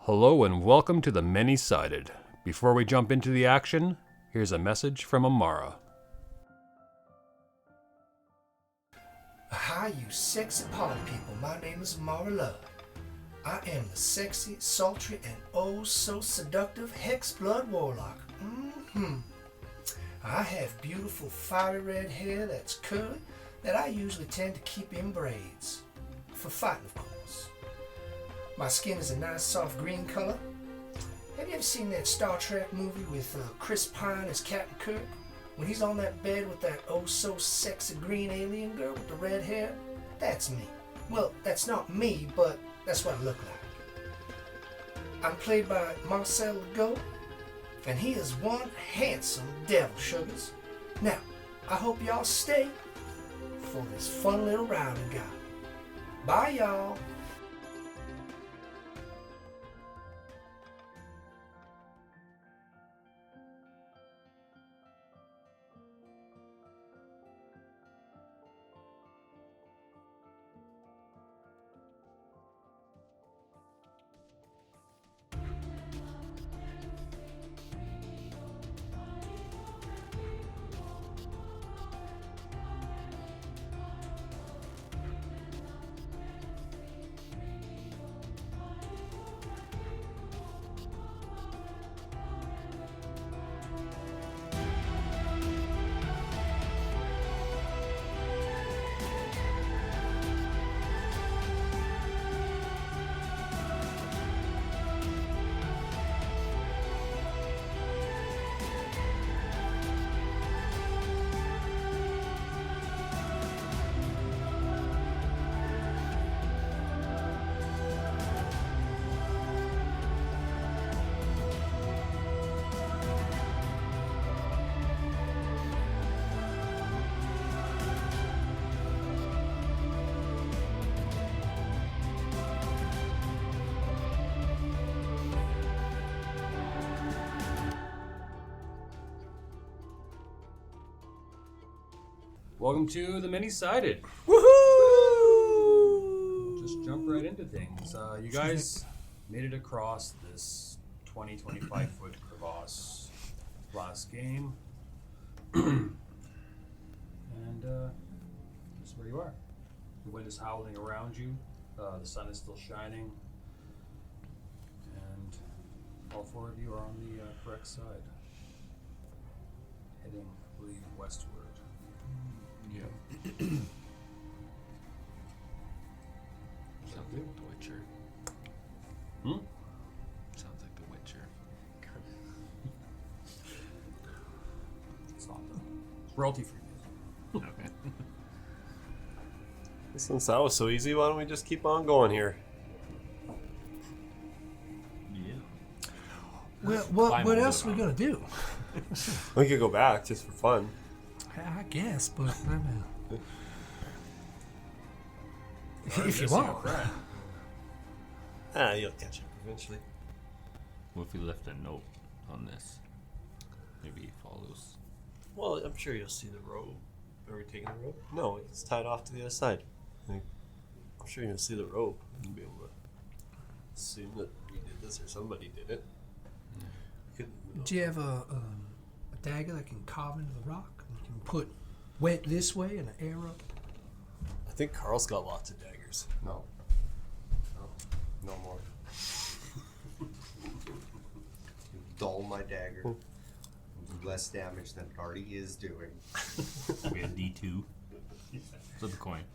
Hello and welcome to the Many-Sided. Before we jump into the action, here's a message from Amara. Hi, you sexy party people. My name is Amara Love. I am the sexy, sultry, and oh so seductive Hex Blood Warlock. I have beautiful fiery red hair that's curly that I usually tend to keep in braids. For fighting, of course. My skin is a nice soft green color. Have you ever seen that Star Trek movie with Chris Pine as Captain Kirk? When he's on that bed with that oh so sexy green alien girl with the red hair? That's me. Well, that's not me, but that's what I look like. I'm played by Marcel Legault, and he is one handsome devil, sugars. Now, I hope y'all stay for this fun little ride we got. Bye, y'all. Welcome to the Many-Sided. Woohoo! We'll just jump right into things. You guys made it across this 20-25 foot crevasse last game. And this is where you are. The wind is howling around you. The sun is still shining. And all four of you are on the correct side. Heading, I believe, westward. Yeah. Sounds like The Witcher. Sounds like The Witcher. It's not though. It's royalty free music. Okay. Since that was so easy, why don't we just keep on going here? Yeah. Well, Climb what over else the are we gonna do? We could go back just for fun. I guess, but I don't know. Alright, If you missing a want. friend. You'll catch up eventually. What if we left a note on this? Maybe he follows. Well, I'm sure you'll see the rope. Are we taking the rope? No, it's tied off to the other side. I'm sure you'll see the rope and be able to assume that we did this or somebody did it. Do you have a dagger that can carve into the rock? You can put wet this way and an arrow. I think Carl's got lots of daggers. No. No more. Dull my dagger. Do less damage than it already is doing. We had D2. Flip a coin.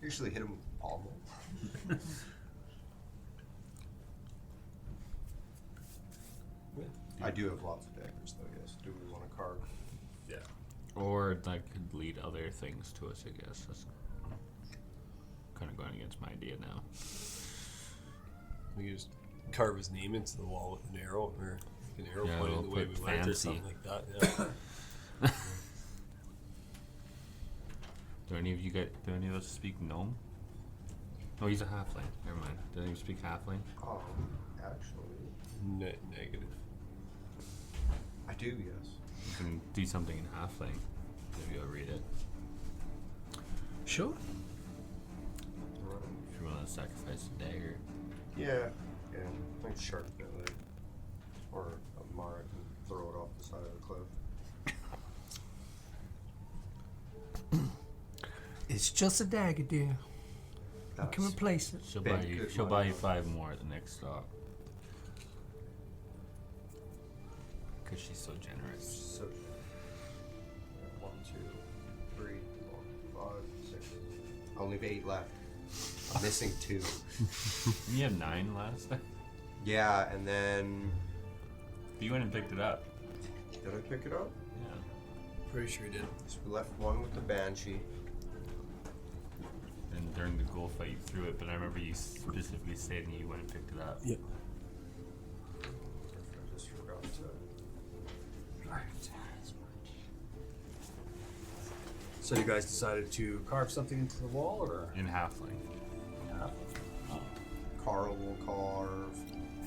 Usually hit him with the pommel. I do have lots of daggers though, yes. Do we want to carve? Yeah. Or that could lead other things to us, I guess. That's kind of going against my idea now. We could just carve his name into the wall with an arrow, or an arrow Yeah, pointing we'll the way put we went, or fancy. something like that. Yeah. Do any of us speak gnome? Oh, he's a halfling. Never mind. Do any of you speak halfling? Actually, Negative. I do, yes. You can do something in halfling. Maybe I'll read it. Sure. If you want to sacrifice a dagger. Yeah, Yeah, I think shark billy. Or a Mara can throw it off the side of the cliff. It's just a dagger, dear. You That's can replace it. She'll Big buy you. good She'll money. buy you 5 more at the next stop. Cause she's so generous. so. 1, 2, 3, 4, 5, 6. I only have 8 left. I'm missing 2. You had 9 last time. Yeah, and then You went and picked it up. did I pick it up? Yeah. Pretty sure he did. So we left one with the banshee. And during the goal fight, you threw it, but I remember you specifically stating you went and picked it up. Yep. I just forgot to. So you guys decided to carve something into the wall, or? In halfling. Carl will carve.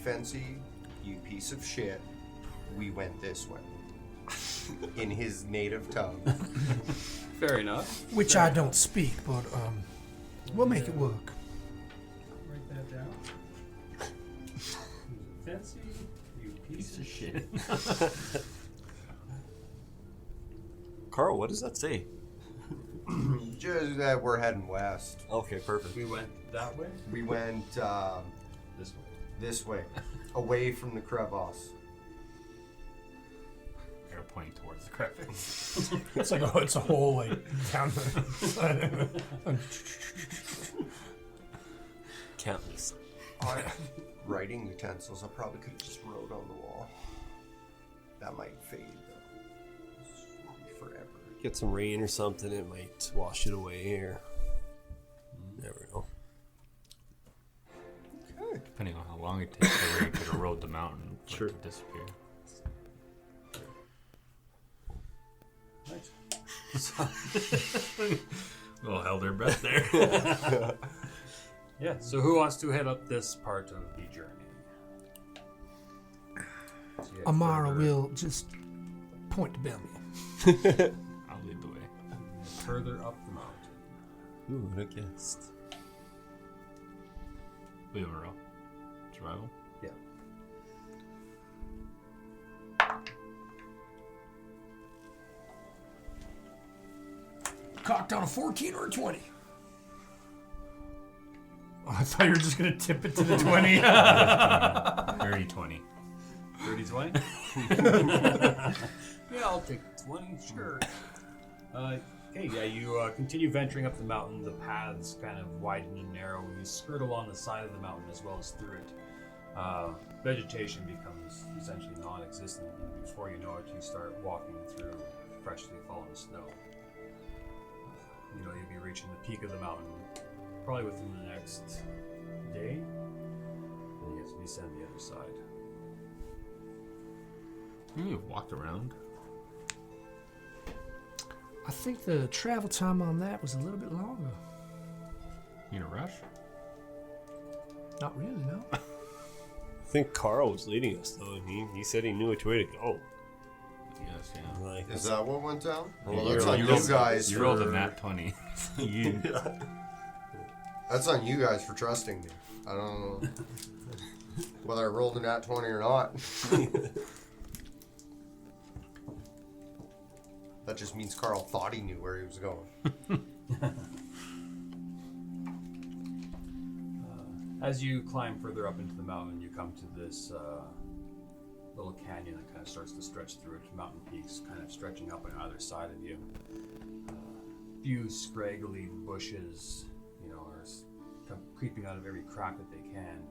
Fancy, you piece of shit. We went this way. In his native tongue. Fair enough. Which I don't speak, but we'll make it work. Write that down. Fancy, you Piece of shit. Carl, what does that say? Just that we're heading west. Okay, perfect. We went that way. We went This way. this way, away from the crevasse. They're pointing towards the crevice. It's like it's a whole like down the. Countless. Writing utensils. I probably could have just wrote on the wall. That might fade though. Forever. Get some rain or something, it might wash it away or never know. Okay. Depending on how long it takes, the rain could erode the mountain for Sure. it to disappear. Nice. Well, held their breath there. Yeah. So who wants to head up this part of the journey? So you head Amara further- will just point to Bellamy. I'll lead the way. further up the mountain. Ooh, what a guest. We have a row. Survival? Yeah. Cocked on a 14 or a 20. Oh, I thought you were just gonna tip it to the 20. 30-20. 30-20? Yeah, I'll take 20, sure. Okay, yeah, you continue venturing up the mountain. The paths kind of widen and narrow, and you skirt along the side of the mountain as well as through it. Vegetation becomes essentially non-existent, and before you know it, you start walking through freshly fallen snow. You know, you'll be reaching the peak of the mountain probably within the next day, and you have to descend the other side. You've walked around. I think the travel time on that was a little bit longer. You in a rush? Not really, no. I think Carl was leading us though, and he said he knew which way to go. Yes, yeah. Like, Is that what went down? Well, You're that's on like- you guys. You rolled a for- nat 20. You, That's on you guys for trusting me. I don't know whether I rolled a nat 20 or not. That just means Carl thought he knew where he was going. As you climb further up into the mountain, you come to this little canyon that kind of starts to stretch through it. Mountain peaks kind of stretching up on either side of you. Few scraggly bushes, you know, are creeping out of every crack that they can.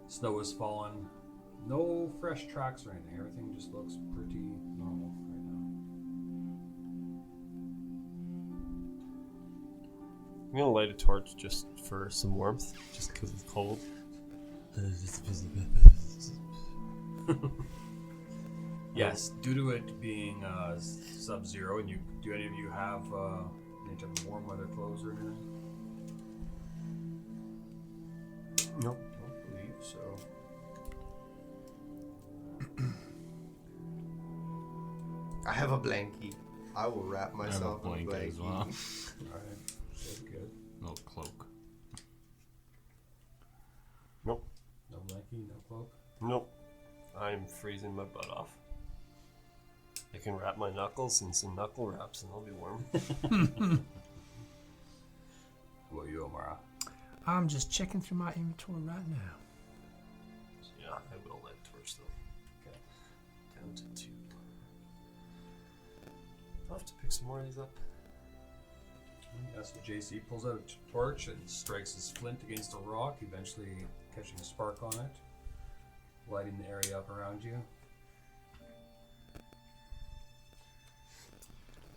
Snow has fallen. No fresh tracks or anything. Everything just looks pretty normal right now. I'm gonna light a torch just for some warmth, just because it's cold. Yes, due to it being sub-zero, and do any of you have any type of warm weather clothes or anything? Nope. I don't believe so. I have a blankie. I will wrap I have a myself in a blanket blankie. as well. Alright, good, good. Little cloak. Nope. Mikey, no cloak. Nope. I'm freezing my butt off. I can wrap my knuckles in some knuckle wraps and I'll be warm. How about you, Omara? I'm just checking through my inventory right now. Yeah, I will light torch though. Okay. Down to 2. I'll have to pick some more of these up. That's what JC pulls out a torch and strikes his flint against a rock, eventually catching a spark on it, lighting the area up around you.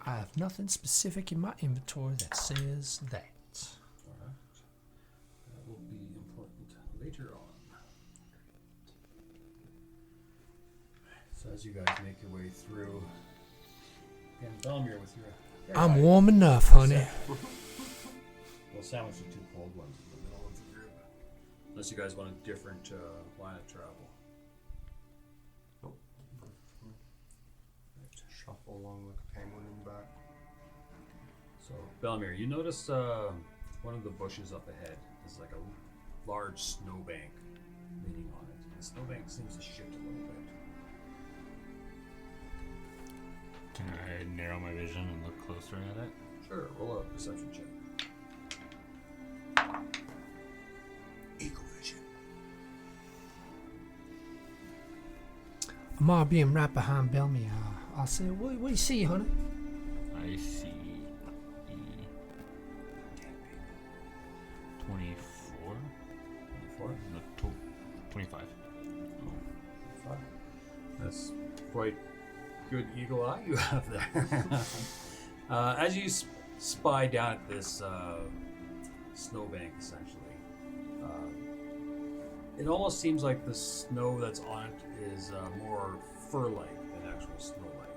I have nothing specific in my inventory that says that. Alright. That will be important later on. So as you guys make your way through, again, Belmir with your... I'm warm enough, honey. We'll sandwich the 2 cold ones in the middle of the group. Unless you guys want a different line of travel. Nope. Shuffle along like a penguin in the back. So, Belmir, you notice one of the bushes up ahead is like a large snowbank leaning on it. The snowbank seems to shift a little bit. Can I narrow my vision and look closer at it? Sure, roll a perception check. Eagle vision. Amar being right behind Belmy, I said, what do you see, honey? I see 24? 4? No, 25. 5. That's quite good eagle eye you have there. As you spy down at this snowbank, essentially, it almost seems like the snow that's on it is more fur-like than actual snow-like.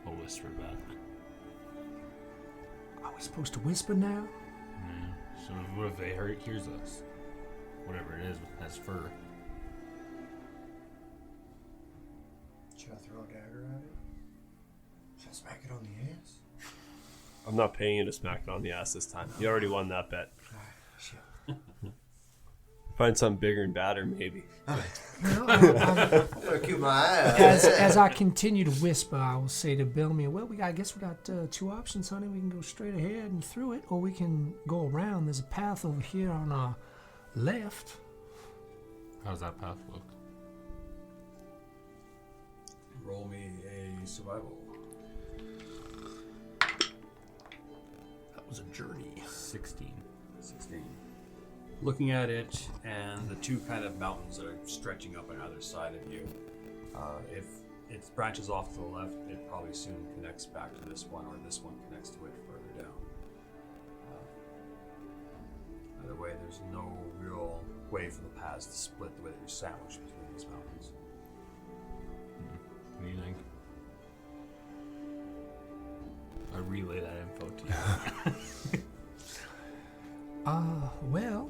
I'll whisper back. Are we supposed to whisper now? Yeah. So what if they hears us? Whatever it is has fur. Should I throw a dagger at it? Should I smack it on the ass? I'm not paying you to smack it on the ass this time. You already won that bet. Shit. Find something bigger and badder, maybe. No, Gotta keep my eye out. as I continue to whisper, I will say to Belmy, well, I guess we got 2 options, honey. We can go straight ahead and through it, or we can go around. There's a path over here on our left. How's that path look? Roll me a survival. That was a journey. 16. 16. Looking at it and the 2 kind of mountains that are stretching up on either side of you, if it branches off to the left, it probably soon connects back to this one, or this one connects to it further down. Either way, there's no real way for the paths to split the way that you're sandwiched between these mountains. What do you think? I relay that info to you. Well,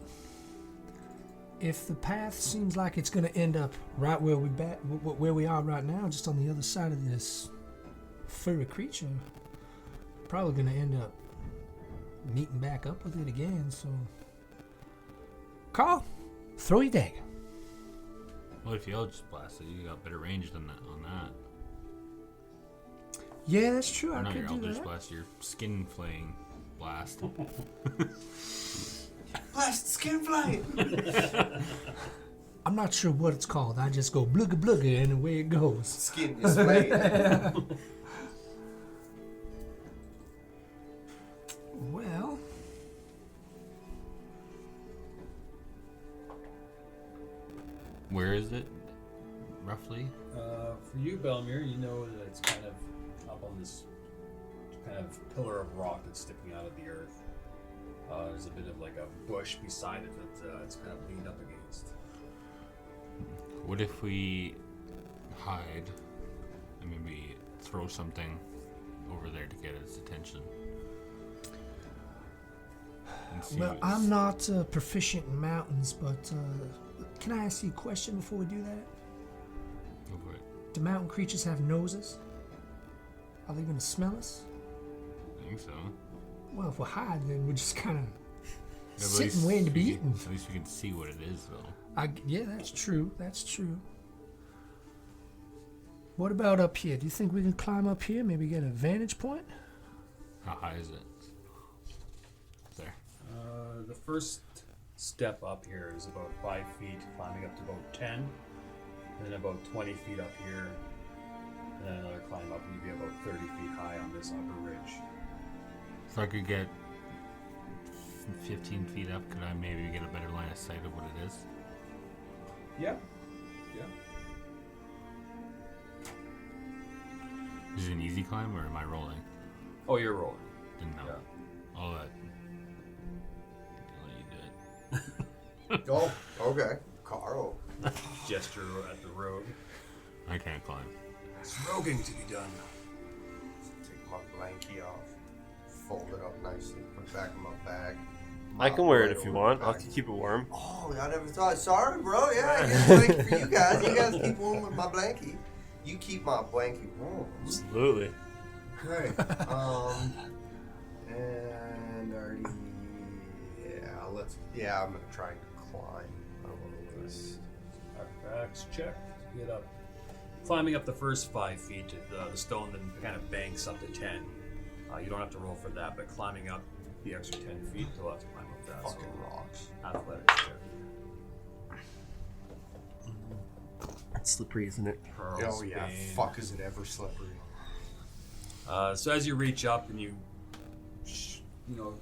if the path seems like it's going to end up right where we are right now, just on the other side of this furry creature, probably going to end up meeting back up with it again. So, Carl, throw your dagger. Well, if you just blast it, you got better range than that on that. Yeah, that's true. Or I not could your do Eldritch that. Blast, your skin flaying blast. Blast skin flight! I'm not sure what it's called. I just go blugga blugga and away it goes. Skin is flayed. Well, Where is it, roughly? For you, Belmir, you know that it's kind of up on this kind of pillar of rock that's sticking out of the earth. There's a bit of like a bush beside it that it's kind of leaned up against. What if we hide and maybe throw something over there to get its attention? And see well, what's- I'm not proficient in mountains, but can I ask you a question before we do that? Go for it. Do mountain creatures have noses? Are they going to smell us? I think so. Well, if we're hiding, then we're just kind of At sitting least waiting to be we eaten. can- At least we can see what it is, though. Yeah, that's true. That's true. What about up here? Do you think we can climb up here? Maybe get a vantage point? How high is it? There. The first step up here is about 5 feet, climbing up to about 10, and then about 20 feet up here, and then another climb up, and you'd be about 30 feet high on this upper ridge. So I could get 15 feet up. Could I maybe get a better line of sight of what it is? Yeah. Yeah. Is it an easy climb or am I rolling? Oh, you're rolling. Didn't know. Yeah. All that. I'll let you do it. Oh, okay. Carl. Gesture at the road. I can't climb. It's roguing to be done. Take my blankie off. Fold it up nicely. Put it back in my bag. I can wear it Right if you over want. the I'll bag. keep it warm. Oh, I never thought. Sorry, bro. Yeah, I get a blanket for you guys. You guys keep warm with my blankie. You keep my blankie warm. Absolutely. Okay. And already. Yeah, I'm gonna try and climb. I don't want to lose. Acrobatics check. Get up. Climbing up the first 5 feet, the stone then kind of banks up to 10. You don't have to roll for that, but climbing up the extra 10 feet, you'll have to climb up that. Fucking rocks. Athletics check. It's slippery, isn't it? Oh yeah. Bane. Fuck, is it ever slippery? So as you reach up and you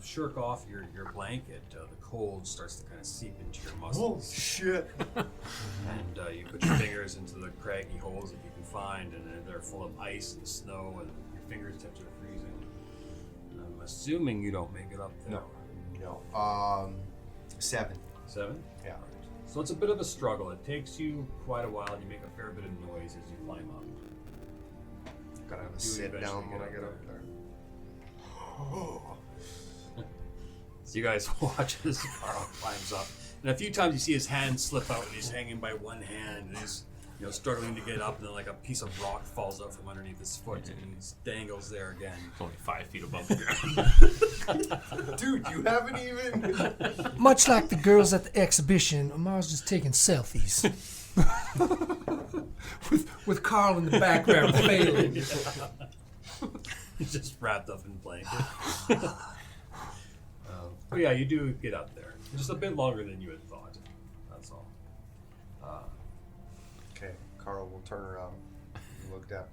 shirk off your blanket, the cold starts to kind of seep into your Oh muscles, shit. and you put your fingers into the craggy holes that you can find, and they're full of ice and snow, and your fingertips are freezing. And I'm assuming you don't make it up there. No. 7. 7? Yeah. So it's a bit of a struggle. It takes you quite a while, and you make a fair bit of noise as you climb up. Gotta have a You sit eventually down when get I up get there. up there. Oh. So you guys watch as Carl climbs up, and a few times you see his hand slip out, and he's hanging by one hand, and he's struggling to get up, and then like a piece of rock falls out from underneath his foot, and he dangles there again. It's only 5 feet above the ground. Dude, you haven't even. Much like the girls at the exhibition, Amar's just taking selfies. with Carl in the background failing. He's just wrapped up in a blanket. But yeah, you do get up there. Just a bit longer than you had thought. That's all. Okay, Carl will turn around and look down.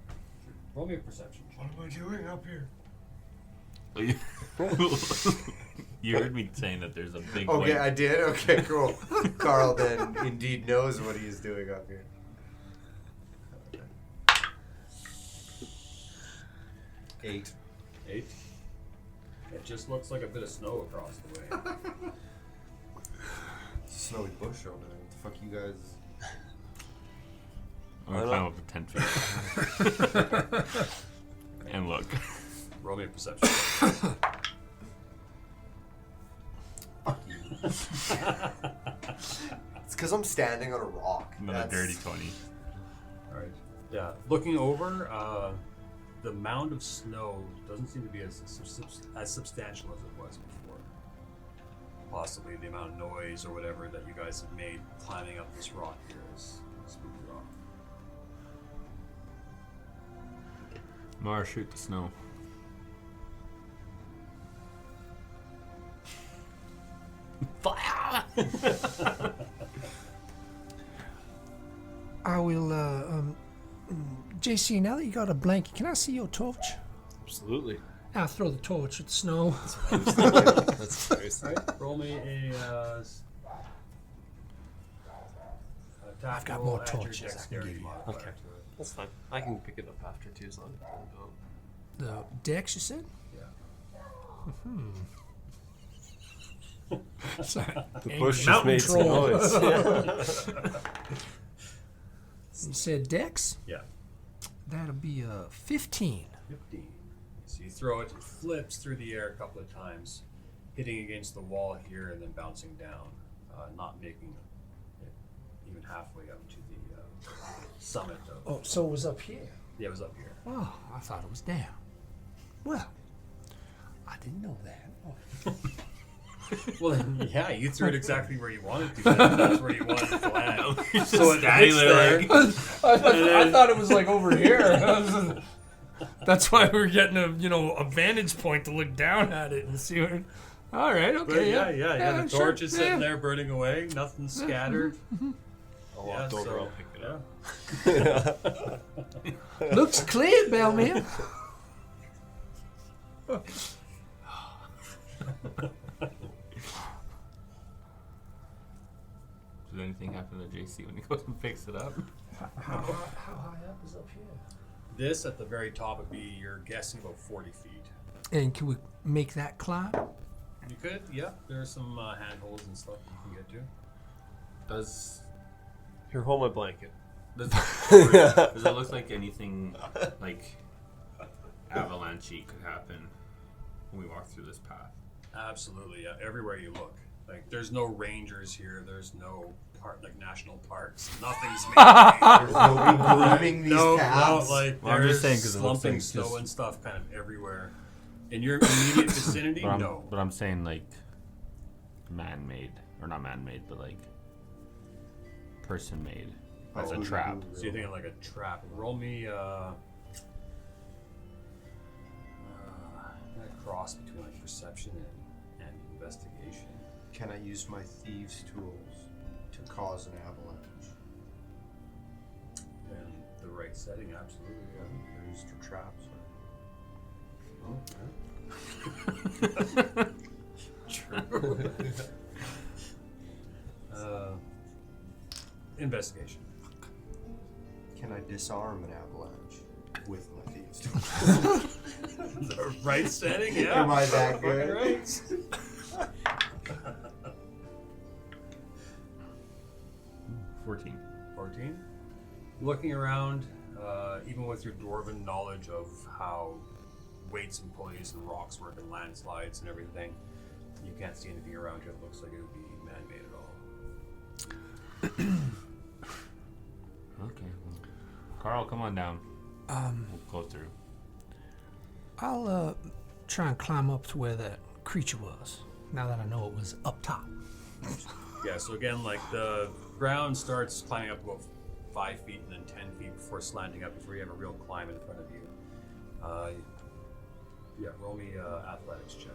Roll me a perception check. What am I doing up here? You heard me saying that there's a big Okay, white- I did? Okay, cool. Carl then indeed knows what he's doing up here. 8. 8. It just looks like a bit of snow across the way. It's a snowy bush over there. What the fuck you guys. I'm gonna climb up to 10 feet. And look. Roll me a perception. It's because I'm standing on a rock. Another That's- dirty 20. All right. Yeah. Looking over, the mound of snow doesn't seem to be as substantial as it was before. Possibly the amount of noise or whatever that you guys have made climbing up this rock here is spooked off. Mara, shoot the snow. Fire! I will, JC, now that you got a blanket, can I see your torch? Absolutely. I'll throw the torch at the snow. That's nice. All right. Roll me a I've got more tactical at your torches I can dexterity give you. modifier Okay. to it. That's fine. I can pick it up after too, as long as I don't. The dex, you said? Yeah. Sorry. The bush just Mountain made some troll. noise. You said dex? Yeah. That'll be 15. 15. So you throw it, it flips through the air a couple of times, hitting against the wall here and then bouncing down, not making it even halfway up to the summit of. Oh, so it was up here. Yeah, it was up here. Oh, I thought it was down. Well, I didn't know that. Oh. Well, then, yeah, you threw it exactly where you wanted to. That's where you wanted it to land. So it standing hits there there. like- I thought it was like over here. That's why we were getting a vantage point to look down at it and see what. All right, But okay, yeah. The sure, torch is sitting yeah. there burning away. Nothing scattered. I'll Yeah, walk over, so, I'll pick it yeah. up. Looks clear, Bellman. Does anything happen to JC when he goes and picks it up? How high up is up here? This at the very top would be, you're guessing, about 40 feet. And can we make that climb? You could, yeah. There are some handholds and stuff you can get to. Does Here, hold my blanket. does it look like anything like avalanche could happen when we walk through this path? Absolutely, yeah. Everywhere you look. Like, there's no rangers here. There's no national parks. Nothing's There's made. nobody grooming these paths. Like, Well, I'm there's just saying 'cause it looks slumping like snow just- and stuff kind of everywhere. In your immediate vicinity, no. But I'm saying like man-made, or not man-made, but like person-made as a Oh, trap. So you're thinking like a trap. Roll me a cross between like perception and investigation. Can I use my thieves' tools to cause an avalanche? And the right setting, absolutely. Yeah. Used for traps. True. Investigation. Can I disarm an avalanche with my thieves' tools? The right setting, yeah. Am I that Fucking good? right. 14. 14. Looking around, even with your dwarven knowledge of how weights and pulleys and rocks work and landslides and everything, you can't see anything around you that looks like it would be man-made at all. Okay. Well, Carl, come on down. We'll go through. I'll try and climb up to where that creature was. Now that I know it was up top. Yeah, so again, like the ground starts climbing up about 5 feet and then 10 feet before slanting up before you have a real climb in front of you. Yeah, roll me athletics check.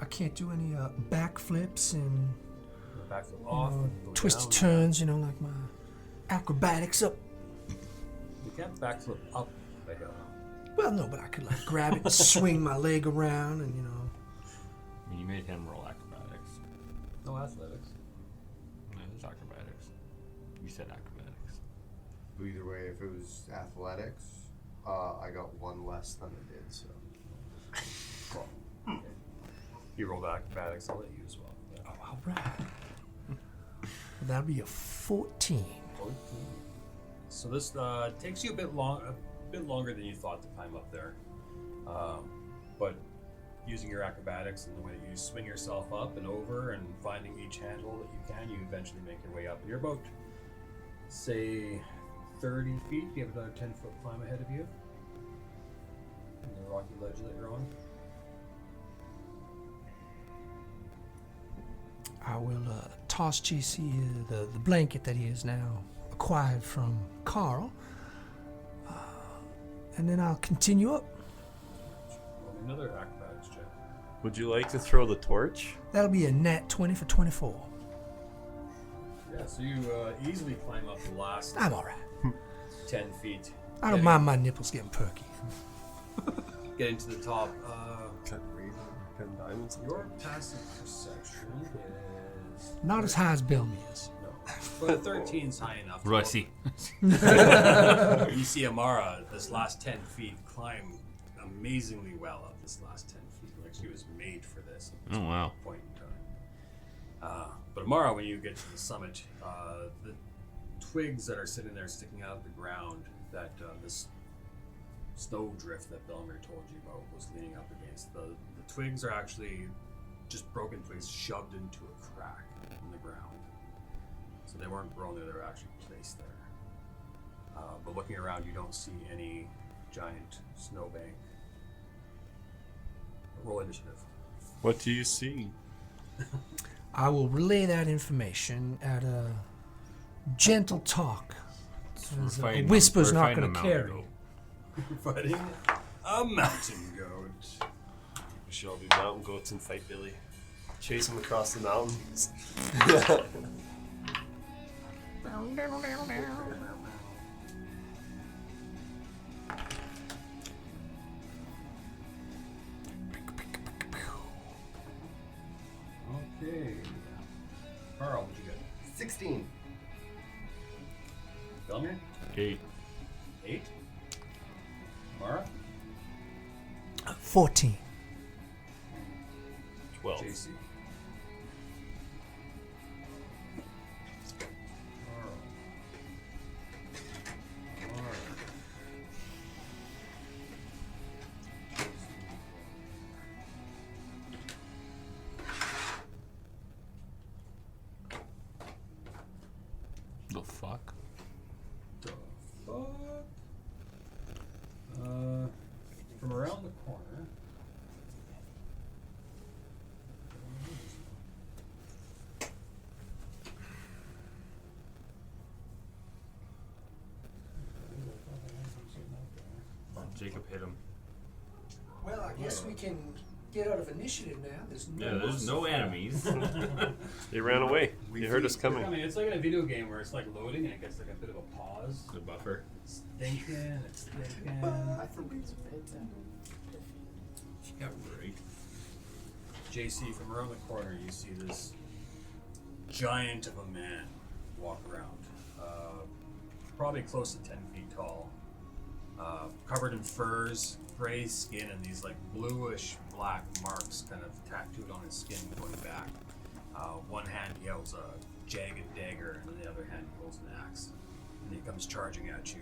I can't do any backflips and Backflip off. and go twisted down. turns, like my acrobatics up. You can't backflip up like a. Well, no, but I could like grab it and swing my leg around and I mean, you made him roll acrobatics. No athletics. No, there's acrobatics. You said acrobatics. Either way, if it was athletics, I got one less than it did, so. Well, okay. You rolled acrobatics, I'll let you as well. Yeah. all right. That'll be a 14. 14. So this takes you a bit longer than you thought to climb up there. But using your acrobatics and the way that you swing yourself up and over and finding each handle that you can, you eventually make your way up. You're about, say, 30 feet. You have another 10-foot climb ahead of you. And the rocky ledge that you're on. I will toss JC the blanket that he has now acquired from Carl. And then I'll continue up. Roll me another acrobatics check. Would you like to throw the torch? That'll be a nat 20 for 24. Yeah, so you easily climb up the last I'm all right. 10 feet. I don't mind my nipples getting perky. Getting to the top. Cut razor, cut diamonds. Your passive perception is Not as high as Belmia's. no, but a 13's high enough. What do I see? You see Amara this last 10 feet climb amazingly well up this last 10 feet. Like she was made for this at this Oh, wow. point in time. But Amara, when you get to the summit, the twigs that are sitting there sticking out of the ground, that this snow drift that Belmir told you about was leaning up against, the twigs are actually just broken twigs shoved into a crack in the ground. So they weren't grown there, they were actually placed there. But looking around, you don't see any giant snowbank. Roll initiative. What do you see? I will relay that information at a gentle talk. As a whisper's not going to carry. You're fighting a mountain goat. We should all be mountain goats and fight Billy. Chase him across the mountains. Okay. Carl, what'd you get? 16. Belmir? 8. 8. Mara? 14. 12. JC? Carl. Mara. The fuck? The fuck? From around the corner. Jacob hit him. Well, I guess we can get out of initiative now. There's no Yeah, there's no enemies. They ran away. They heard us I coming. mean, it's like in a video game where it's like loading and it gets like a bit of a pause. The buffer. It's thinking, it's thinking. Yeah, right. JC, from around the corner, you see this giant of a man walk around. Probably close to 10 feet tall. Covered in furs, gray skin, and these like bluish black marks kind of tattooed on his skin going back. One hand he holds a jagged dagger, and in the other hand he holds an axe. And he comes charging at you.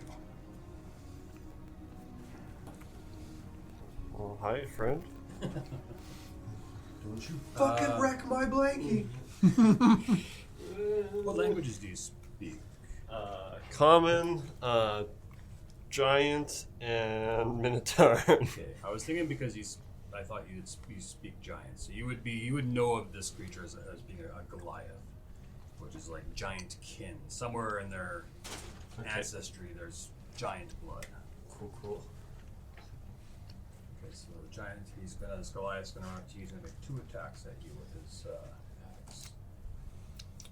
Well, hi, friend. Don't you fucking wreck my blankie. What languages do you speak? Common, giant, and minotaur. Okay, I was thinking because I thought you speak giant, so you would know of this creature as being a Goliath, which is like giant kin. Somewhere in their ancestry, there's giant blood. Cool. Okay, so the giant, this Goliath's gonna make 2 attacks at you with his axe.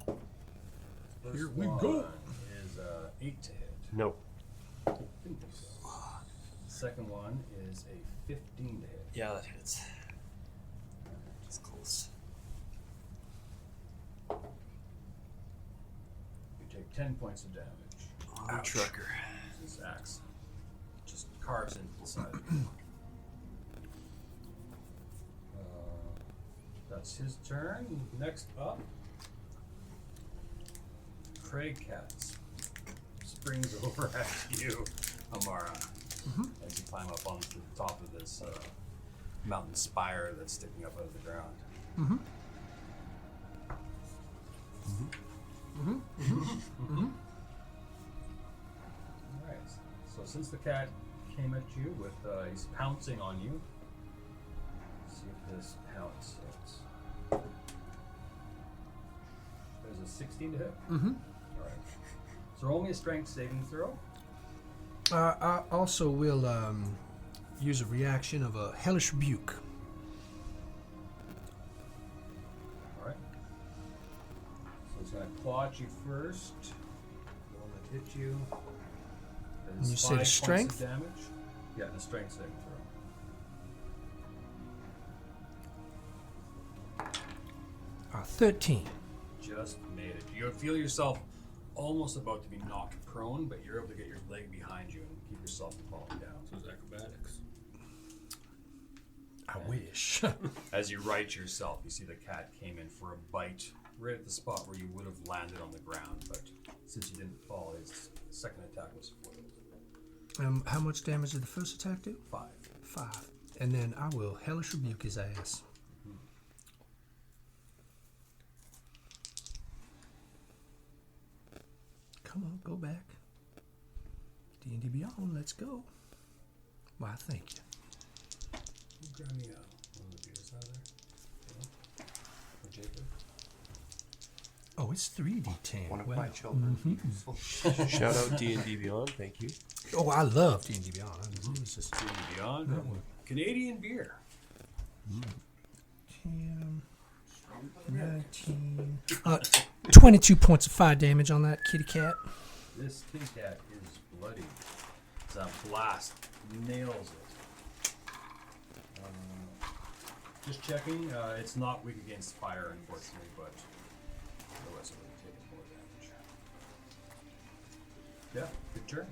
Here First we one go. Is 8 to hit. No. Didn't think so. Second one is a 15 to hit. Yeah, that hits. It's close. You take 10 points of damage. Trucker. This axe just carves into the side of you. That's his turn. Next up, Craig Katz springs over at you, Amara, as you climb up onto the top of this mountain spire that's sticking up out of the ground. All right. So since the cat came at you with, he's pouncing on you. Let's see if this pounce hits. There's a 16 to hit. All right. So roll me a strength saving throw. I also will use a reaction of a hellish rebuke. All right. So he's going to claw at you first. The one that hit you. That is You said 5 points strength? of damage. Yeah, the strength saving throw. 13. Just made it. You feel yourself almost about to be knocked prone, but you're able to get your leg behind you and keep yourself from falling down. So it's acrobatics. I wish. As you right yourself, you see the cat came in for a bite right at the spot where you would have landed on the ground, but since you didn't fall, his second attack was foiled. How much damage did the first attack do? 5. 5. And then I will hellish rebuke his ass. Come on, go back. D&D Beyond, let's go. Why, thank you. Grab me one of the beers out of there. Oh, it's 3d10. One of Wow. my children. Shout out D&D Beyond. Thank you. Oh, I love D&D Beyond. This is D&D Beyond. Canadian beer. 10, 19. 22 points of fire damage on that kitty cat. This kitty cat is bloody. It's a blast. Nails it. Just checking. It's not weak against fire, unfortunately, but otherwise it would have taken more damage. Yeah, good turn.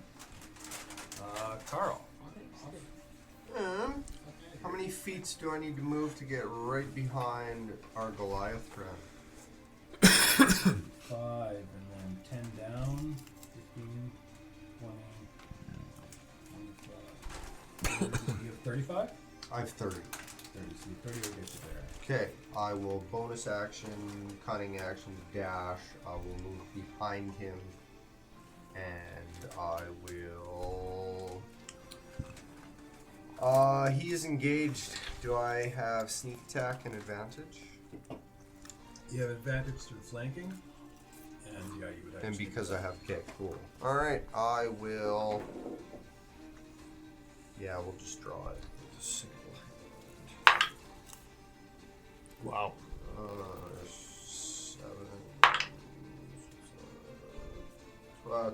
Carl. How many feet do I need to move to get right behind our Goliath friend? 5 and then 10 down. 15, 20, 25. You have 35? I have 30. 30, so 30 will get you there. Okay, I will bonus action, cunning action, dash. I will move behind him, and I will. He is engaged. Do I have sneak attack and advantage? You have advantage through flanking, and yeah, you would have. And because I have. Okay, cool. Alright, I will. Yeah, we'll just draw it. Just single. Wow.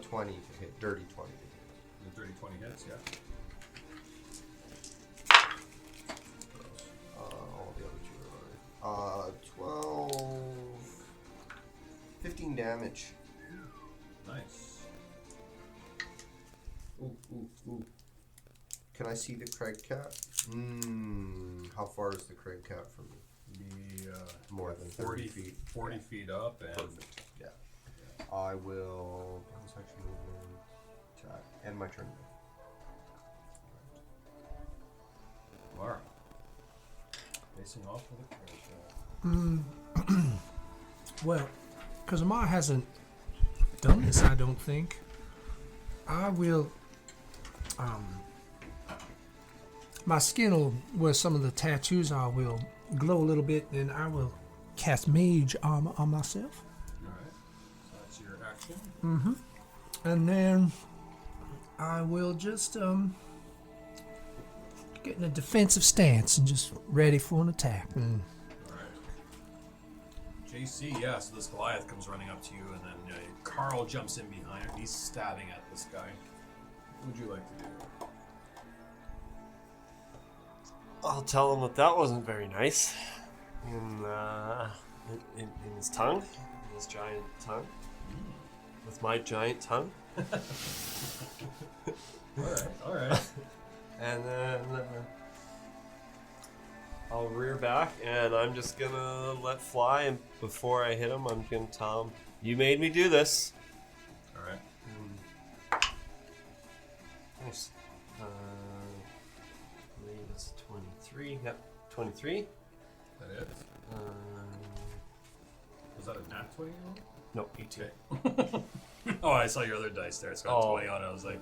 20 to hit. Dirty 20 to hit. The 30, 20 hits, yeah. All the other two are 12. 15 damage. Nice. Ooh, ooh, ooh. Can I see the Craig cat? How far is the Craig cat from me? Be More than 30 feet. 40 feet up, and Perfect. Yeah. I will. Bonus action movement. Attack. End my turn. Lara. Facing off with a Craig cat. Well, because Amar hasn't done this, I don't think. I will. My skin will, where some of the tattoos are, will glow a little bit, and I will cast Mage Armor on myself. Alright. So that's your action. And then I will just get in a defensive stance and just ready for an attack. And Alright. JC, yeah, so this Goliath comes running up to you, and then Carl jumps in behind her. He's stabbing at this guy. What would you like to do? I'll tell him that wasn't very nice. In his tongue, in his giant tongue, with my giant tongue. Alright. And then I'll rear back, and I'm just gonna let fly. And before I hit him, I'm gonna tell him, "You made me do this." Alright. Nice. I believe it's 23. Yep, 23. That is. Was that a nat 20? No, 18. Okay. Oh, I saw your other dice there. It's got 20 on it. I was like,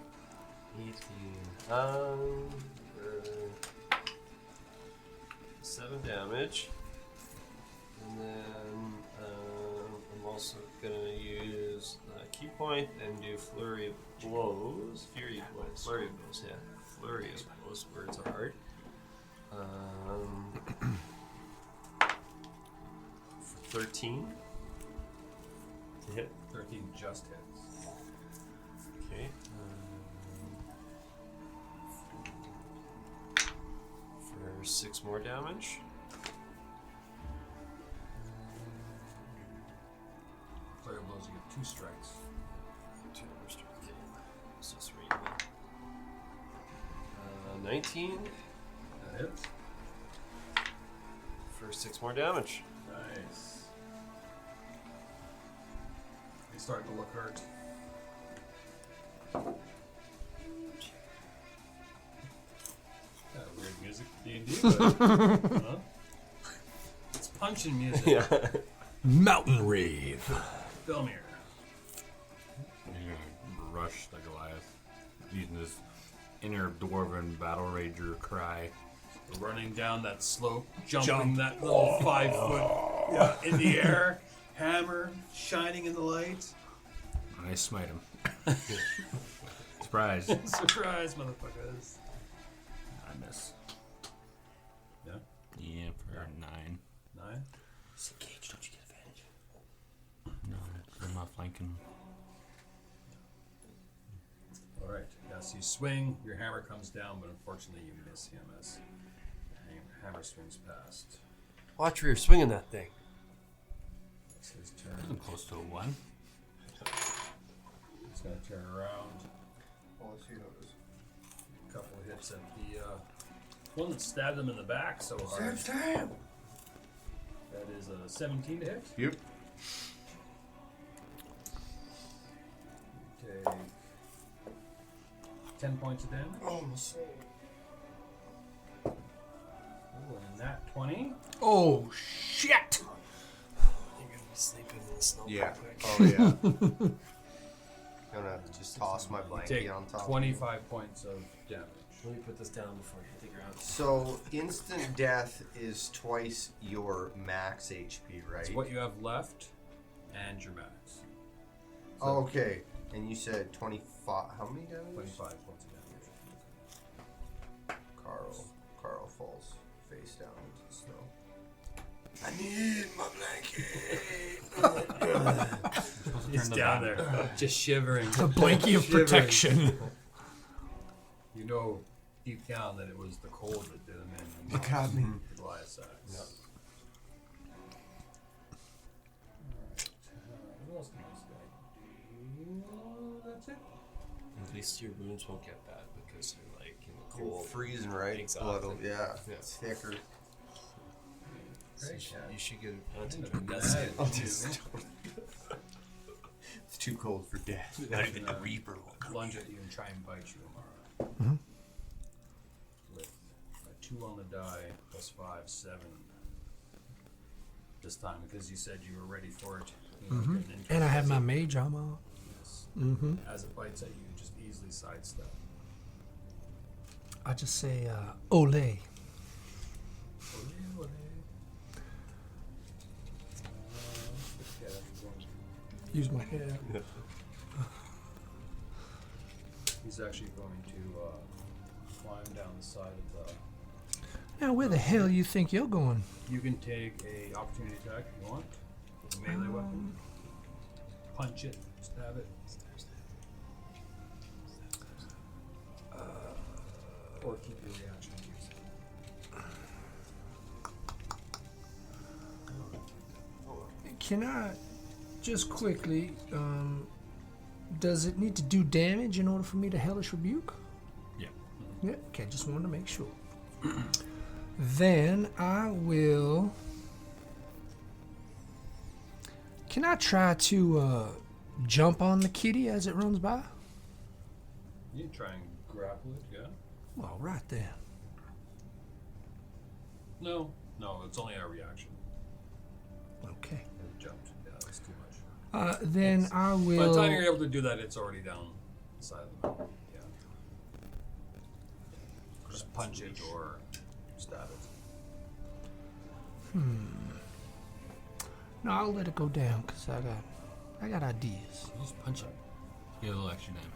18. 7 damage. And then I'm also gonna use Key Point and do Flurry of Blows. Flurry of Blows, yeah. Flurry of Blows, words are hard. For 13 to hit. 13 just hits. Okay. For 6 more damage. Flurry of blows, you get 2 strikes. 2 more strikes. Okay. So 3. 19 That hits. for 6 more damage. Nice. He's starting to look hurt. Kind of weird music for D&D, but huh? It's punching music. Yeah. Mountain Rave. Film here. You're gonna rush the Goliath using this inner dwarven battle rager cry. Running down that slope, jumping that little 5 foot in the air. hammer shining in the light. I smite him. Surprise. Surprise, motherfuckers. I miss. Yeah, Yeah, for 9. 9. Disengage, don't you get advantage? No, I'm not flanking. All right. Yeah, so you swing, your hammer comes down, but unfortunately you miss him as the hammer swings past. Watch where you're swinging that thing. It's his I'm turn. close to a 1. He's going to turn around. Oh, let's see how it is. A couple of hits at the one that stabbed him in the back so hard. Stab! That is a 17 to hit. Yep. You take 10 points of damage. Oh, my soul. Ooh, and that 20. Oh shit! You're gonna be sleeping in the snow. Yeah. quick. Oh yeah. Gonna just toss my You blanket take on top. 25 points of damage. Let me put this down before you hit the ground. So instant death is twice your max HP, right? It's what you have left and your max. Oh, okay. And you said 25. How many damage? 25 points of damage. Carl falls face down into the snow. I need my blanket. He's down there, just shivering. The blankie of Shivering. protection. You know deep down that it was the cold that did him in. Look at me. Goliath's axe. What else can this guy do? That's it. At least your wounds won't get bad because you're like in the You're cold. freezing, right? Exactly. Blood, yeah. Yeah. It's thicker. So Great you should get I advantage didn't on know that that. skin. It's too cold for death. Not even the Reaper will come lunge at you and try and bite you, Amara. Mhm. With a 2 on the die, plus 5, 7. This time, because you said you were ready for it. You know, getting into And it I have as my it- mage armor. yes. Mm-hmm. As it bites at you, just easily sidestep. I just say, ole. Ole, ole. Yeah, that's one. Use my hair. He's actually going to climb down the side of the. Now, where the hell you think you're going? You can take a opportunity attack if you want. With a melee weapon. Punch it, stab it. Or keep your reaction. Can I just quickly, does it need to do damage in order for me to Hellish Rebuke? Yeah. Yeah, okay, just wanted to make sure. Then I will. Can I try to jump on the kitty as it runs by? You can try and grapple it, yeah? Well, right there. No, it's only a reaction. Okay. It jumped. Yeah, that's too much. Then I By the will. time you're able to do that, it's already down the side of the mountain. Yeah. Just punch it or stab it. No, I'll let it go down because I got ideas. Just punch it. Get a little extra damage.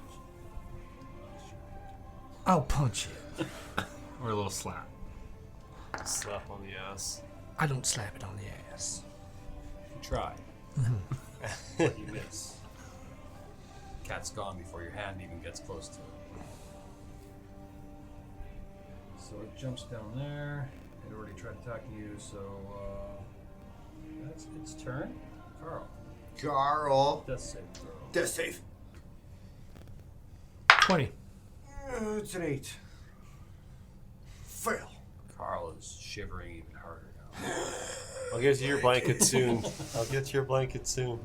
I'll punch it. Or a little slap. Slap on the ass. I don't slap it on the ass. You try. But you miss. Cat's gone before your hand even gets close to it. So it jumps down there. It already tried attacking you, so that's its turn. Carl. Death save throw. Death save. 20. It's an 8. Fail. Carl is shivering even harder now. I'll get you your blanket soon. I'll get you your blanket soon.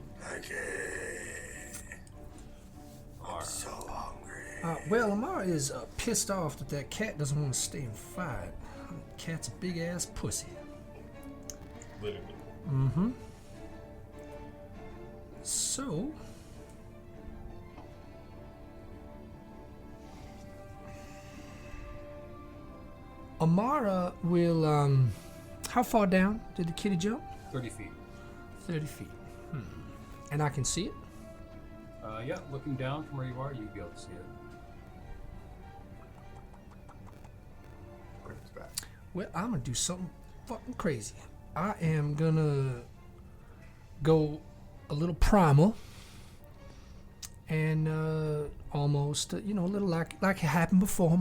Amara. So hungry. Well, Amara is pissed off that cat doesn't want to stay and fight. Cat's a big ass pussy. Literally. Mm-hmm. So. Amara will, how far down did the kitty jump? 30 feet. 30 feet. And I can see it? Yeah, looking down from where you are, you'd be able to see it. Put it back. Well, I'm gonna do something fucking crazy. I am gonna go a little primal and almost, a little like it happened before.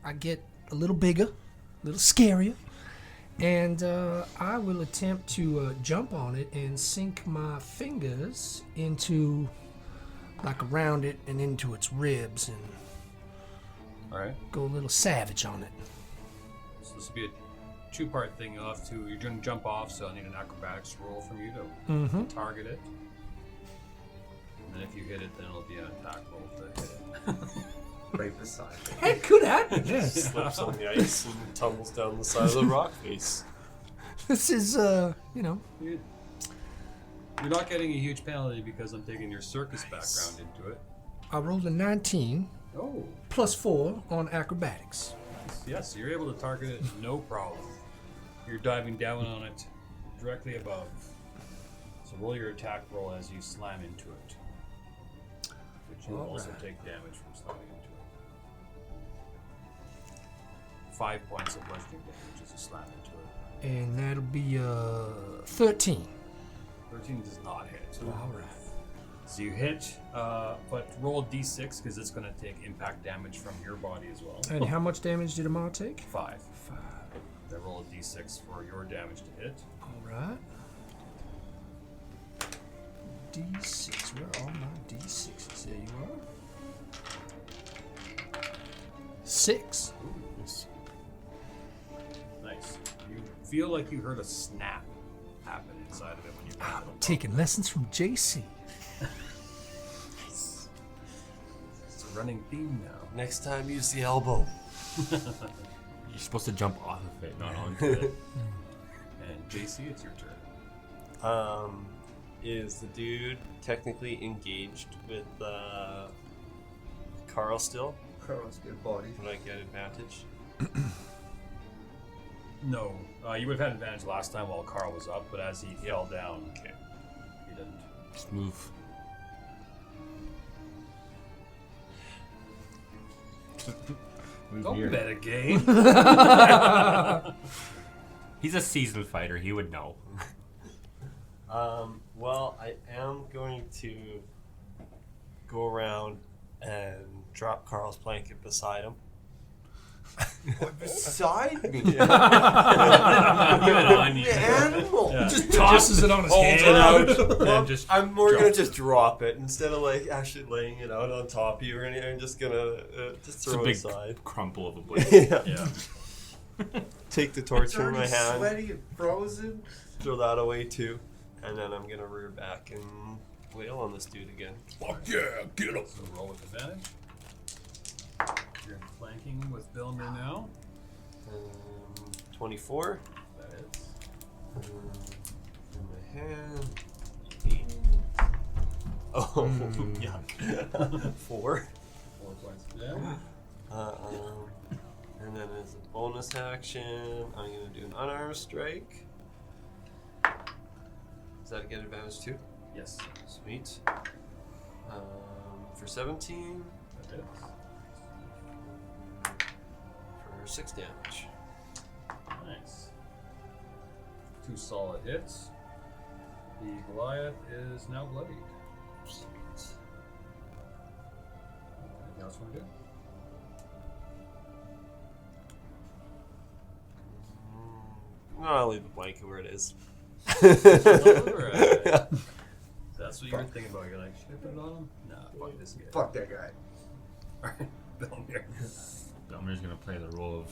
I get a little bigger, a little scarier, and I will attempt to jump on it and sink my fingers into, like around it and into its ribs and Alright. go a little savage on it. So this will be a two-part thing. You're going to jump off, so I'll need an acrobatics roll from you to target it. And then if you hit it, then it'll be an attack roll to hit it. Right beside it. It could happen, yes. Slips on the ice and tumbles down the side of the rock face. This is, You're not getting a huge penalty because I'm taking your circus background into it. I rolled a 19 Oh, plus 4 on acrobatics. yes, you're able to target it, no problem. You're diving down on it directly above. So roll your attack roll as you slam into it. Which you'll also take damage from slamming into it. 5 points of bludgeoning damage as you slam into it. And that'll be 13. 13 does not hit. All right. So you hit, but roll a d6 because it's going to take impact damage from your body as well. And how much damage did Amar take? 5. Then roll a d6 for your damage to hit. All right. D6. Where are my D6s? There you are. 6. Nice. You feel like you heard a snap happen inside of it when you I'm taking lessons from JC. It's a running theme now. Next time, use the elbow. You're supposed to jump off of it, not onto it. And JC, it's your turn. Is the dude technically engaged with Carl still? Carl's good body. Would I get advantage? No, you would have had advantage last time while Carl was up, but as he fell down, he didn't. Just move. Move Don't near. bet a game. He's a seasoned fighter. He would know. Well, I am going to go around and drop Carl's blanket beside him. Beside me. Good on you. Animal. Yeah. Just tosses it on his Hold hand. it out. And just We're drop gonna it. just drop it instead of like actually laying it out on top of you or anything. I'm just gonna just It's a throw it big aside. crumple of a blade. Yeah. Yeah. Take the torch It's in my already hand. sweaty and frozen. Throw that away too, and then I'm gonna rear back and wail on this dude again. Fuck yeah, get up. So roll with advantage. You're flanking with Bilmer now. 24. That is. In my hand. Oh, yuck. 4. 4 points of damage. And then as a bonus action, I'm going to do an unarmed strike. Does that get advantage too? Yes. Sweet. For 17, That is. for 6 damage. Nice. 2 solid hits. The Goliath is now bloodied. Sweet. Anything else want to do? No, I'll leave the blanket where it is. Alright. That's what you were thinking about. You're like, should I put it on him? Nah, fuck this guy. Fuck that guy. Alright, Bilmer. Belmer's gonna play the role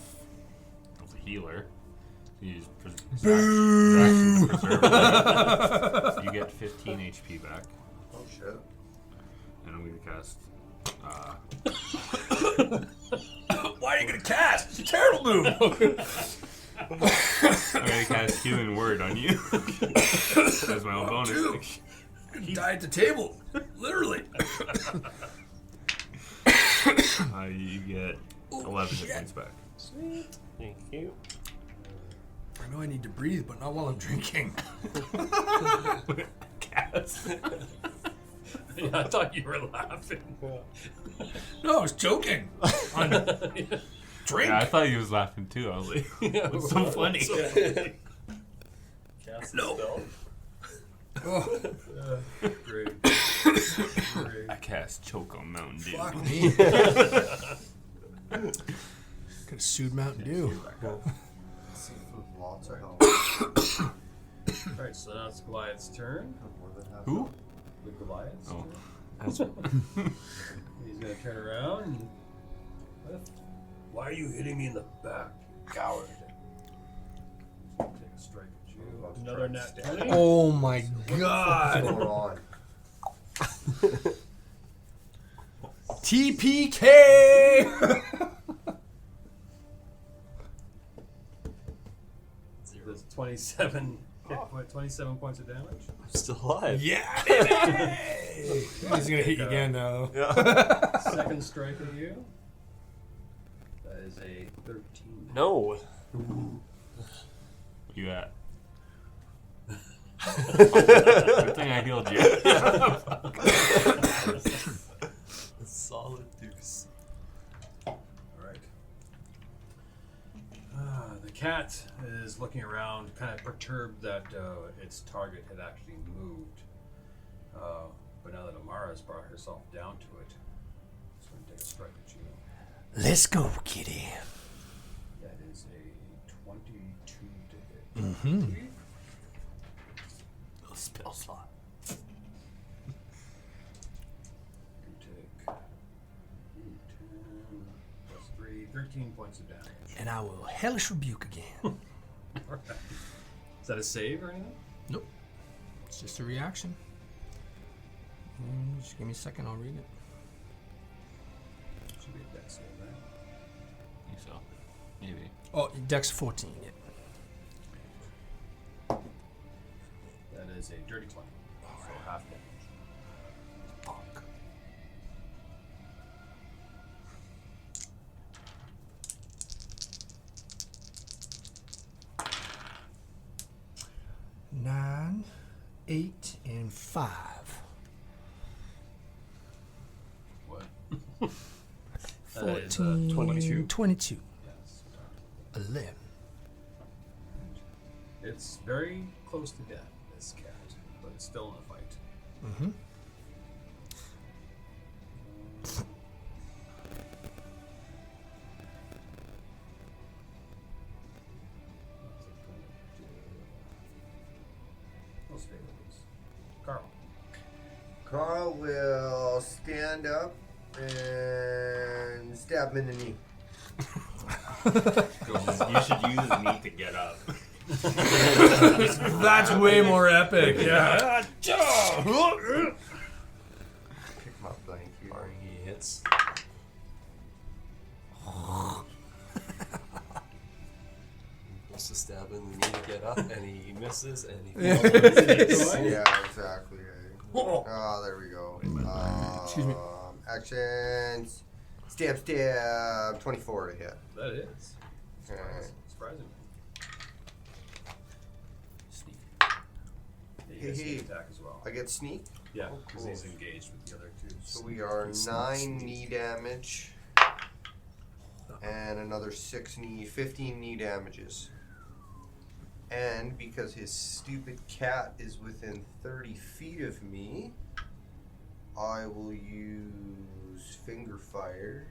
of a healer. He's preserve life. You get 15 HP back, Oh shit. and I'm gonna cast. Why are you gonna cast? It's a terrible move. I'm gonna cast Healing Word on you as my own bonus. Dude. You die at the table, literally. You get 11 hit points back. Thank you. I know I need to breathe, but not while I'm drinking. Yeah, I thought you were laughing. No, I was joking. On drink. Yeah, I thought he was laughing too. I was like, "What's so funny?" Cast No. spell. Oh, Great. I cast choke on Mountain Dew. fuck me. Could have sued Mountain Dew. Lots of help. Alright, so now it's Goliath's turn. More than half Who? The Goliath's Oh. turn. He's gonna turn around and. Why are you hitting me in the back, coward? Take a strike at you. Another nat 20. Oh my What's god. going on? TPK. There's 27 hit point, 27 points of damage. I'm still alive. Yeah. He's gonna hit you again though. Yeah. Second strike at you. That is a 13. No. Where you at? Good thing I healed you. Solid deuce. Alright. The cat is looking around, kind of perturbed that its target had actually moved. But now that Amara's brought herself down to it, it's going to take a strike at you. Let's go, kitty. That is a 22 to hit. Mm-hmm. Oh, spell slot. You take 10 plus 3, 13 points of damage. And I will hellish rebuke again. Is that a save or anything? Nope. It's just a reaction. Just give me a second, I'll read it. Should be a dex save, right? I think so. Maybe. Oh, Dex 14. Yeah. That is a dirty 20. So half damage. Fuck. Nine, 8, and 5. What? 14, 22. 22. Yes. 11. It's very close to death, this cat, but it's still in a fight. Mm-hmm. What's it gonna do? Let's stay with this. Carl. Carl will stand up and stab him in the knee. You should use his knee to get up. That's way more epic, yeah. Kick my blank here. He hits. Wants to stab him in the knee to get up, and he misses, and he falls on his knees. Yeah, exactly. Oh, there we go. Excuse me. Actions. Stab. 24 to hit. That is. Alright. Surprising. Sneak. Yeah, you guys Hey. can attack as well. I get sneak. Yeah, Oh, because cool. he's engaged with the other two. So we are 9 knee damage. And another 6 knee, 15 knee damages. And because his stupid cat is within 30 feet of me, I will use Finger Fire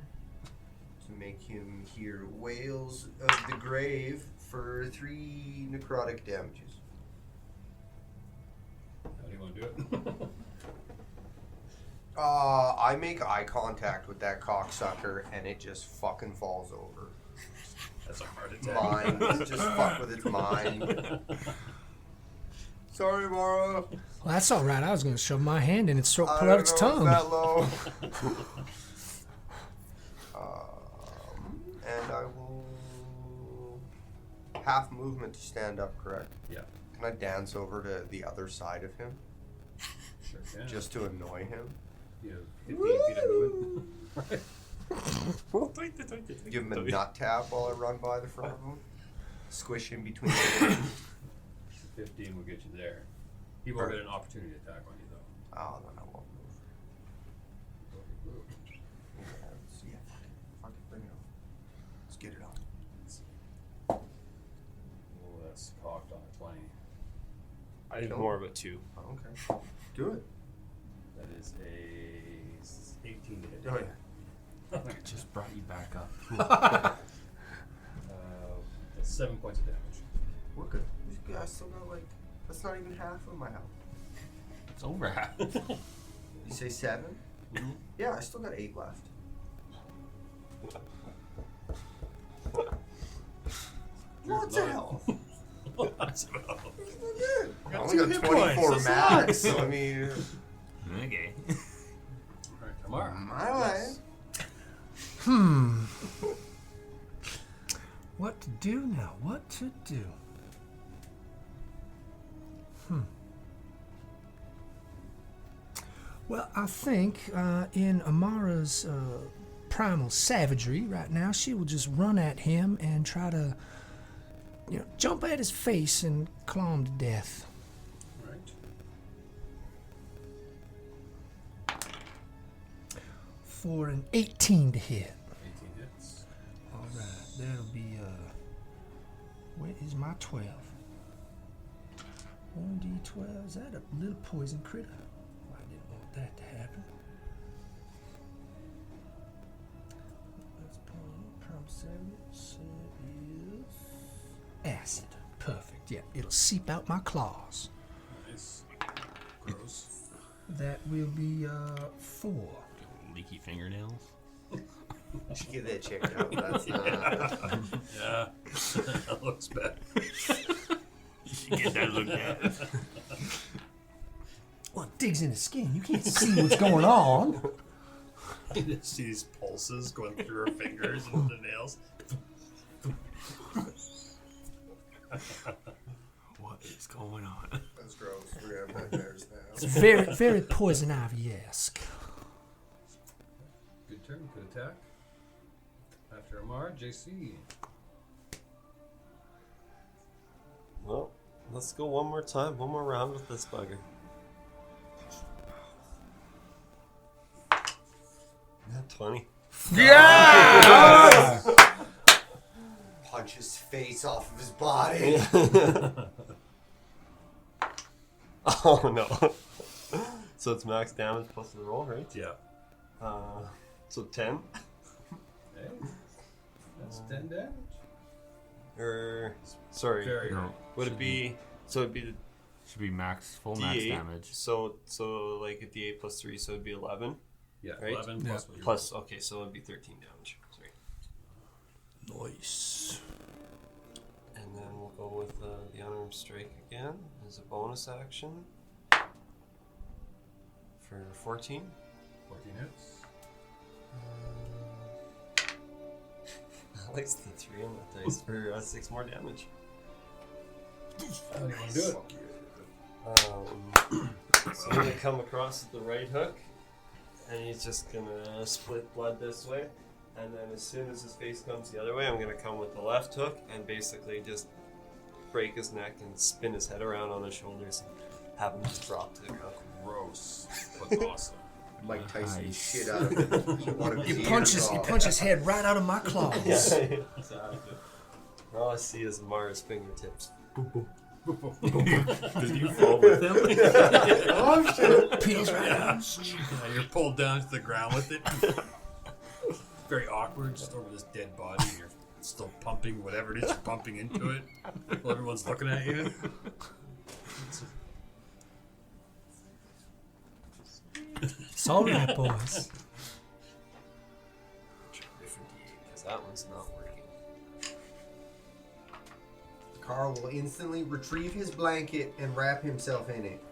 to make him hear Wails of the Grave for 3 necrotic damages. How do you want to do it? I make eye contact with that cocksucker and it just fucking falls over. That's a heart attack. Mind, just fuck with its mind. Sorry, Mara. Well, that's all right. I was going to shove my hand in its throat, I pull don't out its know tongue. if that low. And I will half movement to stand up. Correct. Yeah, Can I dance over to the other side of him sure can. just to annoy him? You have 15 feet of movement. Give him a nut tap while I run by the front of him. Squish him between the legs. 15 will get you there. He will get an opportunity attack on you, though. Oh, then I won't move. Yeah, fuck it, bring it on. Let's get it on. Oh, that's cocked on a 20. I need more of a 2. Oh, okay. Do it. That is a 18 to hit. Oh, yeah. Just brought you back up. That's 7 points of damage. We're good. I still got like, that's not even half of my health. It's over half. You say 7? Mm-hmm. Yeah, I still got 8 left. Lots of health. Lots of health. Good. I Got only 2 got hit 24 points, that's max, so I mean, Okay. Alright, Tamara. my way. What to do now? What to do? Well, I think in Amara's primal savagery right now, she will just run at him and try to, jump at his face and claw him to death. Right. For an 18 to hit. 18 hits. All right, that'll be where is my 12? 1d12. Is that a little poison critter? I didn't want that to happen. Let's prompt is acid. Perfect. Yeah, it'll seep out my claws. Nice. Gross. That will be 4. Leaky fingernails. You should get that checked out. That's not. Yeah. That looks bad. Get that looked at. Well, it digs in his skin. You can't see what's going on. You just see these pulses going through her fingers and the nails. What is going on? That's gross. We have nightmares now. It's very, very poison ivy-esque. Good turn, good attack. After Amar, JC. Well, let's go one more time, one more round with this bugger. Yeah, 20. Yeah! Punch his face off of his body. Oh no. So it's max damage plus the roll, right? Yeah. So 10. Hey. That's 10 damage. Or sorry, Very No. good. would it be? So it'd be the Should be full max D8. damage. So like a D8 plus 3, so it'd be 11. Yeah, Right? 11 plus what you Plus, okay, so it'd be 13 damage. Sorry. Nice. And then we'll go with the unarmed strike again as a bonus action for 14. 14 hits. I like the 3 on the dice for 6 more damage. How do you want to do it? So I'm gonna come across with the right hook, and he's just gonna split blood this way. And then as soon as his face comes the other way, I'm gonna come with the left hook and basically just break his neck and spin his head around on his shoulders and have him just drop to the ground. Gross. But awesome. Mike Tyson Nice. shit out of it. One of his You ears off. punch his head right out of my claws. Exactly. All I see is Mara's fingertips. Did you fall with him? Oh shit! Peels right out. Yeah, you're pulled down to the ground with it. Very awkward, just over this dead body. And you're still pumping whatever it is you're pumping into it while everyone's looking at you. It's all right, boys. Different D8 because that one's not working. Carl will instantly retrieve his blanket and wrap himself in it.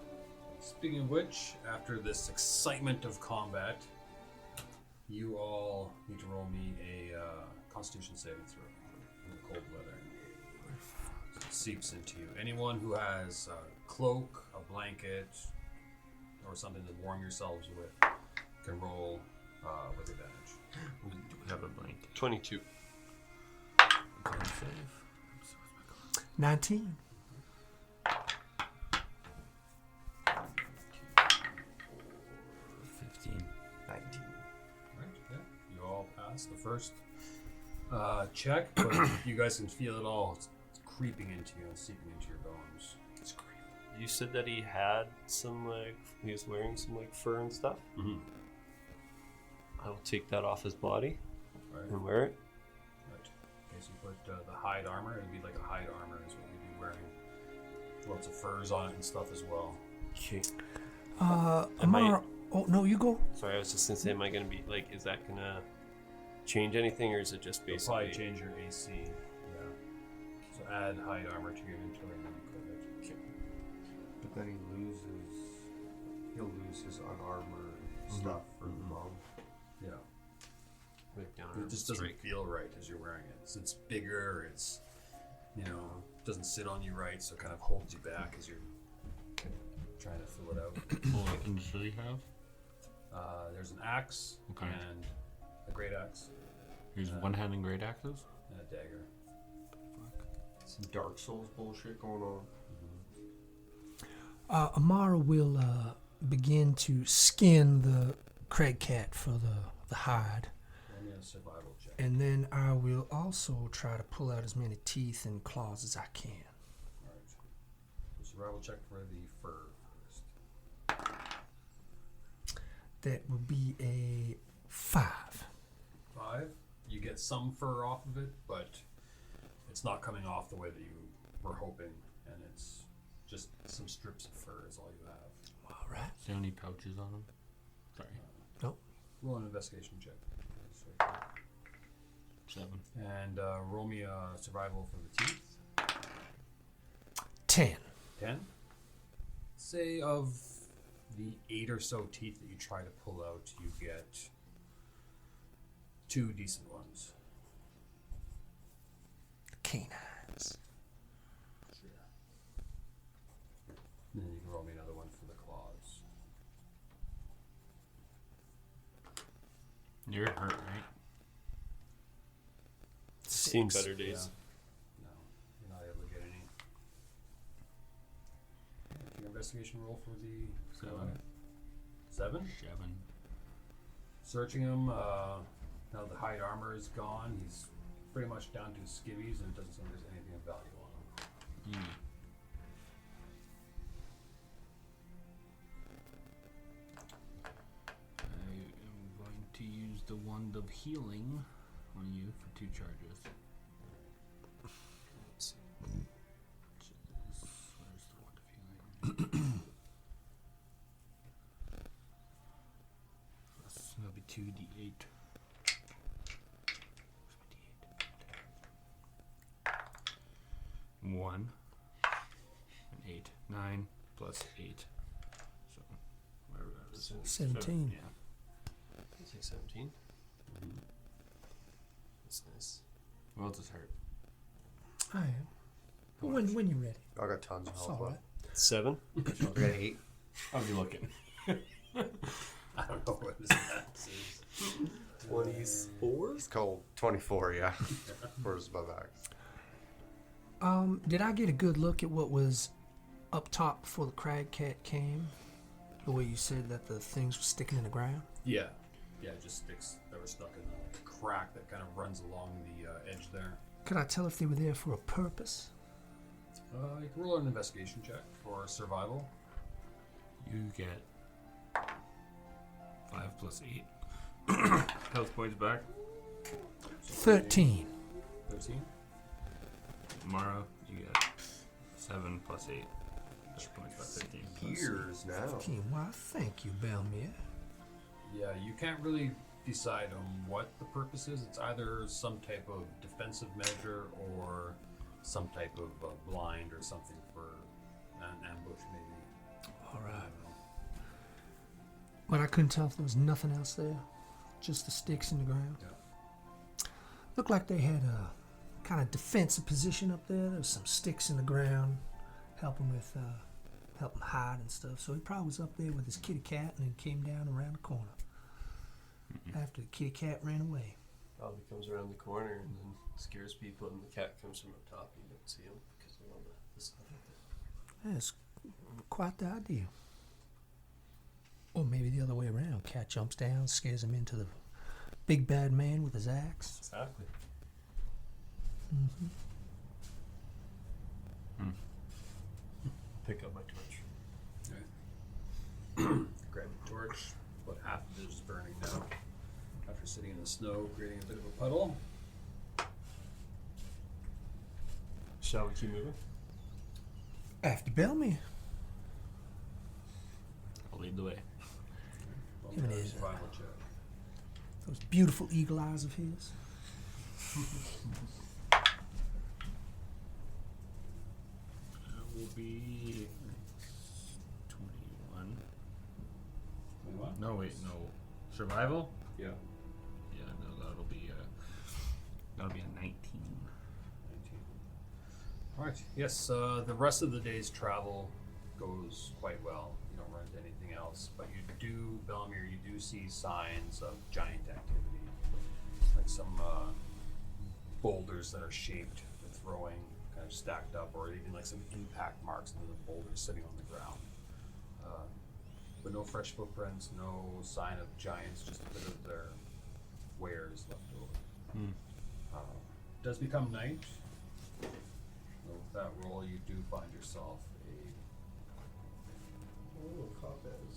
Speaking of which, after this excitement of combat, you all need to roll me a Constitution saving throw in the cold weather. It seeps into you. Anyone who has a cloak, a blanket, or something to warm yourselves with can roll with advantage. We do have a blanket. 22. 19. That's the first check, but you guys can feel it all. It's creeping into you and seeping into your bones. It's creeping. You said that he had some like he was wearing some like fur and stuff. Mm-hmm. I will take that off his body Right. and wear it. Right. Okay, so you put the hide armor. It'd be like a hide armor is what you'd be wearing. Lots of furs on it and stuff as well. Okay. Amara. Oh no, you go. Sorry, I was just gonna say, am I gonna be like, is that gonna change anything, or is it just It'll basically? probably change your AC. Yeah. So add hide armor to your inventory and then equip it. Okay. But then he'll lose his unarmored stuff for the bomb. Yeah. Right down It just doesn't feel right as you're wearing it. It's bigger. It's doesn't sit on you right, so it kind of holds you back as you're trying to fill it out. What weapons do you have? There's an axe Okay. and a great axe Here's one-handed great axes. and a dagger. Some Dark Souls bullshit going on. Amara will begin to skin the Craig cat for the hide. Roll me a survival check. And then I will also try to pull out as many teeth and claws as I can. All right. So survival check for the fur first. That will be a 5. 5. You get some fur off of it, but it's not coming off the way that you were hoping, and it's just some strips of fur is all you have. All right. Is there any pouches on them? Sorry. Roll an investigation check. 7. And roll me a survival for the teeth. 10. 10. Say of the 8 or so teeth that you try to pull out, you get 2 decent ones. Canines. And then you can roll me another one for the claws. You're hurt, right? Seen better days. No, you're not able to get any. Your investigation roll for the 7. 7. Searching him, now the hide armor is gone. He's pretty much down to his skivvies, and it doesn't seem there's anything of value on him. I am going to use the wand of healing on you for 2 charges. Where's the wand of healing? That'll be 2d8. 1 and 8. 9 plus 8. So, whatever that is. 17. Yeah. I'll take 17. That's nice. Well, else is hurt. I am. When you're ready. I got tons of It's health all left. right. 7. I got 8. I'll be looking. I don't know what his max is. 24. It's called 24, yeah. Where's my max? Did I get a good look at what was up top before the Crag Cat came? The way you said that the things were sticking in the ground? Yeah, just sticks that were stuck in the crack that kind of runs along the edge there. Could I tell if they were there for a purpose? You can roll an investigation check for survival. You get 5 plus 8 health points back. 13. 13. Mara, you get 7 plus 8 health points back. 15. Years now. 15. Why, thank you, Belmere. Yeah, you can't really decide on what the purpose is. It's either some type of defensive measure or some type of blind or something for an ambush, maybe. All I right. don't know. But I couldn't tell if there was nothing else there. Just the sticks in the ground. Yeah. Looked like they had a kind of defensive position up there. There was some sticks in the ground, helping hide and stuff. So he probably was up there with his kitty cat and then came down around the corner. After the kitty cat ran away. Probably comes around the corner and then scares people, and the cat comes from up top. And you don't see him because of all the stuff. That's quite the idea. Or maybe the other way around. Cat jumps down, scares him into the big bad man with his axe. Exactly. Pick up my torch. Grab the torch. About half of it is burning now. After sitting in the snow, creating a bit of a puddle. Shall we keep moving? After Bellamy. I'll lead the way. Well, Give me there's his, survival check. Those beautiful eagle eyes of his. That will be 21. 21? No, wait, no. Survival? Yeah. Yeah, no, that'll be a 19. 19. Alright, yes, the rest of the day's travel goes quite well. You don't run into anything else, but you do, Belmir, you do see signs of giant activity. Like some boulders that are shaped with throwing kind of stacked up, or even like some impact marks into the boulders sitting on the ground. But no fresh footprints, no sign of giants, just a bit of their wares left over. It does become night. So with that roll, you do find yourself a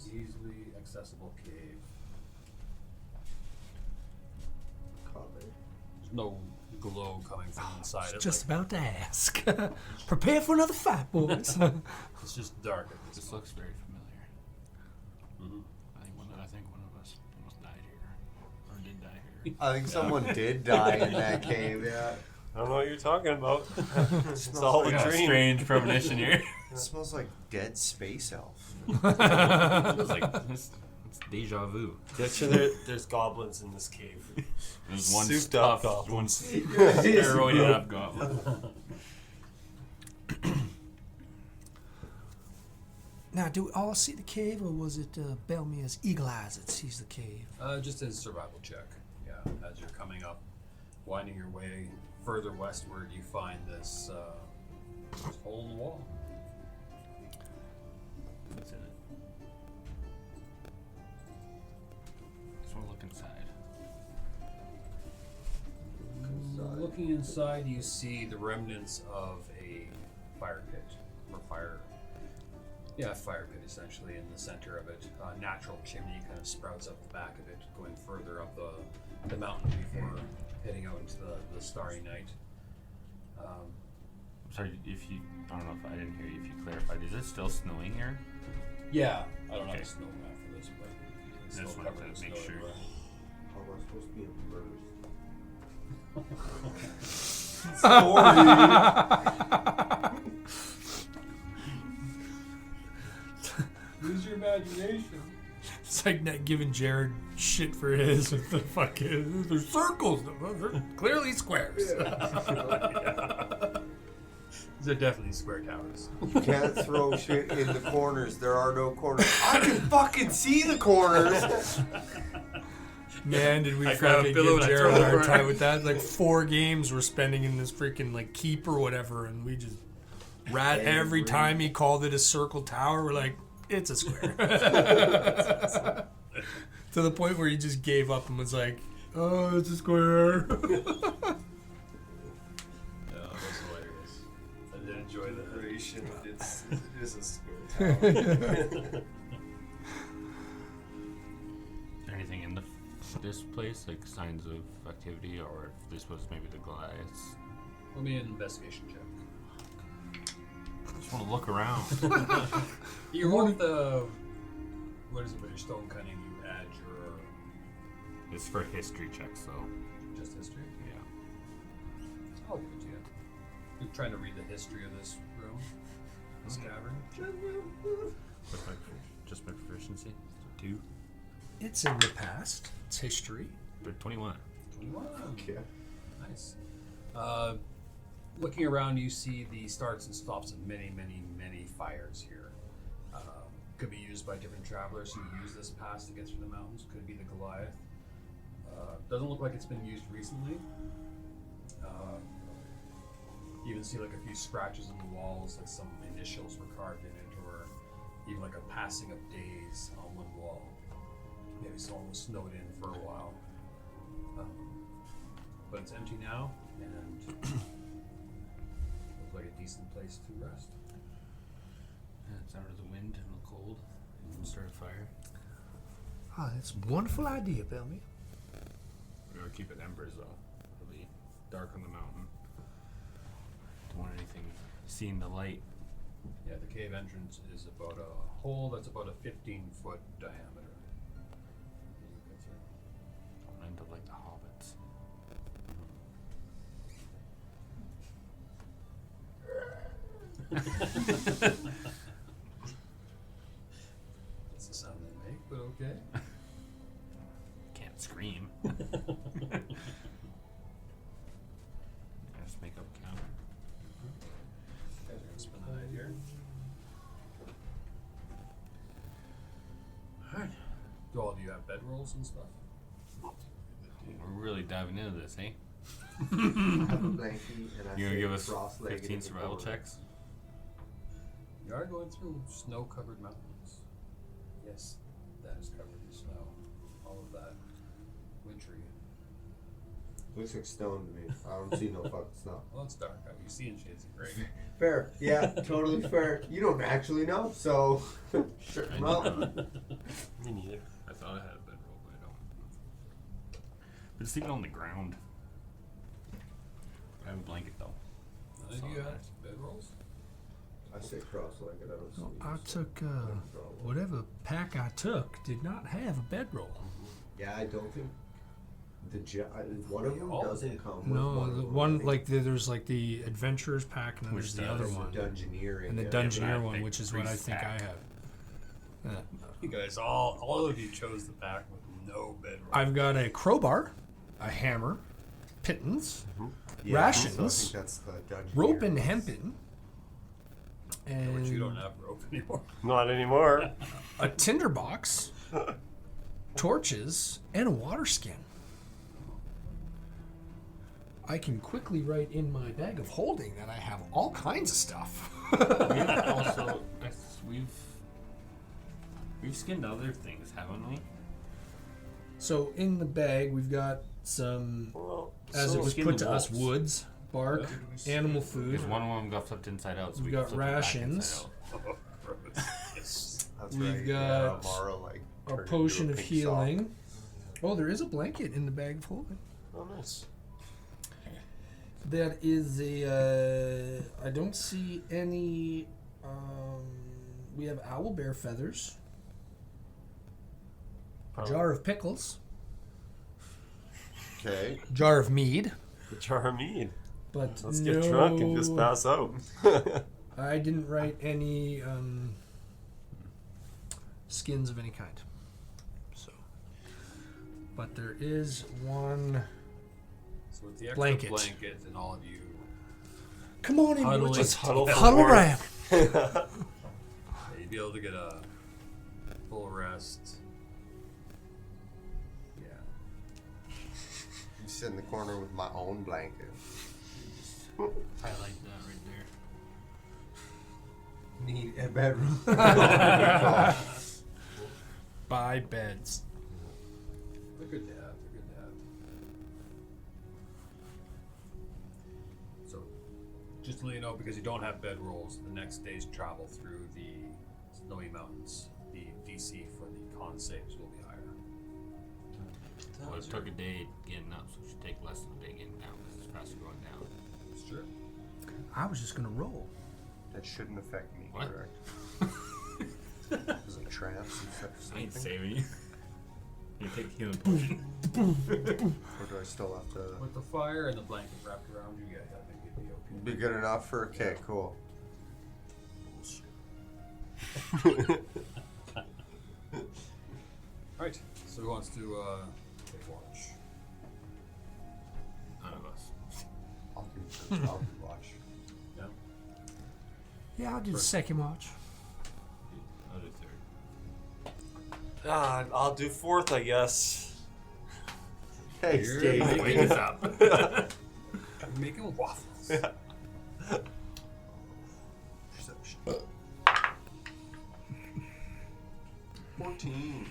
easily accessible cave. There's no glow coming from inside it. Just about to ask. Prepare for another fight, boys. It's just dark at this This point. looks very familiar. Mhm. I think one of us almost died here. Or did die here. I think someone did die in that cave. Yeah. I don't know what you're talking about. It's all a Yeah, dream. strange premonition here. It smells like dead space elf. It's like it's deja vu. Bet you there's goblins in this cave. There's one Souped up stuffed, goblin. one steroided up goblin. Now, do we all see the cave, or was it Belmir's eagle eyes that sees the cave? Just a survival check. Yeah, as you're coming up, winding your way further westward, you find this hole in the wall. What's in it? Just want to look inside. Looking inside, you see the remnants of a fire pit, or fire pit essentially in the center of it. A natural chimney kind of sprouts up the back of it, going further up the mountain before heading out into the starry night. Sorry, I don't know if I didn't hear you. If you clarified, is it still snowing here? Yeah, I don't have Okay. a snow map for this, but it's I still just wanted covered to in make snow sure. everywhere. How am I supposed to be a bird? Use your imagination. It's like not giving Jared shit for his with the fucking. There's circles. They're clearly squares. These are definitely square towers. You can't throw shit in the corners. There are no corners. I can fucking see the corners. Man, did we I grab a fucking pillow give and I Jared throw a it hard over. time with that? Like 4 games we're spending in this freaking like keep or whatever, and we just every time he called it a circle tower, we're like, it's a square. To the point where he just gave up and was like, oh, it's a square. Yeah, that was hilarious. I did enjoy that. Duration, it is a square tower. Anything in this place, like signs of activity, or if this was maybe the Goliaths? Roll me an investigation check. I just want to look around. You roll with the what is it with your stone cunning? You add your It's for history checks, though. just history. Yeah. I'll give it to you. You're trying to read the history of this room, this cavern. Just my proficiency. 2. It's in the past. It's history. But 21. 21. Okay. Nice. Looking around, you see the starts and stops of many, many, many fires here. Could be used by different travelers who use this pass to get through the mountains. Could be the Goliath. Doesn't look like it's been used recently. You even see like a few scratches in the walls, like some initials were carved in it, or even like a passing of days on one wall. Maybe someone was snowed in for a while. But it's empty now, and looks like a decent place to rest. Yeah, it's out of the wind and the cold. You can start a fire. Ah, that's a wonderful idea, Bellamy. We gotta keep it embers though. It'll be dark on the mountain. Don't want anything seeing the light. Yeah, the cave entrance is about a hole that's about a 15-foot diameter. Kind of like the hobbits. That's the sound they make, but okay. Can't scream. Just make up count. Guys are gonna spin a hide here. Alright. Do all of you have bedrolls and stuff? We're really diving into this, eh? I have a blankie and I You gonna say give us cross-legged 15 in the survival corner. checks? You are going through snow-covered mountains. Yes, that is covered in snow. All of that. Wintry. Looks like stone to me. I don't see no fucking snow. Well, it's dark out. You see in shades of gray. Fair. Yeah, totally fair. You don't actually know, so sure. I Well, don't know. Me neither. I thought I had a bedroll, but I don't. But it's even on the ground. I have a blanket though. None of you have bedrolls? I say cross-legged. I don't see. Well, I took, problem. whatever pack I took did not have a bedroll. Yeah, I don't think one of them all doesn't did. come with No, one. the of them. one, I think like, there's like the Adventurers pack, and then Which there's the the other other one. Dungeoneering. And the yeah. Dungeoneer I one, picked which is what I priest think pack. I have. You guys, all of you chose the pack with no bedroll. I've got a crowbar, a hammer, pittance, Yeah, rations, So I think that's the Dungeoneer. rope and hempen, and Which you don't have rope anymore. Not anymore. a tinderbox, torches, and a water skin. I can quickly write in my bag of holding that I have all kinds of stuff. We've also we've skinned other things, haven't we? So in the bag we've got some, Well, as So it was skin put the to us, wolves. woods, bark, animal food. Because one of them got flipped inside out, so We've we got flipped it back rations. inside out. Yes. That's We've right. got Mara, like, A turned into potion a of pink healing. Oh, there is a blanket in the bag of holding. oh, nice. That is a. I don't see any. We have owlbear feathers. Oh. Jar of pickles. sock. Okay. Jar of mead. The jar of mead. But Let's get drunk and just pass out. I didn't write any skins of any kind. So, but there is one. So with the extra Blanket. blanket and all of you Come on in, Huddling. let's Let's huddle for huddle warmth. around. you'd be able to get a full rest. Yeah. You sit in the corner with my own blanket. Highlight that right there. Need a bedroom. Buy beds. They're good to have. They're good to have. So, just to let you know, because you don't have bedrolls, the next day's travel through the snowy mountains, the DC for the con saves will be higher. Well, it took a day getting up, so it should take less than a day getting down because it's faster going down. It's true. I was just gonna roll. That shouldn't affect me, What? correct? Is it trance instead of I ain't something? saving you. You take the healing potion. Or do I still have to With the fire and the blanket wrapped around you, yeah, I think you'd be okay. be good enough for? Okay, cool. Alright, so who wants to take watch? None of us. I'll do watch. Yeah? Yeah, I'll do the second watch. I'll do third. I'll do fourth, I guess. Thanks, Here Dave. you Wake us up. You're making waffles. Perception. 14.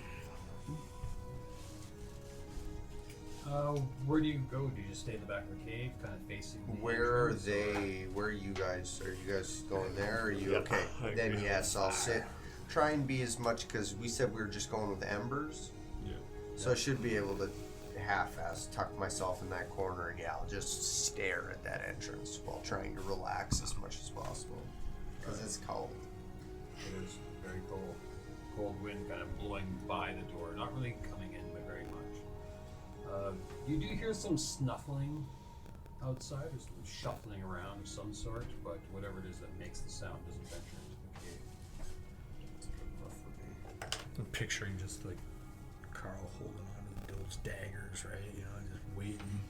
Where do you go? Do you just stay in the back of the cave, kind of facing the Where are entrance, they? Where are you guys? Are you guys going there? Are you Yeah, okay? I Then agree. yes, I'll sit. Try and be as much because we said we were just going with embers. Yeah. So I should be able to half-ass tuck myself in that corner and yeah, I'll just stare at that entrance while trying to relax as much as possible because it's cold. It is very cold. Cold wind kind of blowing by the door, not really coming in, but very much. You do hear some snuffling outside, or some shuffling around of some sort, but whatever it is that makes the sound doesn't venture into the cave. It's good enough for me. I'm picturing just like Carl holding on to those daggers, right? You know, just waiting.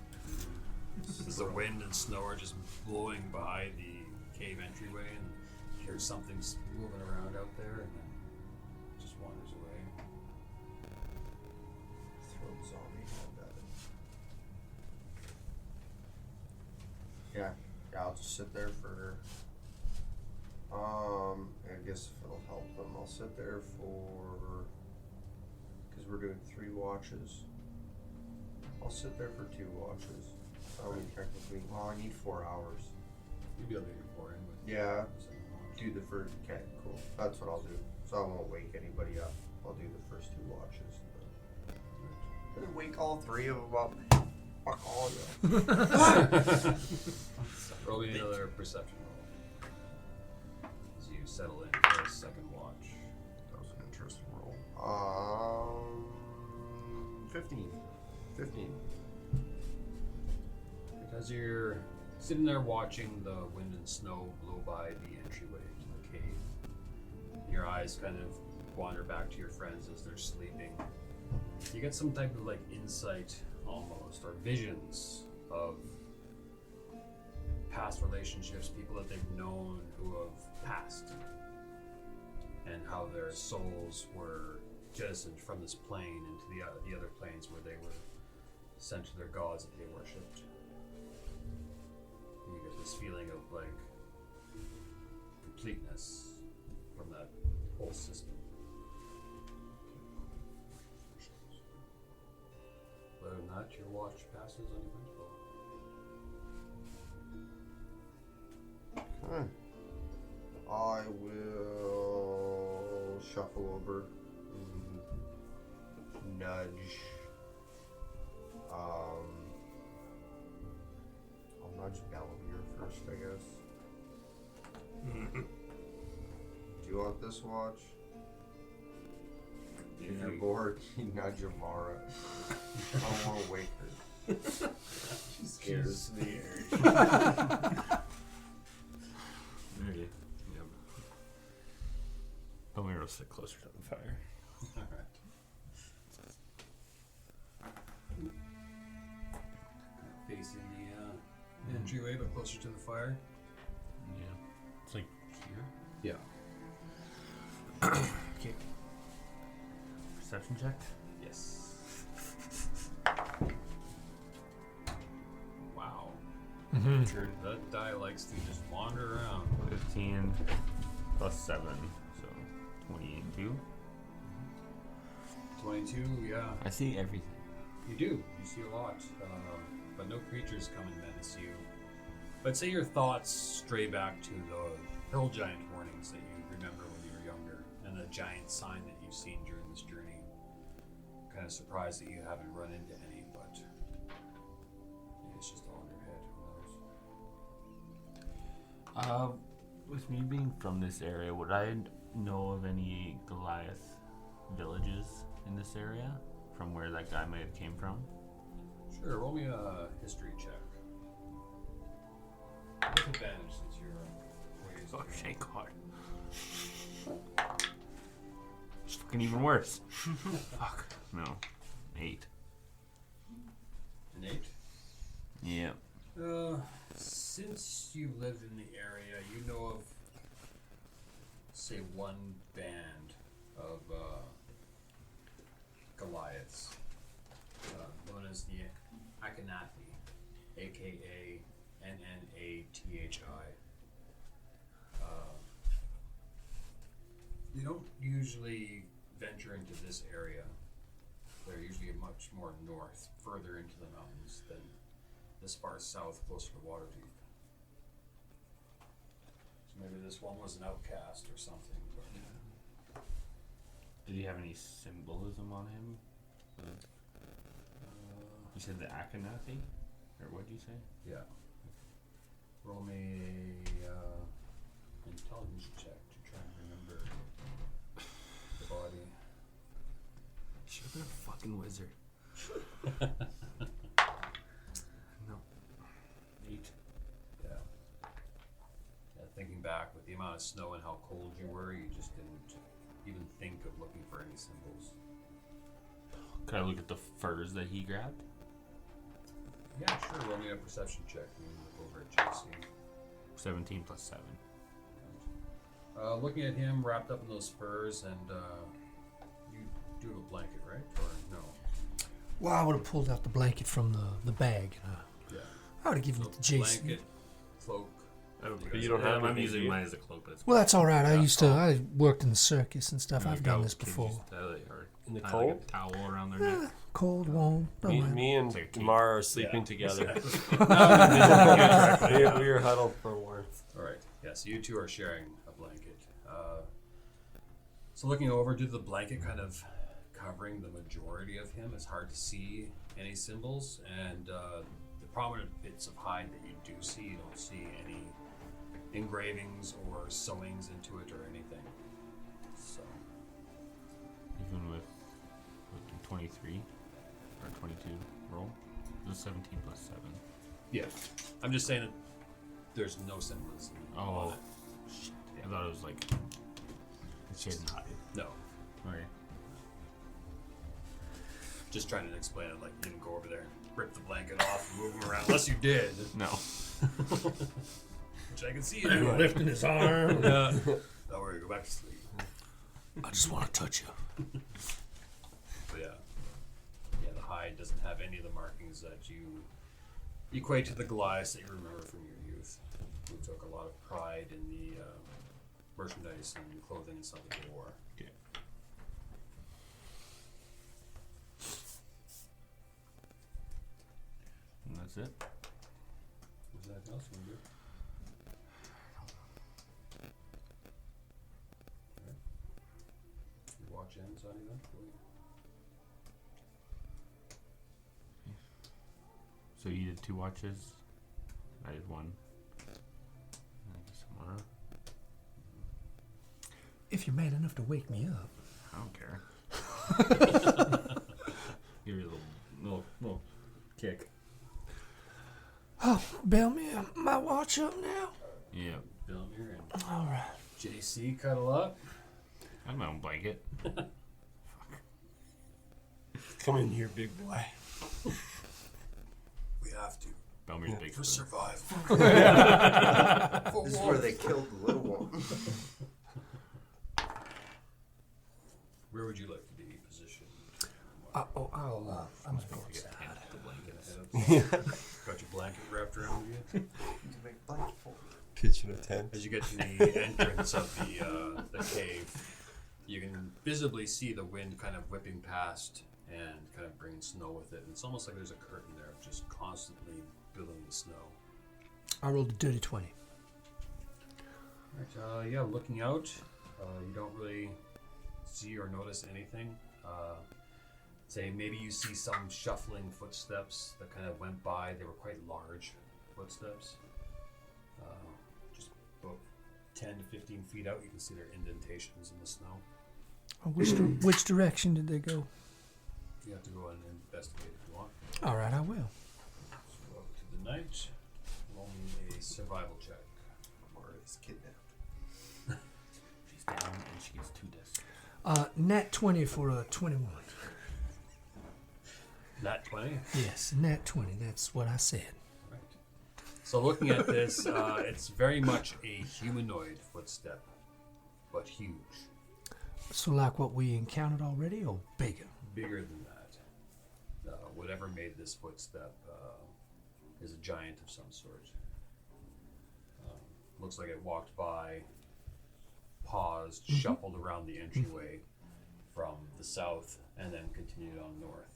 As the wind and snow are just blowing by the cave entryway, and you hear something moving around out there, and then it just wanders away. Throw zombie hand at it. Yeah, I'll just sit there for. I guess if it'll help them, I'll sit there for. Because we're doing 3 watches. I'll sit there for 2 watches. I mean, technically, well, I need 4 hours. You'd be able to do 4 in with Yeah, the second watch. do the first. Okay, cool. That's what I'll do. So I won't wake anybody up. I'll do the first 2 watches. And then wake all 3 of them up. Fuck all of you. Roll me another perception roll. As you settle in for a second watch. That was an interesting roll. 15. 15. As you're sitting there watching the wind and snow blow by the entryway to the cave, your eyes kind of wander back to your friends as they're sleeping. You get some type of like insight almost, or visions of past relationships, people that they've known who have passed, and how their souls were jettisoned from this plane into the other planes where they were sent to their gods that they worshipped. And you get this feeling of like completeness from that whole system. Other than that, your watch passes uneventful. Okay. I will shuffle over, nudge. I'll nudge Bellamere first, I guess. Do you want this watch? If you're bored, you nudge Amara. I don't want to wake her. She scares me. Maybe. Yep. Belmere will sit closer to the fire. Alright. Facing the entryway, but closer to the fire. Yeah. It's like here. Yeah. Okay. Perception check. Yes. Wow. Mm-hmm. That die likes to just wander around. 15 plus 7, so 22. 22, yeah. I see everything. You do. You see a lot. But no creatures come and menace you. But say your thoughts stray back to the hill giant warnings that you remember when you were younger, and the giant sign that you've seen during this journey. Kind of surprised that you haven't run into any, but maybe it's just all in your head. Who knows? With me being from this area, would I know of any Goliath villages in this area from where that guy might have came from? Sure, roll me a history check. With advantage since you're ways. Oh, thank God. It's fucking even worse. Fuck. No. 8. An 8? Yep. Since you've lived in the area, you know of, say, one band of Goliaths, known as the Akhenathi, aka Nnathi. You don't usually venture into this area they're usually much more north, further into the mountains than this far south, closer to Waterdeep. So maybe this one was an outcast or something. But, Did he have any symbolism on him? You said the Akhenathi? Or what did you say? yeah. Roll me a intelligence check to try and remember the body. Should have been a fucking wizard. No. 8. Yeah. Thinking back with the amount of snow and how cold you were, you just didn't even think of looking for any symbols. Could I look at the furs that he grabbed? Yeah, sure. Roll me a perception check. You can look over at JC. 17 plus 7. Looking at him wrapped up in those furs, and you do have a blanket, right? Or no? Well, I would have pulled out the blanket from the bag. Yeah. I would have given So it to Jason. blanket, cloak. But you don't have I'm it, using do you? mine as a cloak, but it's Well, that's all right. I Yeah. I worked in the circus and stuff. There I've we done go. this Kids before. used to, or In the tie, cold? like a towel around their neck. Cold, warm. don't Me, mind. me and Like a cape. Mara are sleeping Yeah. together. Exactly. we are huddled for warmth. All right. Yeah. So you two are sharing a blanket. So looking over, due to the blanket kind of covering the majority of him, it's hard to see any symbols, and the prominent bits of hide that you do see, you don't see any engravings or sewings into it or anything. So Even with 23 or 22 roll. It was 17 plus 7. yeah, I'm just saying that there's no semblance. Oh, shit. I thought it was like hidden hide. No. Okay. Just trying to explain it like you didn't go over there, rip the blanket off, and move him around. Unless you did, No. which I can see you doing. Lifting his arm. Don't worry, go back to sleep. I just want to touch you. But yeah, the hide doesn't have any of the markings that you equate to the Goliaths that you remember from your youth, who took a lot of pride in the merchandise and clothing and stuff that they wore. Okay. And that's it. Was there anything else you want to do? Okay. Your watch ends on eventually. So you did 2 watches. I did 1. I guess Mara. If you're mad enough to wake me up. I don't care. Give you a little kick. Oh, Belmere, my watch up now? Yeah. Belmere and All right. JC cuddle up. I have my own blanket. Come in here, big boy. We have to. Belmere's big For spoon. survival. This is where they killed the little one. Where would you like to be positioned? I'm Get the blanket. Got your blanket wrapped around you. To make blanket for me. Pitching a tent. As you get to the entrance of the cave, you can visibly see the wind kind of whipping past and kind of bringing snow with it. And it's almost like there's a curtain there of just constantly billowing the snow. I rolled a dirty 20. Right, yeah, looking out, you don't really see or notice anything. Say maybe you see some shuffling footsteps that kind of went by. They were quite large footsteps. Just about 10 to 15 feet out, you can see their indentations in the snow. Which direction did they go? You have to go and investigate if you want. All right, I will. So go up to the night. Roll me a survival check. Mara is kidnapped. She's down and she gets 2 discs. Nat 20 for a 21. Nat 20. Yes, nat 20. That's what I said. Right. So looking at this, it's very much a humanoid footstep, but huge. So like what we encountered already, or bigger? Bigger than that. Whatever made this footstep is a giant of some sort. Looks like it walked by, paused, shuffled around the entryway, from the south and then continued on north.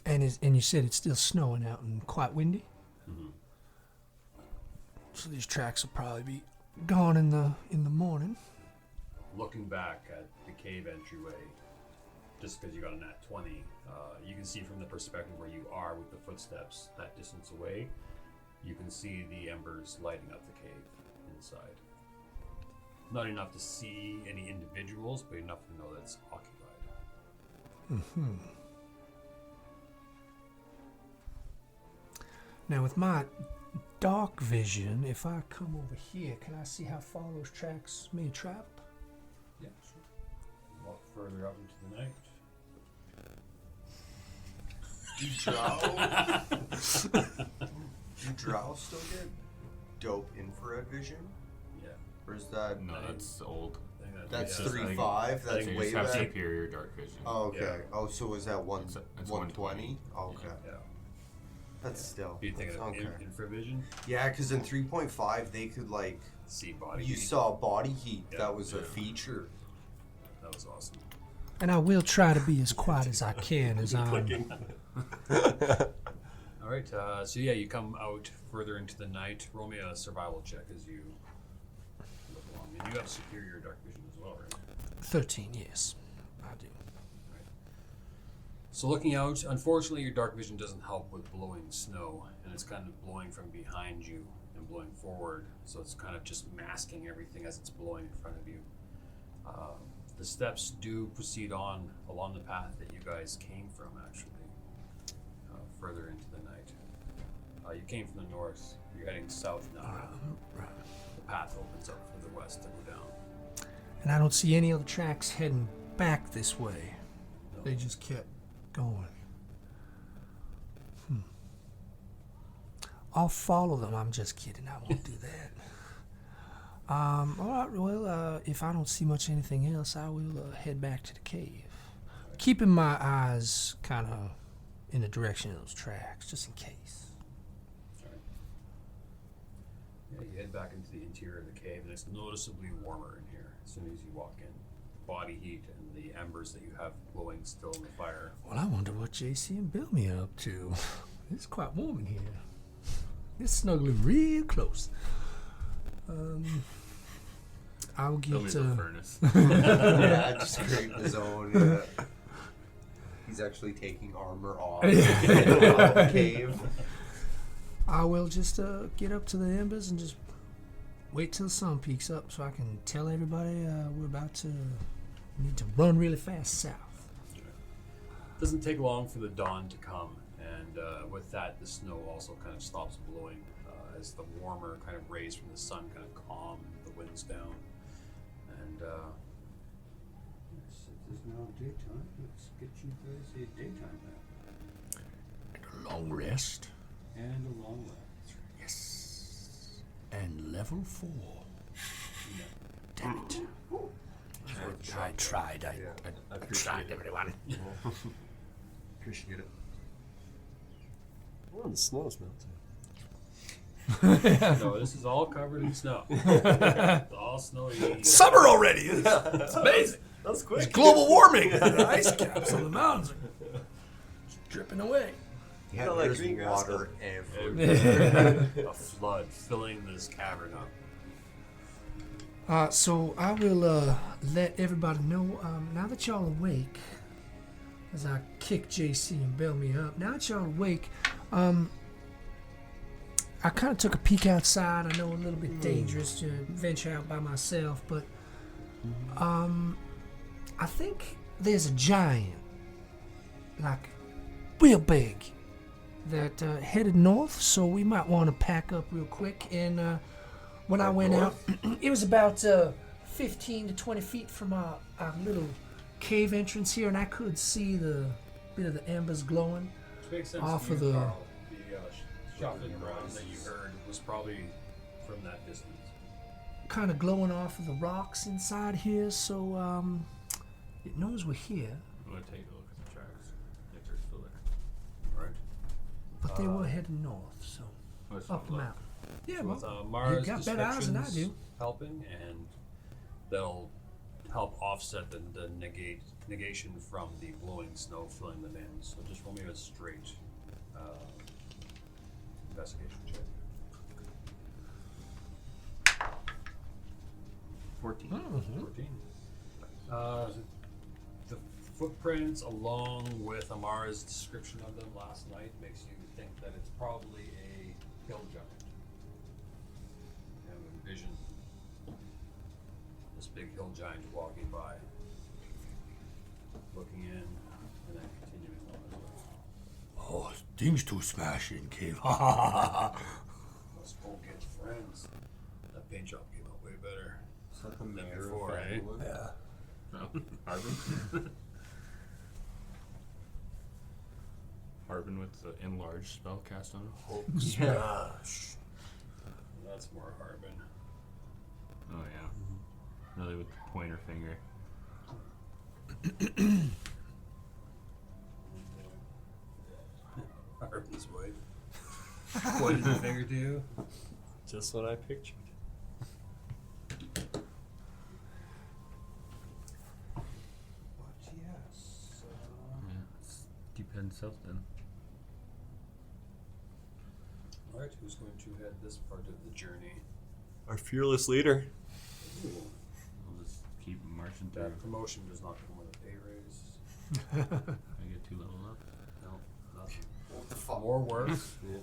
And you said it's still snowing out and quite windy. Mhm. So these tracks will probably be gone in the morning. Looking back at the cave entryway, just because you got a nat 20, you can see from the perspective where you are with the footsteps that distance away, you can see the embers lighting up the cave inside. Not enough to see any individuals, but enough to know that it's occupied. Now with my dark vision, if I come over here, can I see how far those tracks may travel? Yeah, sure. Walk further out into the night. Do drow still get dope infrared vision? Yeah. Or is that... No, that's old. I think That's yeah, 3.5? That's So you way just have back? superior dark vision. Oh, okay. Yeah. Oh, so was that one, It's 120? Okay. Yeah. That's still... Be thinking of okay. infravision, Yeah, because in 3.5, they could, like... see body You heat. saw body heat. Yeah. That was a feature. That was awesome. And I will try to be as quiet as I can as I'm... All right, so yeah, you come out further into the night. Roll me a survival check as you look along. And you have superior dark vision as well, right? 13, yes. I do. So looking out, unfortunately your dark vision doesn't help with blowing snow, and it's kind of blowing from behind you and blowing forward, so it's kind of just masking everything as it's blowing in front of you. The steps do proceed on along the path that you guys came from, actually, further into the night. You came from the north, you're heading south now. Right. The path opens up for the west to go down. And I don't see any other tracks heading back this way. No. They just kept going. I'll follow them. I'm just kidding. I won't do that. All right. Well, if I don't see much anything else, I will head back to the cave, keeping my eyes kind of in the direction of those tracks, just in case. Alright. Yeah, you head back into the interior of the cave, and it's noticeably warmer in here as soon as you walk in. The body heat and the embers that you have glowing still in the fire. Well, I wonder what JC and Bellamy are up to. It's quite warm in here. It's snuggling real close. I'll Tell me get. the furnace. Yeah, just creating his own. He's actually taking armor off. Out of the cave. I will just get up to the embers and just wait till the sun peaks up so I can tell everybody we're about to need to run really fast south. Doesn't take long for the dawn to come, and with that, the snow also kind of stops blowing as the warmer kind of rays from the sun kind of calm the winds down. And Yes, it is now daytime. Let's get you guys a daytime nap. A long rest. And a long rest. Yes. And level 4. Damn it. I tried. I tried, everyone. Appreciate it. Oh, the snow's melting. no, this is all covered in snow. It's all snowy. Summer already. It's amazing. That was quick. It's global warming. The ice caps on the mountains are just dripping away. Yeah, Kinda like there's green grass water everywhere. A flood filling this cavern up. So I will let everybody know, now that y'all awake, as I kick JC and Bellamy up, now that y'all awake, I kind of took a peek outside. I know a little bit dangerous to venture out by myself, but I think there's a giant, like real big, that headed north, so we might want to pack up real quick. And when I went out, it was about 15 to 20 feet from our little cave entrance here, and I could see the bit of the embers glowing. Which makes sense Off to of you, the- Carl. The shuffling around that you heard was probably from that distance. Kind of glowing off of the rocks inside here, so it knows we're here. I'm gonna take a look at the tracks. If they're still there. Right. But they were heading north, so Let's up the look. mountain. Yeah, So well, with Mara's got better eyes than I descriptions do. helping, and they'll help offset the negation from the blowing snow filling them in. So just roll me a straight investigation check. 14. 14. The footprints, along with Amara's description of them last night, makes you think that it's probably a hill giant. You have envision this big hill giant walking by, looking in, and then continuing on as well. Oh, things to smash in, cave. Let's go get friends. That paint job came out way better than before, eh? Yeah. Harbin. Harbin with the enlarged spell cast on him. Yeah. That's more Harbin. Oh yeah. Really with the pointer finger. Harbin's wife. Pointed the finger to you. Just what I pictured. But yes. Yeah. It's deep head south then. Alright, who's going to head this part of the journey? Our fearless leader. Ooh, I'll just keep marching through. that promotion does not come with a pay raise. I get 2 level up. No, nothing. What the fuck? More work,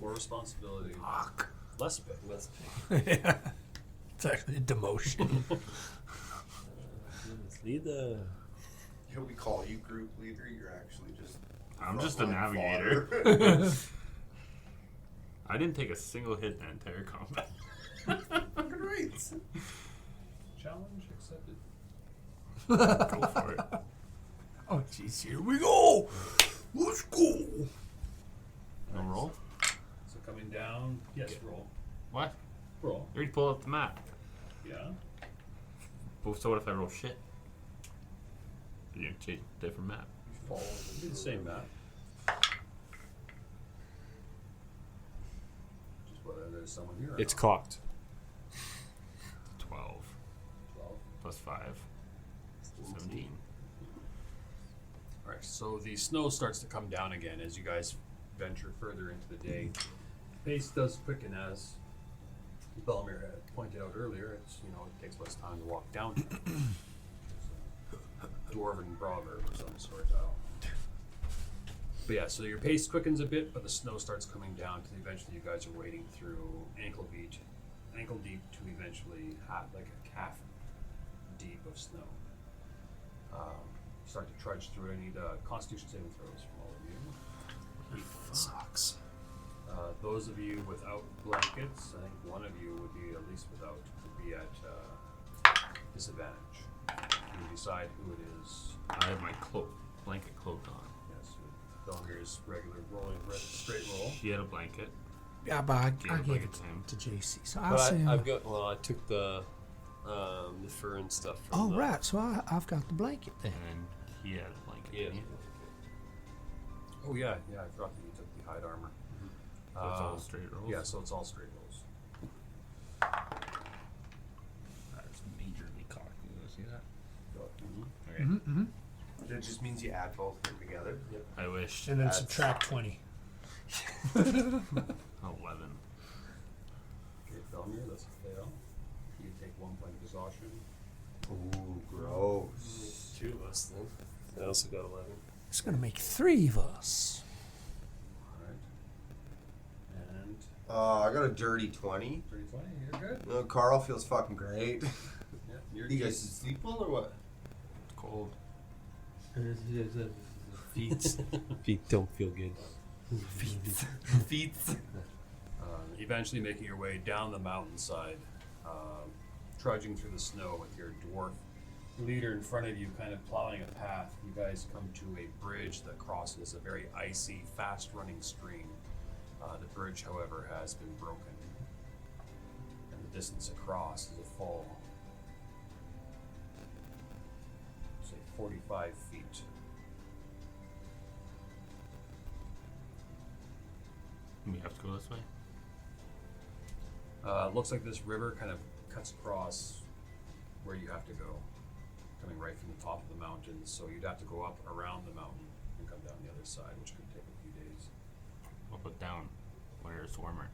more responsibility, Fuck. less pay. Let's Yeah. It's actually a demotion. leader. Yeah, we call you group leader. You're actually just. I'm just a frontline navigator. fodder. I didn't take a single hit in the entire combat. Great. Challenge accepted. Go for it. Oh, jeez, here we go. Let's go. No roll? So coming down, yes, roll. What? Roll. You already pulled up the map. Yeah. So what if I roll shit? You change a different map. Follow the same map. Just whether there's someone here or It's not. cocked. 12 12. plus 5. 17. Alright, so the snow starts to come down again as you guys venture further into the day. Pace does quicken as Belmir had pointed out earlier. It's, it takes less time to walk down. It's a dwarven proverb of some sort. But yeah, so your pace quickens a bit, but the snow starts coming down till eventually you guys are wading through ankle deep to eventually have like a calf deep of snow. Start to trudge through. I need Constitution saving throws from all of you. Sucks. Those of you without blankets, I think one of you would be at least would be at disadvantage. You decide who it is. I have my blanket cloak on. Yes, Belmir's regular rolling straight roll. She had a blanket. Yeah, but I Gave a gave blanket it to him. to JC. So I'll But say. I've got. Well, I took the fur and stuff. From Oh, the, right. So I've got the blanket then. And he had a blanket. Yeah. didn't he? Oh yeah, I forgot that you took the hide armor. So it's all straight rolls? Yeah, so it's all straight rolls. That's majorly cocked. You want to see that? Okay. Mm-hmm. That just means you add both of them together. I wish. And then That's- subtract 20. 11. Okay, Belmir, that's a fail. You take 1 point of exhaustion. Ooh, gross. 2 of us then. I also got 11. It's going to make 3 of us. Alright. And I got a dirty 20. 30-20, you're good. No, Carl feels fucking great. Yeah, you're You guys sleep well or what? It's cold. Feet don't feel good. Feet. Eventually making your way down the mountainside, trudging through the snow with your dwarf leader in front of you, kind of plowing a path. You guys come to a bridge that crosses a very icy, fast-running stream. The bridge, however, has been broken, and the distance across is a full, say, 45 feet. We have to go this way. Looks like this river kind of cuts across where you have to go. coming right from the top of the mountain, so you'd have to go up around the mountain and come down the other side, which could take a few days. We'll put down where it's warmer.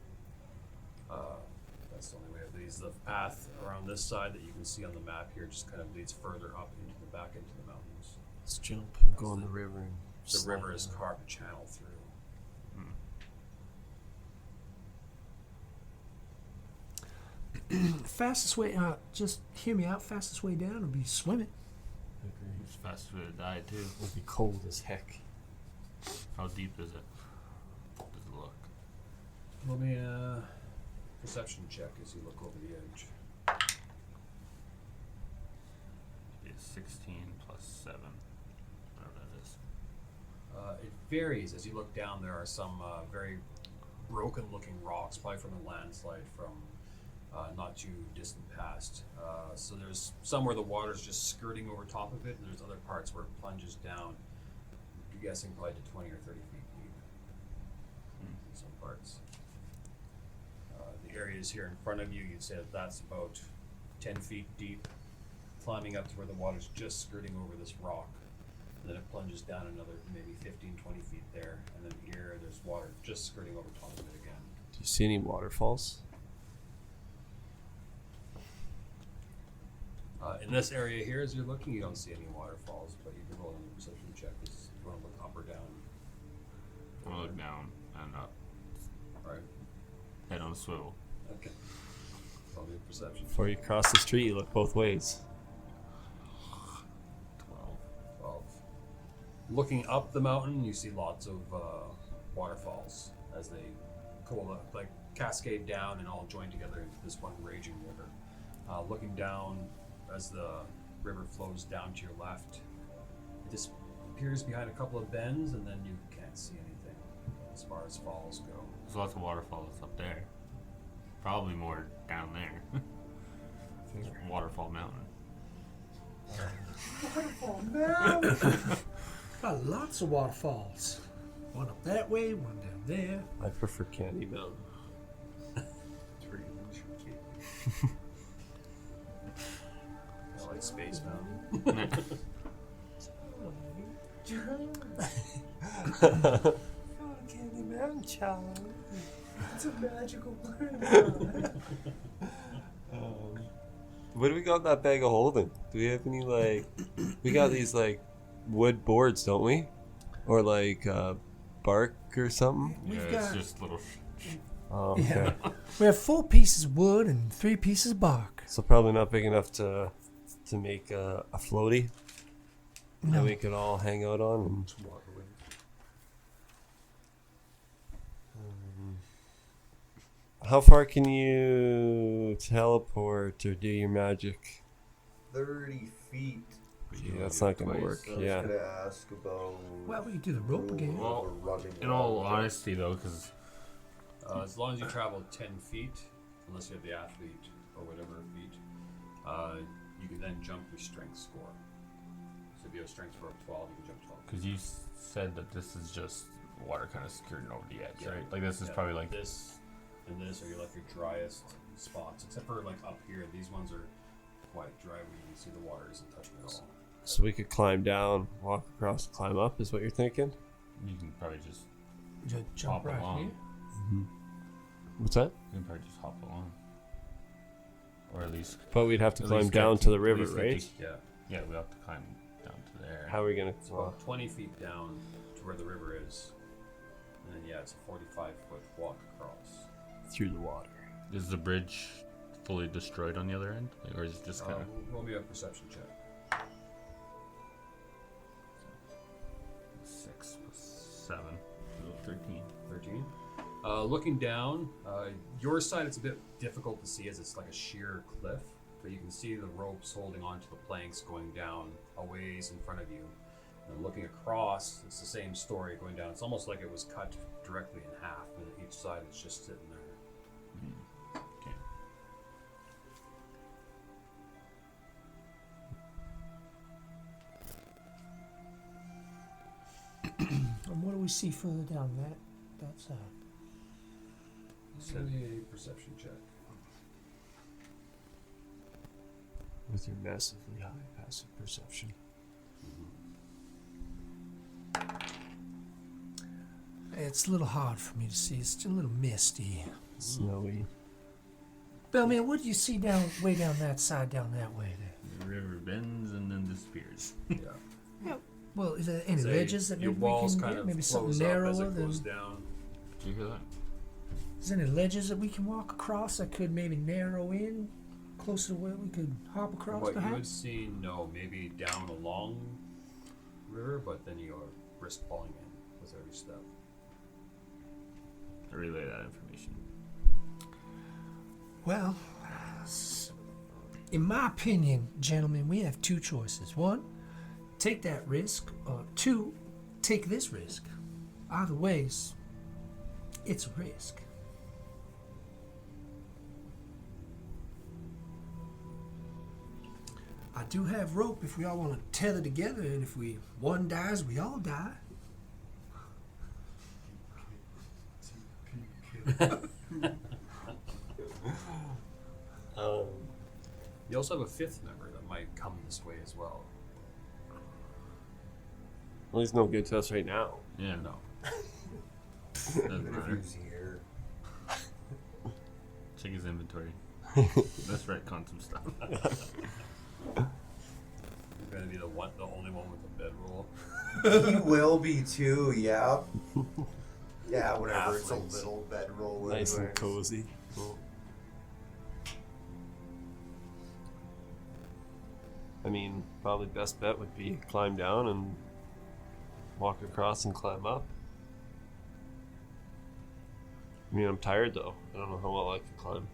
That's the only way it leads. The path around this side that you can see on the map here just kind of leads further up into the back into the mountains. Let's jump and go on the river. And The slide river is down. carved a channel through. Fastest way, just hear me out. Fastest way down would be swimming. It's faster to die too. It'll be cold as heck. How deep is it? Does it look? Let me perception check as you look over the edge. It's 16 plus 7. Whatever that is. It varies as you look down. There are some very broken-looking rocks, probably from a landslide from not too distant past. So there's some where the water's just skirting over top of it, and there's other parts where it plunges down. I'm guessing probably to 20 or 30 feet deep in some parts. The areas here in front of you, you'd say that that's about 10 feet deep, climbing up to where the water's just skirting over this rock. And then it plunges down another maybe 15, 20 feet there. And then here, there's water just skirting over top of it again. Do you see any waterfalls? In this area here, as you're looking, you don't see any waterfalls, but you can roll a perception check if you want to look up or down. I'm gonna look down and up. Alright, Head on a swivel. okay. Roll me a perception. Before you cross the street, you look both ways. 12. Looking up the mountain, you see lots of waterfalls as they like cascade down and all join together into this one raging river. Looking down as the river flows down to your left, it disappears behind a couple of bends, and then you can't see anything as far as falls go. There's lots of waterfalls up there. Probably more down there. Waterfall Mountain. Got lots of waterfalls. One up that way, one down there. I prefer Candy Mountain. I like Space Mountain. Candy Mountain, child. It's a magical place. What do we got in that bag of holding? Do we have any we got these wood boards, don't we? Or bark or something? Yeah, We've it's got- just little. Oh, okay. Yeah. We have 4 pieces of wood and 3 pieces of bark. So probably not big enough to make a floaty that No. we could all hang out on. And, how far can you teleport or do your magic? 30 feet. Yeah, that's not gonna work. So I was Yeah. gonna ask about. Well, we could do the rope again. Well, running In all around. honesty, though, because As long as you travel 10 feet, unless you have the athlete or whatever feat, you can then jump your strength score. So if you have a strength score of 12, you can jump 12. you said that this is just water kind of skirting over the edge, Yeah. right? Like this is Yeah, probably like this and this are your driest spots, except for up here. These ones are quite dry where you can see the water isn't touching at all. So we could climb down, walk across, climb up. Is what you're thinking? you can probably just Just jump hop right along. here. What's that? You can probably just hop along, or at least But we'd have to at climb least down 50 to the at river, least 50 right? Yeah. Yeah, we have to climb down to there. How are we gonna? It's about 20 feet down to where the river is. And then, yeah, it's a 45-foot walk across. Through the water. Is the bridge fully destroyed on the other end, or is it just kind of? Roll me a perception check. 6 plus 7, so 13. 13. Looking down, your side it's a bit difficult to see as it's like a sheer cliff, but you can see the ropes holding onto the planks going down a ways in front of you. And looking across, it's the same story going down. It's almost like it was cut directly in half, and each side is just sitting there. Okay. And what do we see further down that side? Send me a perception check. With your massively high passive perception. It's a little hard for me to see. It's still a little misty. Snowy. Bellman, what do you see way down that side, down that way there? The river bends and then disappears. Yeah. Well, is there any Say ledges that your maybe we walls can kind get? of Maybe something close up narrower as it than. goes down. Did you hear that? Is there any ledges that we can walk across that could maybe narrow in closer to where we could hop across, What you would perhaps? see, no, maybe down along river, but then you're risk falling in with every step. I relay that information. Well, in my opinion, gentlemen, we have two choices. One, take that risk, or two, take this risk. Either ways, it's a risk. I do have rope if we all want to tether together, and if one dies, we all die. You also have a fifth member that might come this way as well. Well, he's no good to us right now. Yeah, No. doesn't matter. Who's here? Check his inventory. Let's retcon some stuff. You're gonna be the only one with a bedroll. He will be too, yeah. Yeah, whatever. It's a Halflings. little bedroll. Nice and anyways. cozy. I mean, probably best bet would be climb down and walk across and climb up. I mean, I'm tired though. I don't know how well I can climb.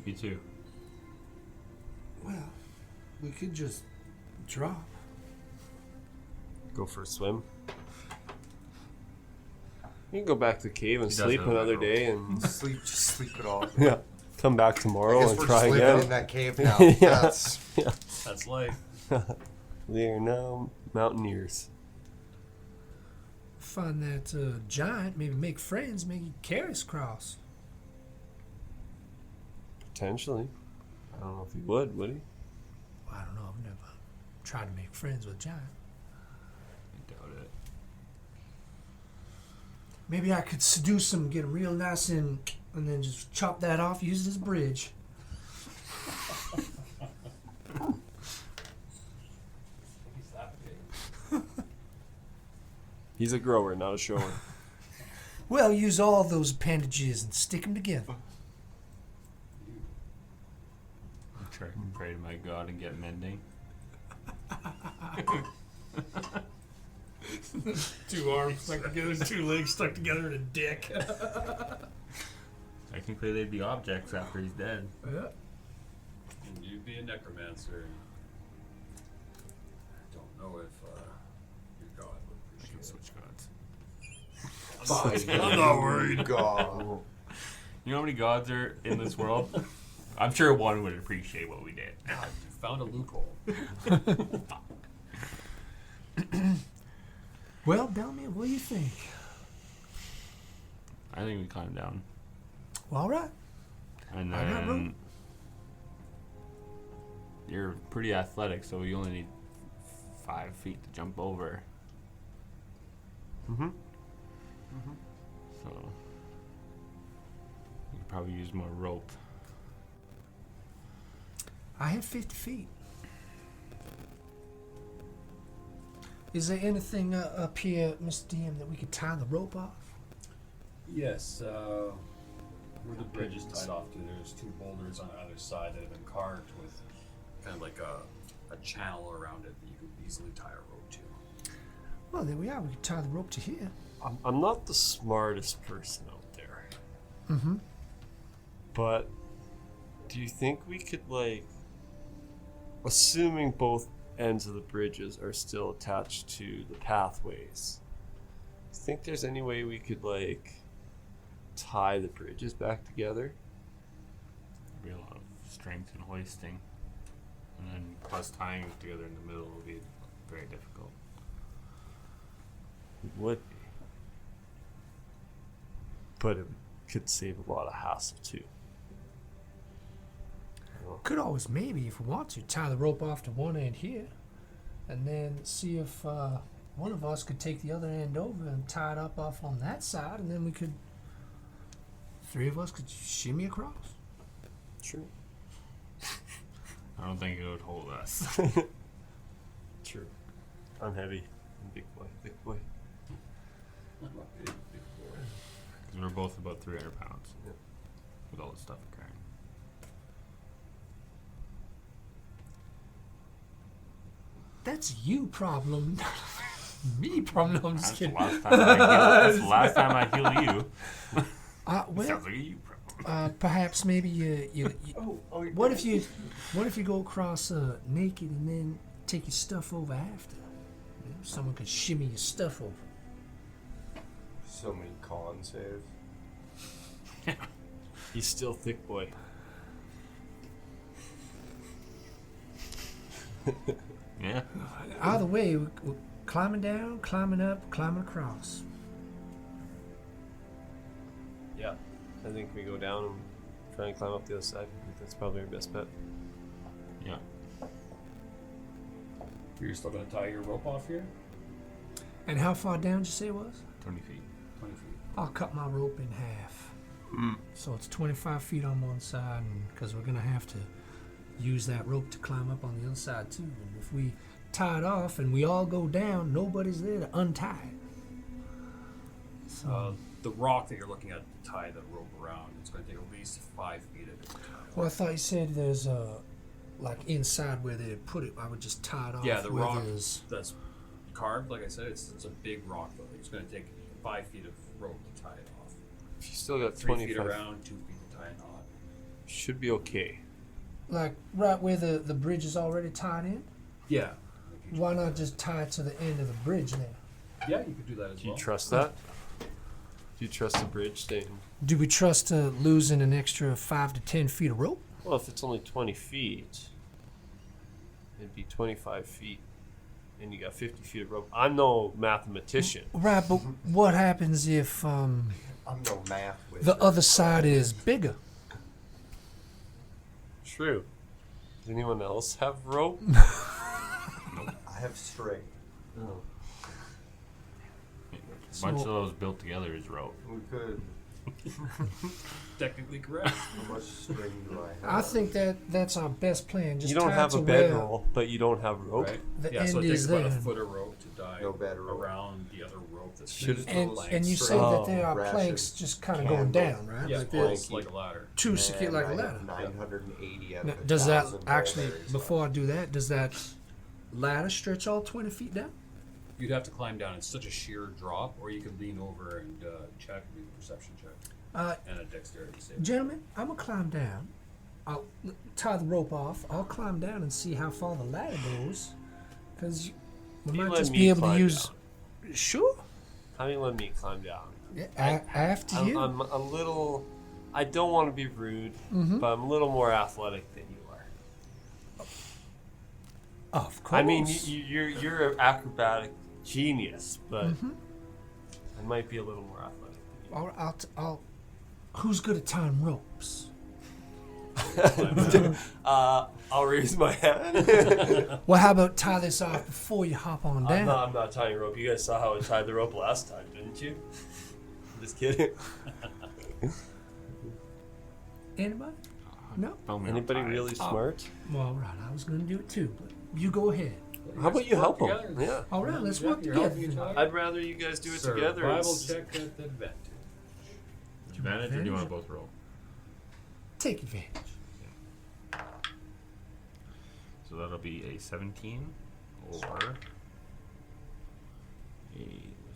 Me too. Well, we could just drop. Go for a swim. You can go back to the cave and He does sleep have a another bedroll. day and Just sleep it off. yeah, come back I tomorrow guess and we're try just living again. in that cave now. Yeah. That's That's life. We are now mountaineers. Find that giant, maybe make friends, maybe carry us across. Potentially. I don't know if he would he? Well, I don't know. I've never tried to make friends with a giant. I doubt it. Maybe I could seduce him, get him real nice, and then just chop that off, use it as a bridge. He's that big. He's a grower, not a shower. Well, use all those appendages and stick them together. Try and pray to my God and get mending. Two arms stuck together, two legs stuck together, and a dick. Technically, they'd be objects after he's dead. Yeah. And you'd be a necromancer. I don't know if your god would I can appreciate switch gods. fine. I'm not worried. God. You know how many gods are in this world? I'm sure one would appreciate what we did. it. You found a loophole. Well, Bellman, what do you think? I think we climb down. Well, all right. And I got room. then you're pretty athletic, so you only need 5 feet to jump over. Mm-hmm. So you could probably use more rope. I have 50 feet. Is there anything up here, Mr. DM, that we could tie the rope off? Yes, where the bridge is tied off to, there's two boulders on either side that have been carved with kind of like a channel around it that you could easily tie a rope to. Well, there we are. We could tie the rope to here. I'm not the smartest person out there, Mm-hmm. but do you think we could, like, assuming both ends of the bridges are still attached to the pathways, do you think there's any way we could, like, tie the bridges back together? There'd be a lot of strength in hoisting. And then plus tying them together in the middle will be very difficult. It would be. But it could save a lot of hassle too. You know, Could always maybe, if we want to, tie the rope off to one end here, and then see if one of us could take the other end over and tie it up off on that side, and then we could, three of us could shimmy across. True. I don't think it would hold us. True. I'm heavy. I'm big boy. Big boy. I'm a big boy. Because we're both about 300 pounds. Yeah. With all the stuff we're carrying. That's you problem, me problem. No, I'm just That's the kidding. that's the last time I healed you. Well, Sounds like a you problem. perhaps maybe you Oh, what if you go across naked and then take your stuff over after? You know, someone could shimmy your stuff over. So many con saves. He's still thick boy. Yeah. Either way, we're climbing down, climbing up, climbing across. Yeah. I think we go down and try and climb up the other side. I think that's probably our best bet. Yeah. You're still gonna tie your rope off here? And how far down did you say it was? 20 feet. 20 feet. I'll cut my rope in half. So it's 25 feet on one side, because we're going to have to use that rope to climb up on the other side too. And if we tie it off and we all go down, nobody's there to untie it. So, The rock that you're looking at to tie the rope around, it's gonna take at least 5 feet of it to tie it. well, I thought you said there's like inside where they put it, I would just tie it off. Yeah, the where rock there's- that's carved, like I said, it's a big rock though. It's gonna take 5 feet of rope to tie it off. If you still got 3 feet 25, around, 2 feet to tie a knot. should be okay. Like right where the bridge is already tied in. Yeah. Why not just tie it to the end of the bridge then? Yeah, you could do that as Do you well. trust that? Do you trust the bridge staying? Do we trust losing an extra 5 to 10 feet of rope? Well, if it's only 20 feet, it'd be 25 feet, and you got 50 feet of rope. I'm no mathematician. Right, but what happens if I'm no math wizard. the other side is bigger? True. Does anyone else have rope? I have string. Oh. A bunch of those built together is rope. We could. Technically correct. How much string do I have? I think that's our best plan. Just You don't tie have it a to where bedroll, but you don't have rope. Right? The Yeah, so end it takes is about a there. foot of rope to tie No bedroll. around the other rope that's Should- just And, planks. and you Straight. said Oh, that there are ration, planks just kind of going candle. down, right? Yeah, Like it's there's like a ladder. two secure like a And I ladder. have 980 out Now, of does that 1,000 actually, mulberries before I do that, does that ladder stretch all 20 feet down? You'd have to climb down. It's such a sheer drop, or you could lean over and check, do a perception check and a dexterity save. Gentlemen, I'm going to climb down. I'll tie the rope off. I'll climb down and see how far the ladder goes. Because we You might let just me be able to climb use. down. Sure. How do you let me climb down? Yeah, after you. I'm a little. I don't want to be rude, but I'm a little more athletic than you are. Of course. I mean, you're an acrobatic genius, but I might be a little more athletic than I'll. Who's good at tying ropes? you. I'll raise my hand. Well, how about tie this off before you hop on down? I'm not tying rope. You guys saw how I tied the rope last time, didn't you? Just kidding. Anybody? No? Tell me Anybody how to tie really it. smart? Well, right. I was going to do it too, but you go ahead. How about you help them? together. Yeah. All right, let's Yeah, work you're together. helping each other. I'd rather you guys do it together. Survival It's- check at advantage. Advantage, or do you want to both roll? Take advantage. So that'll be a 17 or a, what's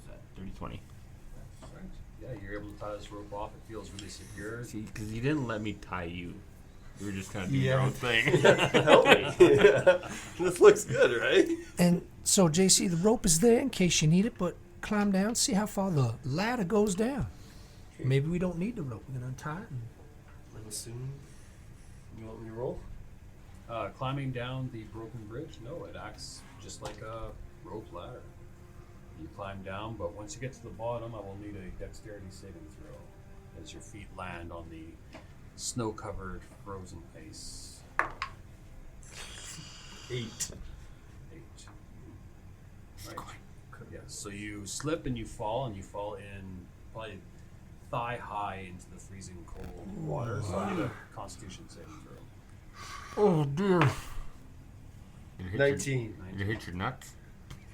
that, 30-20. Right. Yeah, you're able to tie this rope off. It feels really secure. See, because you didn't let me tie you. You were just kind of doing your own thing. Help me. This looks good, right? And so, JC, the rope is there in case you need it, but climb down, see how far the ladder goes down. Maybe we don't need the rope. We can untie it. And I'm assuming. You want me to roll? Climbing down the broken bridge, no, it acts just like a rope ladder. You climb down, but once you get to the bottom, I will need a dexterity saving throw as your feet land on the snow-covered frozen ice. 8. 8. Right. Yeah, so you slip and you fall in probably thigh high into the freezing cold water. So I need a Constitution saving throw. Oh dear. You hit 19. You hit your nuts.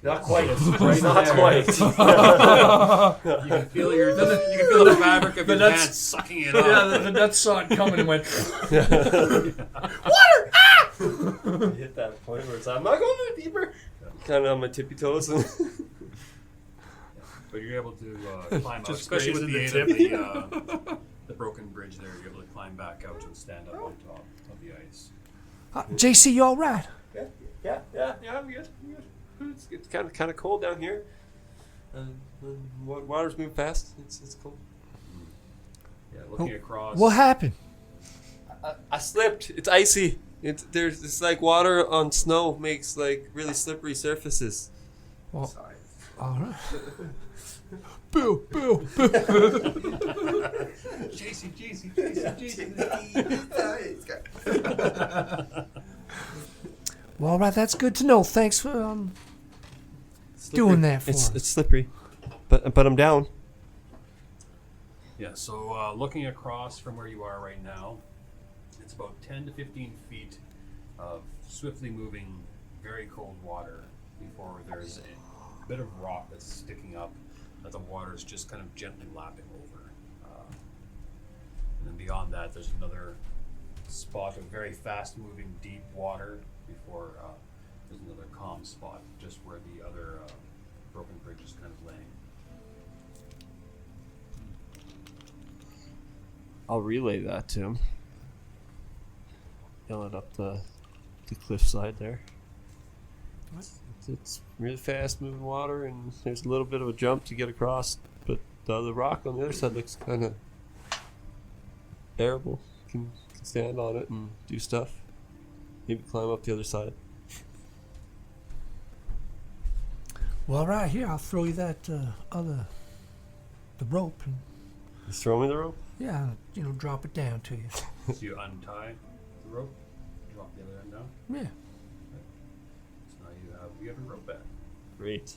Not quite. Right Not there. quite. You can feel the fabric of your nuts- pants sucking it Yeah, up. the nuts saw it coming and went. I hit that point where it's like, I'm not going any deeper. Kind of on my tippy toes. But you're able to climb out, Just especially with the grazing aid the of the broken bridge there. You're able to climb back out and stand up on top of the ice. JC, you all right? yeah, I'm good. It's kind of cold down here. Water's moving fast. It's cold. Yeah, looking across. What happened? I slipped. It's icy. It's like water on snow makes like really slippery surfaces. Well, Sorry. all right. Bill. JC. It's got- Well, all right. That's good to know. Thanks for Slippery. doing that for us. It's slippery, but I'm down. Yeah, so looking across from where you are right now, it's about 10 to 15 feet of swiftly moving, very cold water before there's a bit of rock that's sticking up that the water is just kind of gently lapping over. And then beyond that, there's another spot of very fast moving, deep water before there's another calm spot just where the other broken bridge is kind of laying. I'll relay that to him. Yell it up the cliffside there. It's really fast moving water, and there's a little bit of a jump to get across, but the other rock on the other side looks kind of bearable. Can stand on it and do stuff. Maybe climb up the other side. Well, right here, I'll throw you that the rope, and Just throw me the rope. yeah, drop it down to you. So you untie the rope, drop the other end down. Yeah. So now you have a rope back. Great.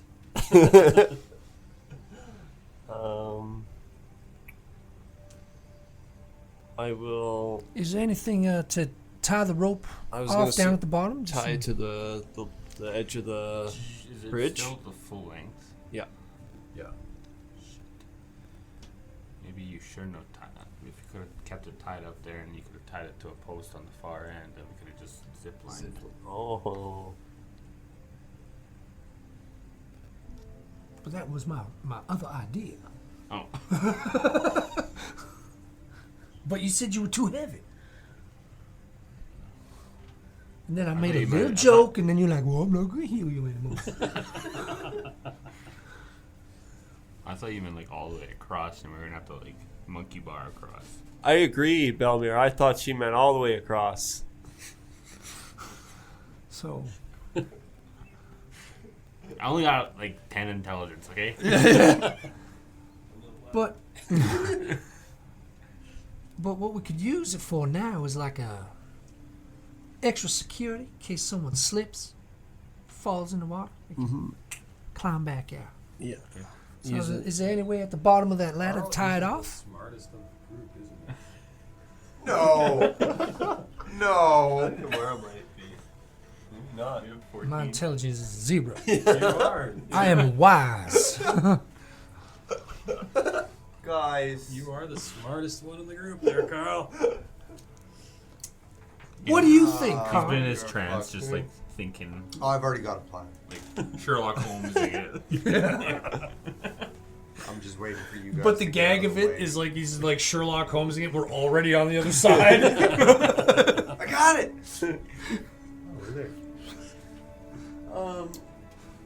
I will Is there anything to tie the rope I was gonna off down say at the bottom? Just tie it to the edge of the Is it bridge? still the full length? Yeah. Maybe you shouldn't have tied it. If you could have kept it tied up there and you could have tied it to a post on the far end, then we could have just zip lined. Oh. But that was my other idea. Oh. But you said you were too heavy. And then I made thought a you little meant- joke, and then you're like, well, I'm not going to heal you anymore. I thought you meant like all the way across and we were going to have to like monkey bar across. I agree, Belmir. I thought she meant all the way across. So, I only got like 10 intelligence, okay? but what we could use it for now is like a extra security in case someone slips, falls in the water, they can climb back out. Yeah. So is there any way at the bottom of that ladder to tie it Isn't off? the smartest of the group, isn't it? No. No. Where I might be. Maybe not. My intelligence is 0. You are. I am wise. Guys. You are the smartest one in the group there, Carl. What do you think, He's Carl? been in his You're trance, fucked. just like thinking, Oh, I've already got a plan. like Sherlock Holmes. It. I'm just waiting for you guys. But the to get gag out of the it way. is like he's like Sherlock Holmesing it. We're already on the other side. I got it. So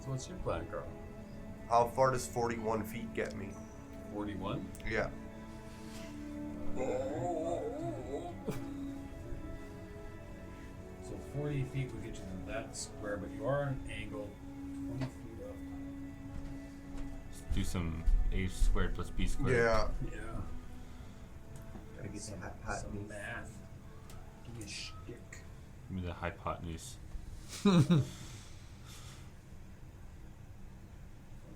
what's your plan, Carl? How far does 41 feet get me? 41? Yeah. So 40 feet would get you to that square, but you are on an angle 20 feet up. Do some a squared plus b squared. Yeah. Yeah. Gotta get some, some hypotenuse. some math. Give me a shtick. Give me the hypotenuse. That's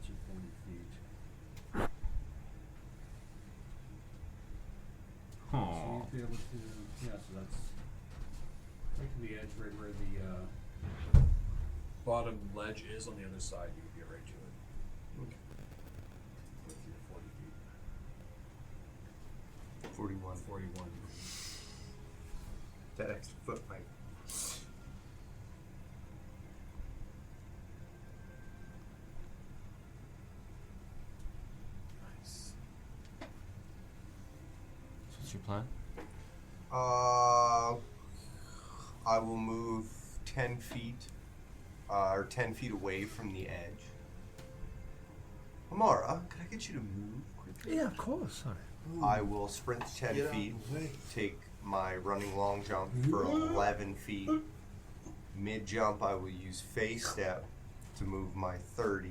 your 40 feet. So Oh. you'd be able to, yeah, so that's right to the edge, right where the, Bottom ledge is on the other side. You can get right to it. Okay. With your 40 feet. 41. 41. That extra foot might. Nice. So what's your plan? I will move 10 feet, or 10 feet away from the edge. Amara, can I get you to move quickly? Yeah, of course. Sorry. I will sprint 10 Get out feet, of the way. take my running long jump for 11 feet. Mid jump, I will use face step to move my 30.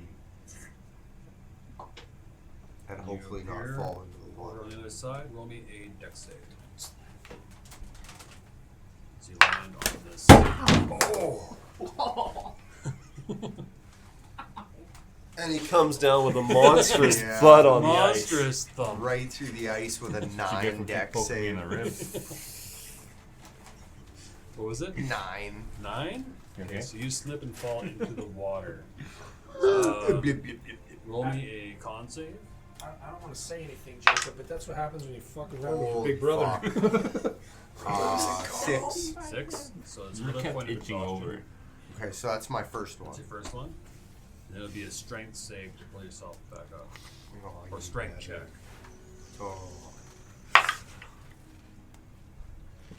And hopefully not appear fall into the Over on water. the other side, roll me a dex save. So you land on this. And he comes down with a monstrous Yeah. butt on the ice. Monstrous thumb. Right through the ice with a Did you 9 get from dex poking me in save. the rib? What was it? 9. 9? Okay. So you slip and fall into the water. Blip, blip, blip, blip. Roll me a con save. I don't want to say anything, Jacob, but that's what happens when you fuck around with Oh, your big brother. fuck. 6. 6. So it's You another kept point of itching exhaustion. over. Okay, so that's my first one. That's your first one. And it'll be a strength save to pull yourself back up. Oh, Or you strength bad. check. Oh.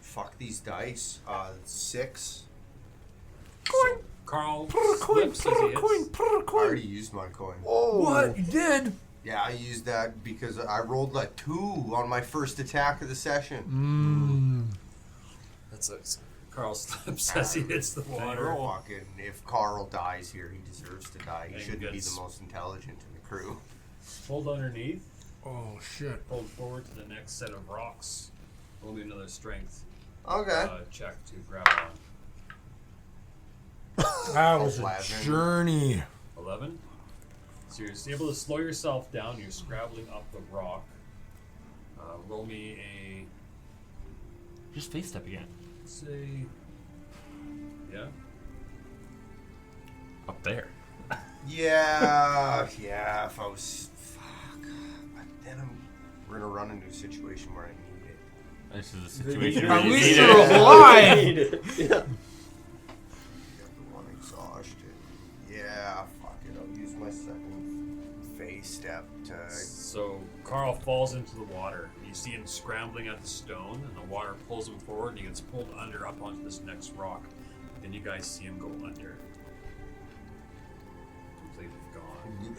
Fuck these dice. 6. So Carl slips as he hits. I already used my coin. What? You did? Yeah, I used that because I rolled a 2 on my first attack of the session. That sucks. Carl slips as he hits the water. Fucking, if Carl dies here, he deserves to die. He And shouldn't be gets- the most intelligent in the crew. Hold underneath. Oh, shit. Hold forward to the next set of rocks. Roll me another strength Okay. check to grab on. That was 11. a journey. 11. So you're able to slow yourself down. You're scrabbling up the rock. Roll me a, Just face step again. say, yeah. Up there. Yeah, if I was. Fuck. But then we're gonna run into a situation where I need it. This is a situation where At you least need you're it. alive. Yeah. You have to run exhausted. Yeah, fuck it. I'll use my second phase step to. So Carl falls into the water. You see him scrambling at the stone, and the water pulls him forward, and he gets pulled under up onto this next rock. Then you guys see him go under. Completely gone.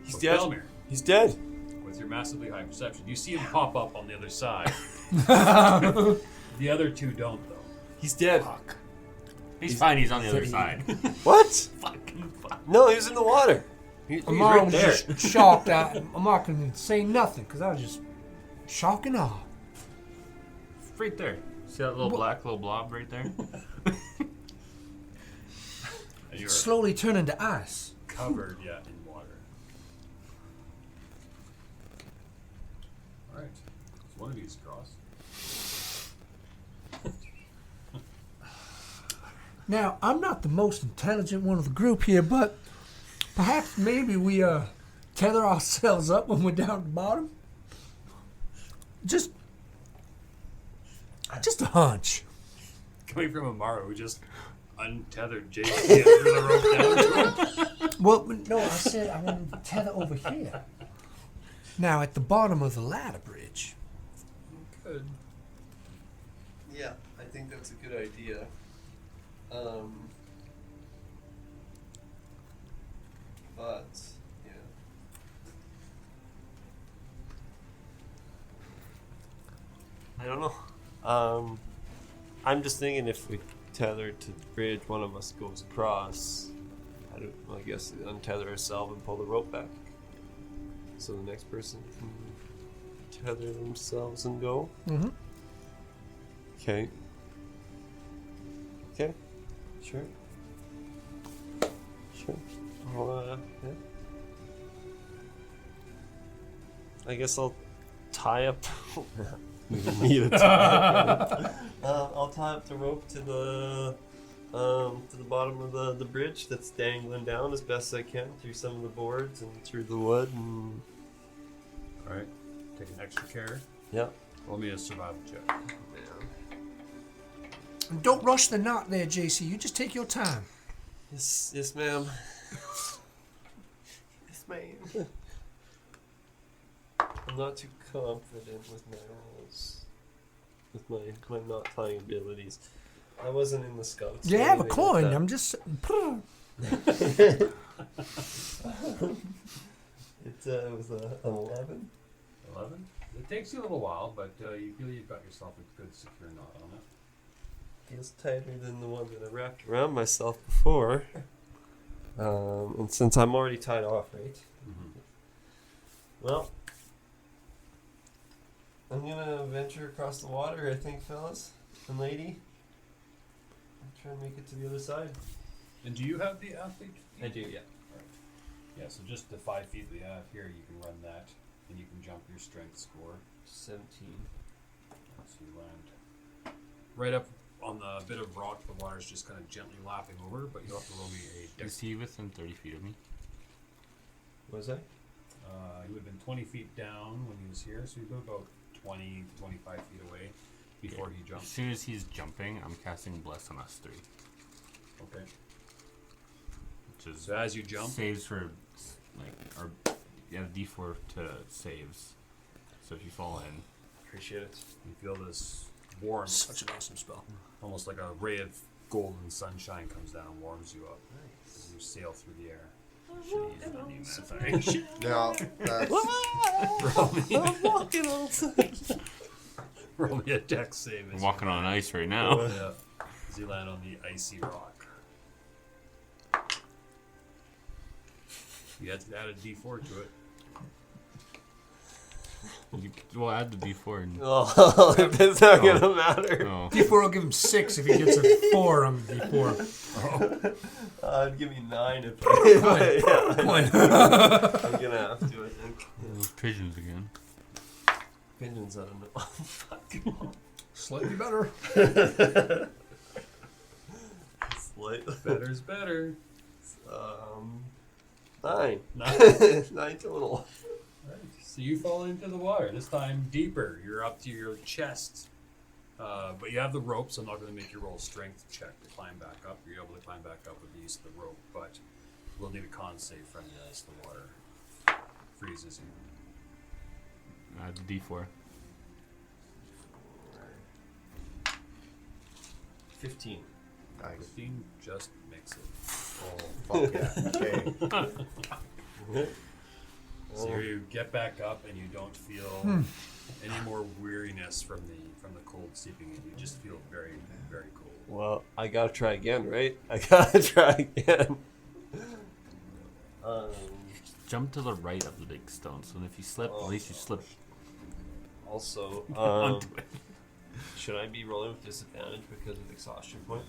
He's So dead. Felmir, He's dead. with your massively high perception, you see him pop up on the other side. The other two don't, though. He's dead. He's fine, he's on the other side. What? Fucking fuck. No, he was in the water. He's Amara right was there. just shocked. I'm not going to say nothing because I was just shock and awe. Right there. See that little black little blob right there? And you're Slowly turning to ice. covered, in water. Alright. So one of these crossed. Now, I'm not the most intelligent one of the group here, but perhaps maybe we tether ourselves up when we're down at the bottom. Just a hunch. Coming from Amaro, who just untethered Jason and threw the rope down to him. Well, no, I said I want to tether over here. Now, at the bottom of the ladder bridge. Good. Yeah, I think that's a good idea. But yeah. I don't know. I'm just thinking if we tether to the bridge, one of us goes across. I guess untether ourselves and pull the rope back, so the next person can tether themselves and go. Mm-hmm. Okay. Okay. Sure. Sure. Yeah. I guess I'll tie up. We need a tie. I'll tie up the rope to the bottom of the bridge that's dangling down as best I can through some of the boards and through the wood. And All right. Take an extra care. yeah. Roll me a survival check. And don't rush the knot there, JC. You just take your time. Yes, ma'am. Yes, ma'am. I'm not too confident with my rolls, with my knot tying abilities. I wasn't in the scouts. You or have a anything coin. like I'm just. that. It was an 11. 11. It takes you a little while, but you feel you've got yourself a good secure knot on it. Feels tighter than the one that I wrapped around myself before. And since I'm already tied off, right? Mm-hmm. Well, I'm gonna venture across the water, I think, fellas and lady. I'll try and make it to the other side. And do you have the athlete? I do, yeah. Yeah, so just the 5 feet we have here, you can run that, and you can jump your strength score. 17. So you land right up on the bit of rock. The water's just kind of gently lapping over, but you'll have to roll me a Is he within 30 feet of me? Was I? He would have been 20 feet down when he was here, so he'd be about 20 to 25 feet away before he As jumps. soon as he's jumping, I'm casting Bless on us 3. Okay. Which is So as you jump, saves for, like, or, yeah, D4 to saves. So if you fall in, Appreciate it. you feel this warmth, Such an awesome spell. almost like a ray of golden sunshine comes down and warms you up as you sail through the air. shit, on you, man. Sorry. Now, that's I'm walking on Roll me a dex save. I'm as walking you on ice right now. Yeah. As you land on the icy rock. You had to add a d4 to it. We'll add the D4 and. Oh, that's not gonna matter. Oh. D4 will give him 6 if he gets a 4 on the D4. It'd give me 9 if I. One. I'm gonna have to, I think. Those pigeons again. Pigeons, I don't know. Fuck. Slightly better. Slightly. Better's better. 9. 9. 9 total. Right. So you fall into the water. This time deeper. You're up to your chest. But you have the rope, so I'm not going to make you roll a strength check to climb back up. You're able to climb back up with the use of the rope, but we'll need a con save from you as the water freezes you. Add the D4. 15. nice. 15 just makes it. Oh, fuck yeah. Okay. So you get back up and you don't feel any more weariness from the cold seeping in. You just feel very, very cold. Well, I gotta try again, right? I gotta try again. Jump to the right of the big stone, so if you slip, at least you slip Also, onto it. should I be rolling with disadvantage because of exhaustion point?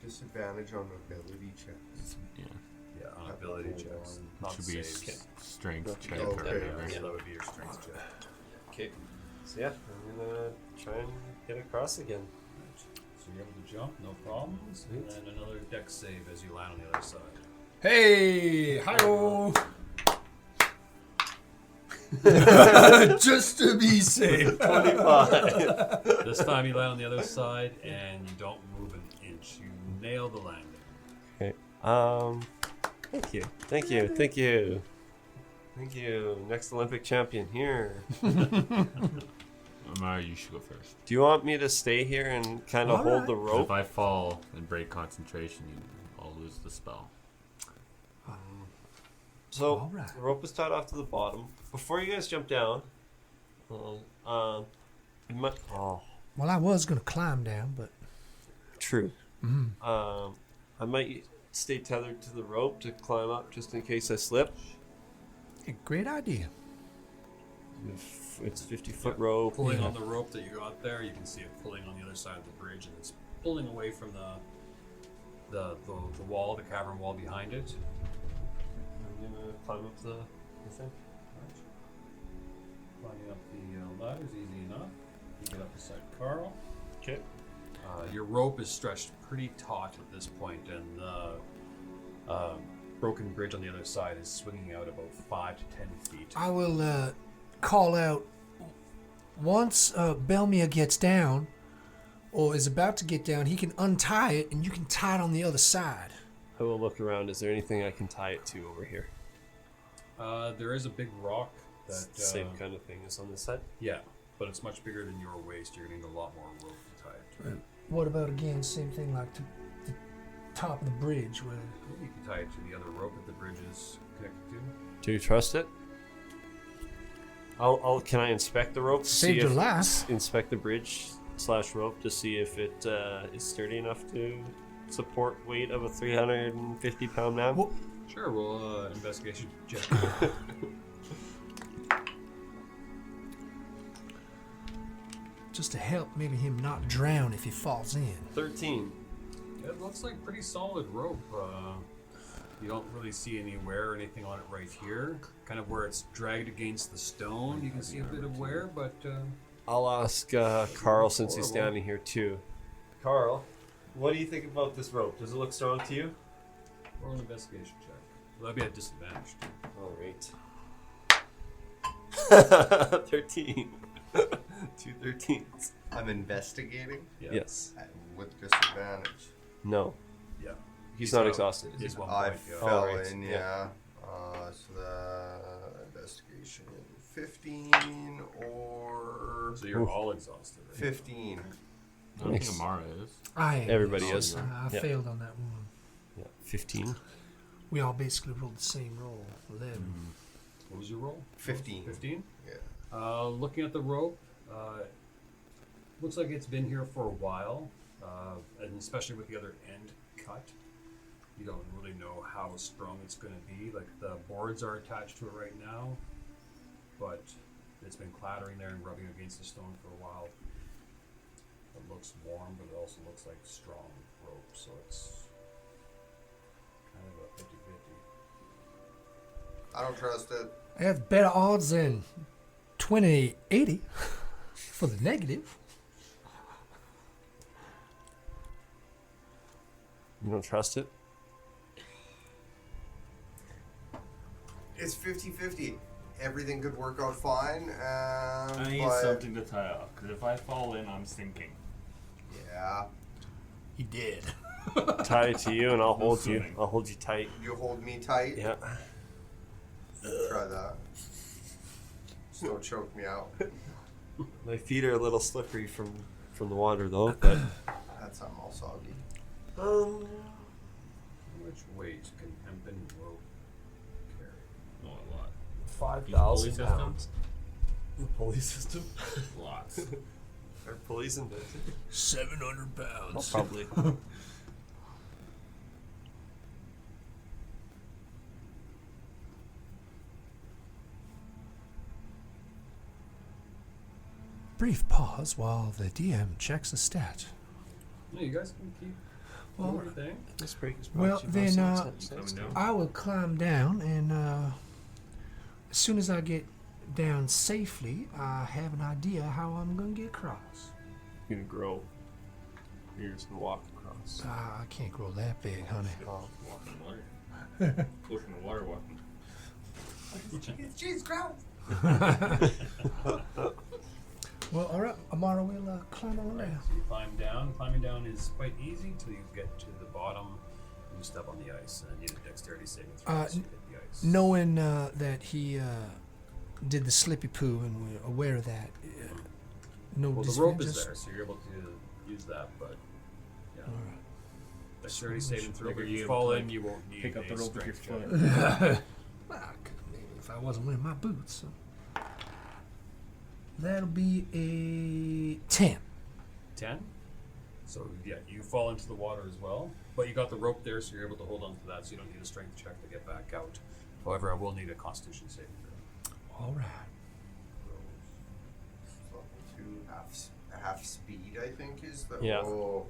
Disadvantage on ability checks. Yeah. Yeah, on ability checks. Not Should be a saves. strength check Oh, or okay. whatever. So that would be your strength check. Okay. So yeah, I'm gonna try and get across again. So you're able to jump, no problems. And then another dex save as you land on the other side. Hey, hi-oh. Just to be safe. 25. This time you land on the other side and you don't move an inch. You nail the landing. Okay. Thank you. Thank you. Thank you. Thank you. Next Olympic champion here. Amara, you should go first. Do you want me to stay here and kind of hold the 'Cause rope? if I fall and break concentration, I'll lose the spell. So All right. the rope is tied off to the bottom. Before you guys jump down, you might. Oh, Well, I was going to climb down, but true. I might stay tethered to the rope to climb up just in case I slip. great idea. It's 50-foot rope. Pulling on the rope that you got there, you can see it pulling on the other side of the bridge, and it's pulling away from the wall, the cavern wall behind it. I'm gonna climb up the thing. Climbing up the ladder is easy enough. You get up beside Carl. Okay. Your rope is stretched pretty taut at this point, and the broken bridge on the other side is swinging out about 5 to 10 feet. I will call out once Belmia gets down, or is about to get down. He can untie it, and you can tie it on the other side. I will look around. Is there anything I can tie it to over here? There is a big rock It's that the same kind of thing as on this side. yeah, but it's much bigger than your waist. You're gonna need a lot more rope to tie it to. What about again, same thing like to the top of the bridge where You can tie it to the other rope that the bridge is connected to. Do you trust it? Can I inspect the rope? saved your life? Inspect the bridge / rope to see if it is sturdy enough to support weight of a 350-pound man. Well, Sure, we'll investigation check. just to help maybe him not drown if he falls in. 13. It looks like pretty solid rope. You don't really see any wear or anything on it right here. Kind of where it's dragged against the stone, you can see a bit of wear, but I'll ask Carl since he's Horrible. standing here too. Carl, what do you think about this rope? Does it look strong to you? roll an investigation check. Well, that'd be at disadvantage. All right. 13. 2 13s. I'm investigating Yeah. Yes. with disadvantage. No. Yeah. He's not So, exhausted. Is he? He's one I point, yeah. fell Alright, in, yeah. yeah. So the investigation 15 or So you're all exhausted. Right? 15. I don't Nice. think Amara is. I am. Everybody is. I Yeah. failed on that one. Yeah. 15. We all basically rolled the same roll. 11. What was your roll? 15. 15? Yeah. Looking at the rope, looks like it's been here for a while, and especially with the other end cut. You don't really know how strong it's going to be. Like, the boards are attached to it right now, but it's been clattering there and rubbing against the stone for a while. It looks warm, but it also looks like strong rope, so it's kind of a 50-50. I don't trust it. I have better odds than 2080 for the negative. You don't trust it? It's 50-50. Everything could work out fine. I need but something to tie off, because if I fall in, I'm sinking. yeah, He did. Tie it to you and I'll hold you. swimming. I'll hold you tight. you hold me tight. Yeah. Try that. Just don't choke me out. My feet are a little slippery from the water though, but That's how I'm all soggy. How much weight can hempen rope carry? Not a lot. 5,000 Pulley pounds. The pulley system? Lots. Are pulleys invented? 700 pounds. Probably. Brief pause while the DM checks the stat. No, you guys can keep Well, everything. This break is Well, then, Coming down. I will climb down, and as soon as I get down safely, I have an idea how I'm going to get across. You're gonna grow. You're just gonna walk across. I can't grow that big, honey. Walking water. Pushing the water, walking. Jeez, ground. Well, all right, Amara will climb on Right, down. so you climb down. Climbing down is quite easy until you get to the bottom. You step on the ice and need a dexterity saving throw to hit the ice. Knowing that he did the slippy poo and we're aware of that, no Well, the rope is disadvantages? there, so you're able to use that, but yeah. All right. Dexterity saving throw. Like, But are if you you able fall to, in, you won't need Pick up a the rope with your strength foot. check. Well, I could maybe if I wasn't wearing my boots. So. That'll be a 10. 10. So yeah, you fall into the water as well, but you got the rope there, so you're able to hold on to that. So you don't need a strength check to get back out. However, I will need a Constitution saving throw. All right. half speed, I think, is the. Yeah. Oh,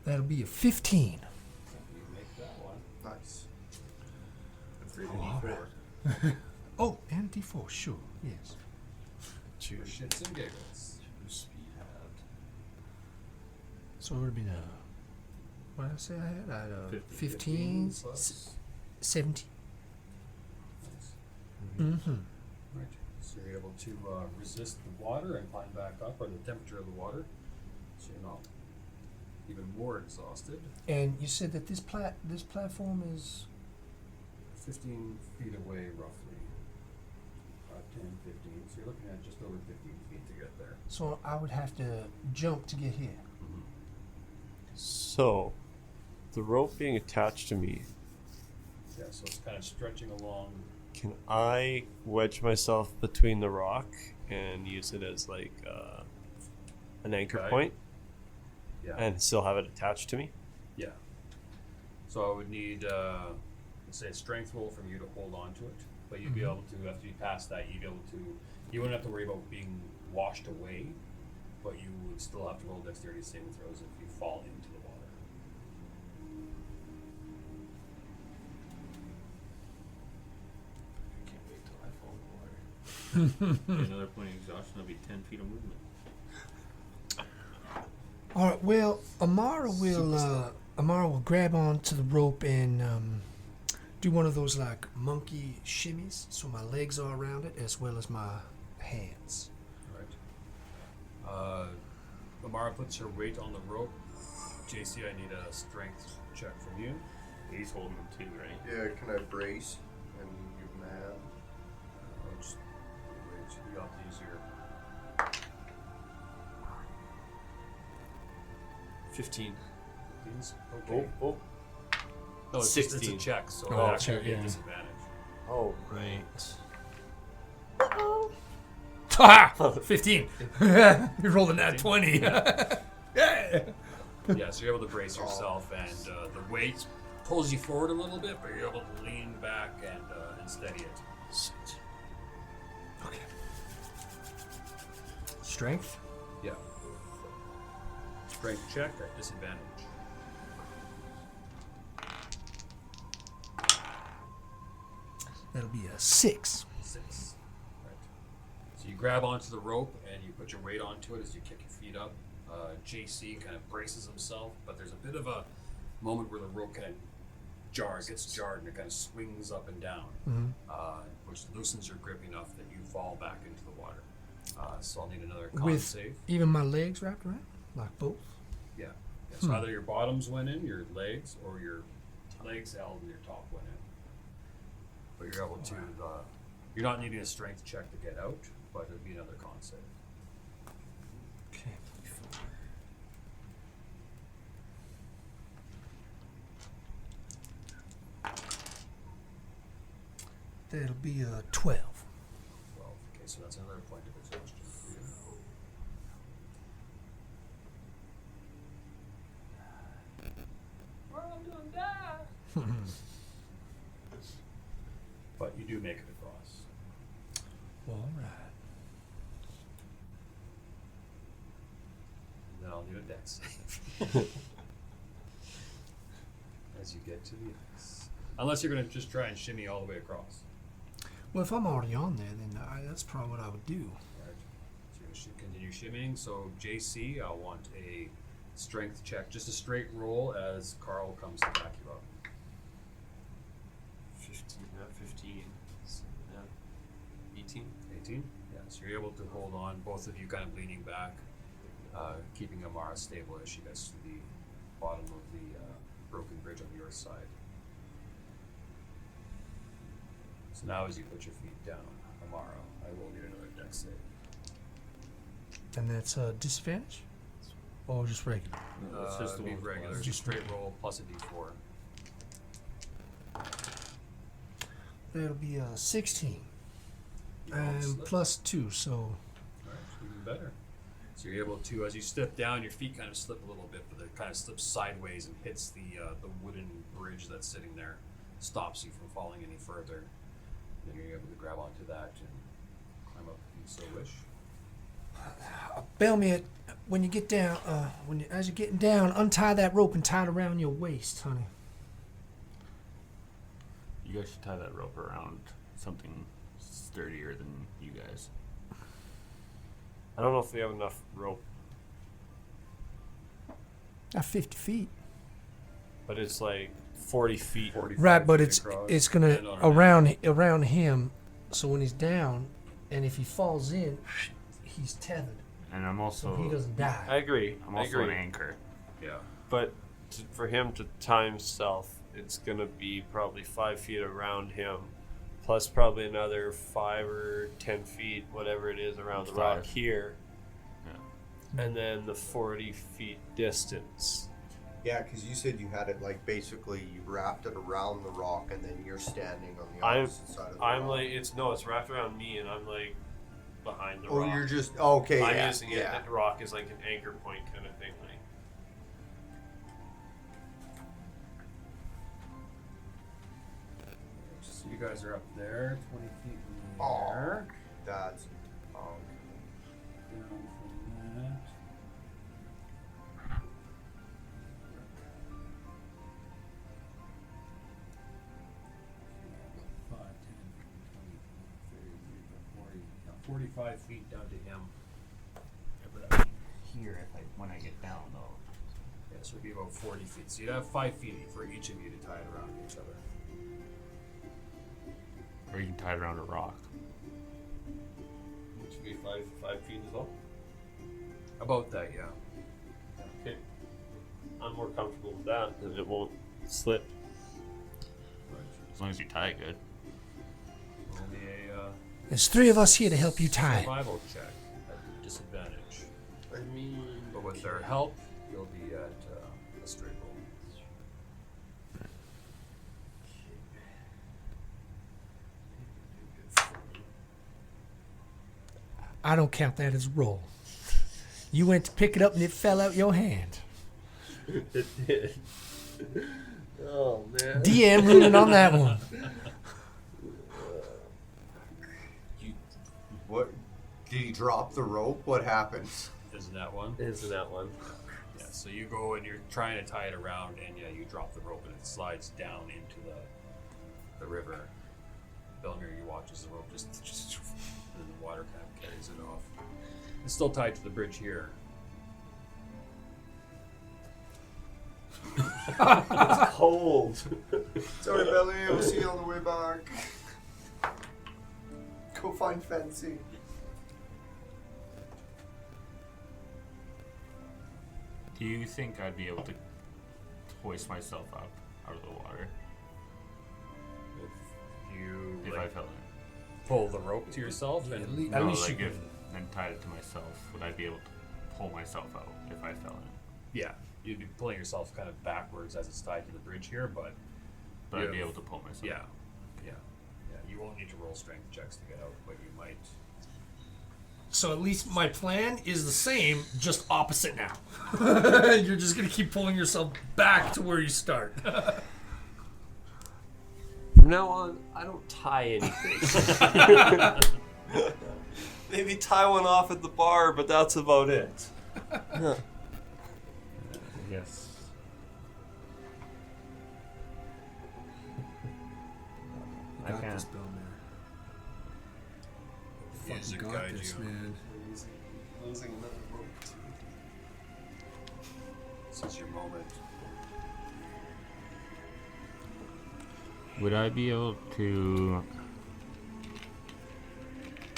That'll be a 15. You make that one. nice. Free D4. Oh, and D4, sure, yes. For shits and giggles. Speed halved. So it would have been what did I say I had? I had 15, plus. 17. Nice. Mm-hmm. Right. So you're able to resist the water and climb back up, or the temperature of the water, so you're not even more exhausted. And you said that this platform is 15 feet away, roughly. 10, 15. So you're looking at just over 15 feet to get there. so I would have to jump to get here. So, the rope being attached to me, Yeah, so it's kind of stretching along. can I wedge myself between the rock and use it as like an anchor Guide. point Yeah. and still have it attached to me? Yeah. So I would need, let's say, a strength roll from you to hold on to it. But you'd be able to, after you pass that, you'd be able to, you wouldn't have to worry about being washed away, but you would still have to roll dexterity saving throws if you fall into the water. I can't wait till I fall in the water. Another point of exhaustion, that'll be 10 feet of movement. All right. Well, Amara will grab onto the rope and do one of those like monkey shimmies, so my legs are around it as well as my hands. Right. Amara puts her weight on the rope. JC, I need a strength check from you. He's holding them too, right? Yeah, can I brace and give him a hand? Just wait. You have to use your 15. 15s. Okay. Oh. No, it's just, it's a 16. check, so Oh, it actually check, would be a yeah. disadvantage. Oh, right. Ha! 15. You're rolling that 20. Yeah. Yeah, so you're able to brace yourself, and the weight pulls you forward a little bit, but you're able to lean back and steady it. Okay. Strength. Yeah. Strength check at disadvantage. That'll be a 6. 6. Right. So you grab onto the rope and you put your weight onto it as you kick your feet up. JC kind of braces himself, but there's a bit of a moment where the rope kind of gets jarred, and it kind of swings up and down, which loosens your grip enough that you fall back into the water. So I'll need another con With save. even my legs wrapped around, like both. Yeah. So either your bottoms went in, your legs, or your legs held and your top went in. But you're able to, you're not needing a strength check to get out, but it would be another con save. Okay. That'll be a 12. 12. Okay, so that's another point of exhaustion for you. But you do make it across. All right. And then I'll need a dex save. As you get to the ice. Unless you're going to just try and shimmy all the way across. Well, if I'm already on there, then that's probably what I would do. Right. So you should continue shimmying. So JC, I'll want a strength check. Just a straight roll as Carl comes to back you up. 15, not 15. Yeah. 18. 18? Yeah, so you're able to hold on, both of you kind of leaning back, keeping Amara stable as she gets to the bottom of the broken bridge on your side. So now as you put your feet down, Amara, I will need another dex save. And that's disadvantage? Or just regular? No, it's just the Be one regular, plus. just straight roll plus a d4. That'll be a 16. You don't And slip. plus 2, so Alright, even better. So you're able to, as you step down, your feet kind of slip a little bit, but it kind of slips sideways and hits the wooden bridge that's sitting there, stops you from falling any further. Then you're able to grab onto that and climb up a few so wish. Belmere, when you get down, as you're getting down, untie that rope and tie it around your waist, honey. You guys should tie that rope around something sturdier than you guys. I don't know if we have enough rope, Not 50 feet. but it's like 40 feet. 45 Right, but feet it's across, it's gonna and on our neck. around him, so when he's down, and if he falls in, he's tethered, And I'm so also he doesn't die. I agree. I'm I also agree. an anchor. Yeah. But for him to time himself, it's gonna be probably 5 feet around him, plus probably another 5 or 10 feet, whatever it is, around the rock 5. here, Yeah. and then the 40 feet distance. Yeah, because you said you had it like basically you wrapped it around the rock and then you're standing on the I'm- opposite side of the I'm rock. like, it's wrapped around me, and I'm like behind the Oh, rock. you're just okay. I'm yeah, using it. yeah. The rock is like an anchor point kind of thing. Like, So you guys are up there, 20 feet in the Aw. air. That's Down from that. Five, 10, 20, 30, 45 feet down to him. Here, when I get down though. Yeah, so it'd be about 40 feet. So you'd have 5 feet for each of you to tie it around each other. Or you can tie it around a rock. which would be 5 feet as well. About that, yeah. Okay. I'm more comfortable with that, and it won't slip. As long as you tie it good. Only a There's 3 of us here to help you tie it. survival check at disadvantage. I mean, But with their help, you'll be at a straight roll. I don't count that as a roll. You went to pick it up and it fell out your hand. It did. Oh man. DM ruling on that one. what? Did he drop the rope? What happened? Isn't that one? Isn't that one? Yeah, so you go and you're trying to tie it around, and yeah, you drop the rope and it slides down into the river. Belmere, you watch as the rope just and then the water kind of carries it off. It's still tied to the bridge here. It's cold. Sorry, Belly. We'll see you on the way back. Go find Fancy. Do you think I'd be able to hoist myself up out of the water If you if like, I fell in? pull the rope to yourself and At No, least like you if and tied it to myself, would I be able to pull myself out if I fell in? yeah, you'd be pulling yourself kind of backwards as it's tied to the bridge here, but But I'd be Yeah. able to pull myself. yeah, yeah. You won't need to roll strength checks to get out, but you might. So at least my plan is the same, just opposite now. You're just gonna keep pulling yourself back to where you start. From now on, I don't tie anything. Maybe tie one off at the bar, but that's about it. Yes. I Got can't. this, Bill, man. Music Fucking got guide this, you. man. Losing another rope. This is your moment. Would I be able to?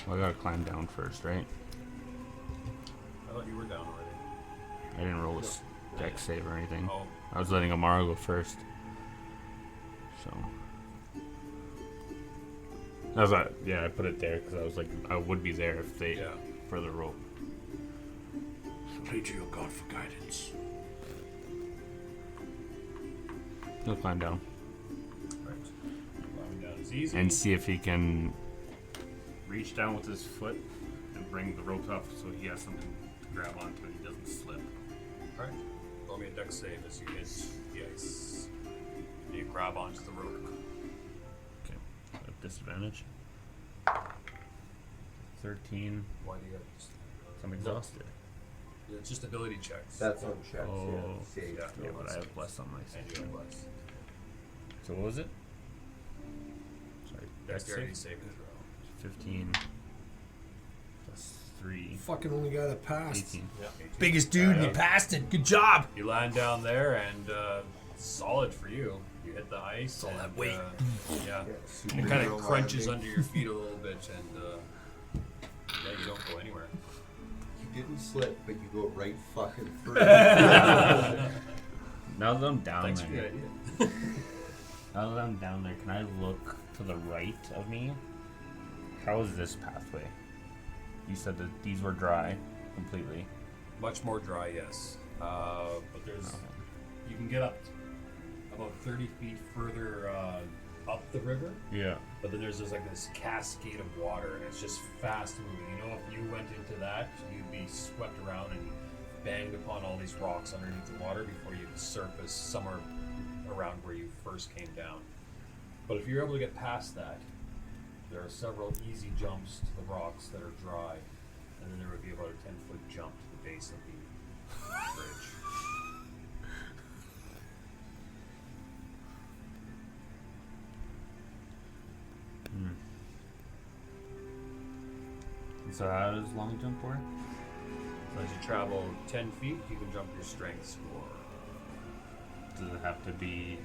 Well, I gotta climb down first, right? I thought you were down already. I didn't roll a deck save or anything. Oh, I was letting Amara go first. So. I was like, yeah, I put it there because I was like, I would be there if they yeah. further rope. Pray to your God for guidance. He'll climb down Right. Climbing down is easy. and see if he can reach down with his foot and bring the rope up so he has something to grab onto and he doesn't slip. Alright. Roll me a deck save as you hit the ice. You grab onto the rope. Okay. At disadvantage. 13. Why do you I'm exhausted. It's just ability checks. That's on checks. Oh. Yeah. Save. Yeah. Yeah, but I have plus on my And you have less. So what was it? Sorry, Dexterity save? saving throw. 15 plus 3. Fucking only guy that passed. 18. Yeah. 18. Biggest dude, and you passed it. Good job. You land down there and solid for you. You hit the ice. all and, that weight. Yeah. Yeah, It kind superhero of crunches landing. under your feet a little bit, and yeah, you don't go anywhere. You didn't slip, but you go right fucking through. Now that I'm down Thanks for the there, idea. now that I'm down there, can I look to the right of me? How is this pathway? You said that these were dry completely. Much more dry, yes. But there's you can get up about 30 feet further up the river. Yeah. But then there's like this cascade of water, and it's just fast moving. You know, if you went into that, you'd be swept around and banged upon all these rocks underneath the water before you could surface somewhere around where you first came down. But if you're able to get past that, there are several easy jumps to the rocks that are dry, and then there would be about a 10-foot jump to the base of the bridge. So how does long jump work? As you travel 10 feet, you can jump your strengths for. Does it have to be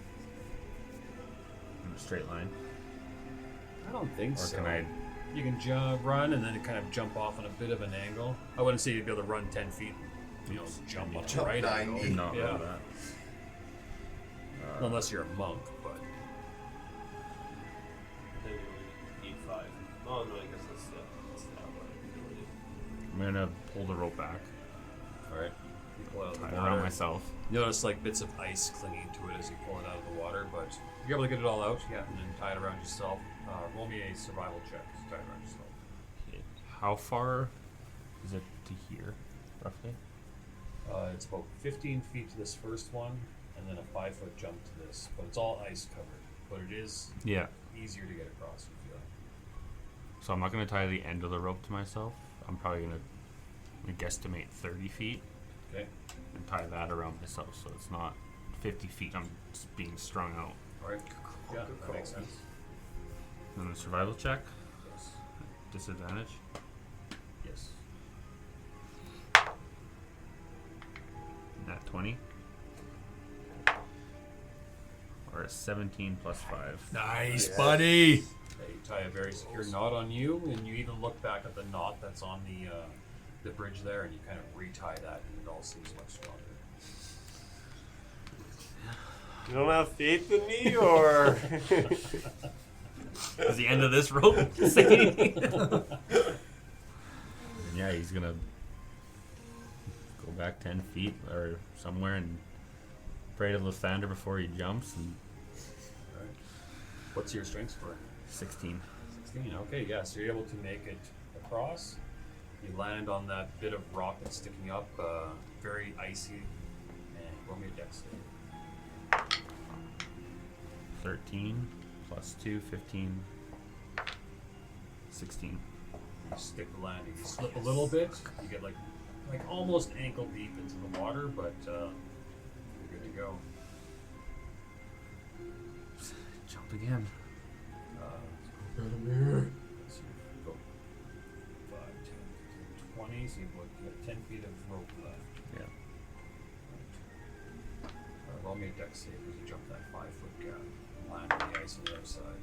in a straight line? I don't think Or so. can I You can run and then kind of jump off on a bit of an angle. I wouldn't say you'd be able to run 10 feet and, jump on a Jump right 90. angle. did not Yeah. know that? Unless you're a monk, but Then you only need 5. Oh no, I guess that's the outline ability. I'm gonna pull the rope back, alright. You pull it out of tie the it around water. myself. You notice like bits of ice clinging to it as you pull it out of the water, but you're able to get it all out, yeah, and then tie it around yourself. Roll me a survival check to tie it around yourself. Okay. How far is it to here, roughly? It's about 15 feet to this first one, and then a 5-foot jump to this. But it's all ice covered. But it is Yeah. easier to get across, you feel. So I'm not gonna tie the end of the rope to myself. I'm probably gonna guesstimate 30 feet Okay. and tie that around myself, so it's not 50 feet. I'm just being strung out. Alright. Yeah, that makes sense. And then the survival check, Yes. disadvantage. Yes. Nat 20. Or a 17 plus 5. Nice, Yes. buddy. Yeah, you tie a very secure knot on you, and you even look back at the knot that's on the bridge there, and you kind of retie that, and it all seems much stronger. You don't have faith in me, or Is the end of this rope say? Yeah, he's gonna go back 10 feet or somewhere and pray to Lathander before he jumps. And Alright. What's your strength score? 16. 16. Okay, yeah, so you're able to make it across. You land on that bit of rock that's sticking up, very icy, and roll me a dex save. 13 plus 2, 15, 16. You stick the landing. You slip a little bit. You get like almost ankle deep into the water, but you're good to go. Jump again. So you go 5, 10, 15, 20. So you have 10 feet of rope left. Yeah. Roll me a dex save as you jump that 5-foot gap. Land on the ice on the other side.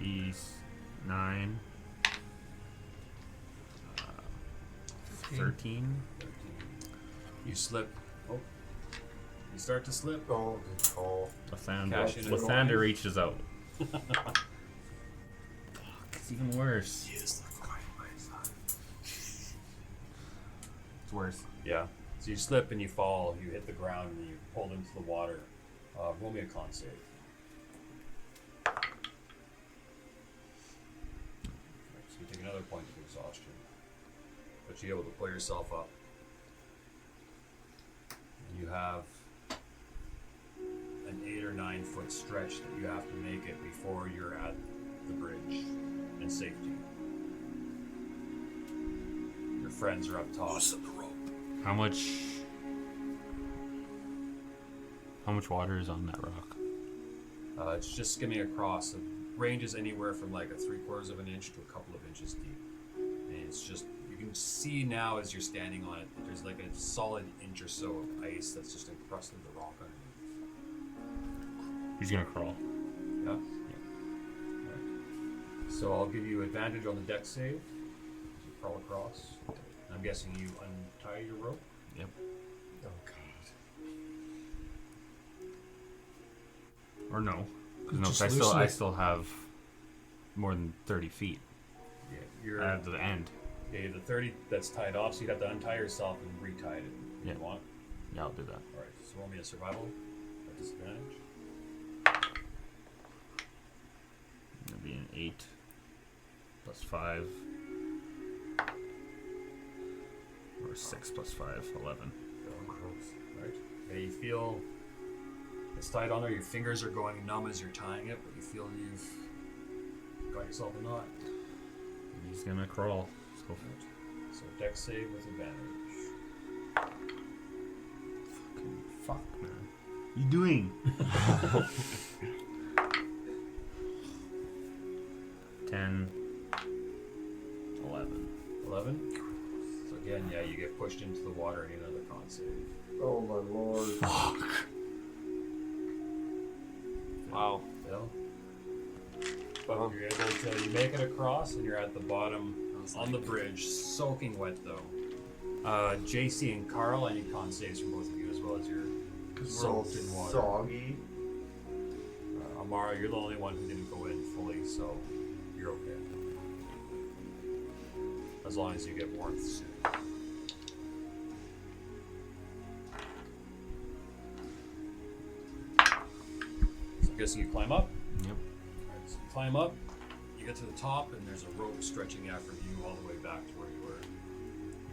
East 9. 13. 13. You slip. Oh. You start to slip. Oh, good call. Cash in a Lathander coin. reaches out. Fuck, it's even worse. It's worse. Yeah. So you slip and you fall. You hit the ground and you pulled into the water. Roll me a con save. So you take another point of exhaustion. But you're able to pull yourself up. And you have an 8 or 9 foot stretch that you have to make it before you're at the bridge in safety. Your friends are up top. How much water is on that rock? It's just skimming across. It ranges anywhere from like a 3/4 of an inch to a couple of inches deep. And it's just, you can see now as you're standing on it, that there's like a solid inch or so of ice that's just encrusted the rock underneath. He's gonna crawl. Yeah? Right. So I'll give you advantage on the deck save. You crawl across. I'm guessing you untie your rope. Yep. Oh god. Or no? Because no, Just 'cause loosen I it. still have more than 30 feet Yeah, you're at the end. okay. The 30 that's tied off, so you have to untie yourself and retie it. Yeah. You want? Yeah, I'll do that. All right. So roll me a survival at disadvantage. It'll be an 8 plus 5. Or 6 plus 5, 11. Right. Yeah, you feel it's tied on there. Your fingers are going numb as you're tying it, but you feel you've got yourself a knot. He's gonna crawl. Let's go for it. So deck save with advantage. Fuck, man. You doing? 10, 11. 11. So again, yeah, you get pushed into the water and you need another con save. Oh my lord. Wow. Phil? But you're able to, you make it across and you're at the bottom on the bridge, soaking wet though. JC and Carl, I need con saves from both of you as well as you're We're all soaked in water. soggy. Amara, you're the only one who didn't go in fully, so you're okay. As long as you get warmth soon. So I'm guessing you climb up. Yep. Alright, so you climb up, you get to the top, and there's a rope stretching out from you all the way back to where you were.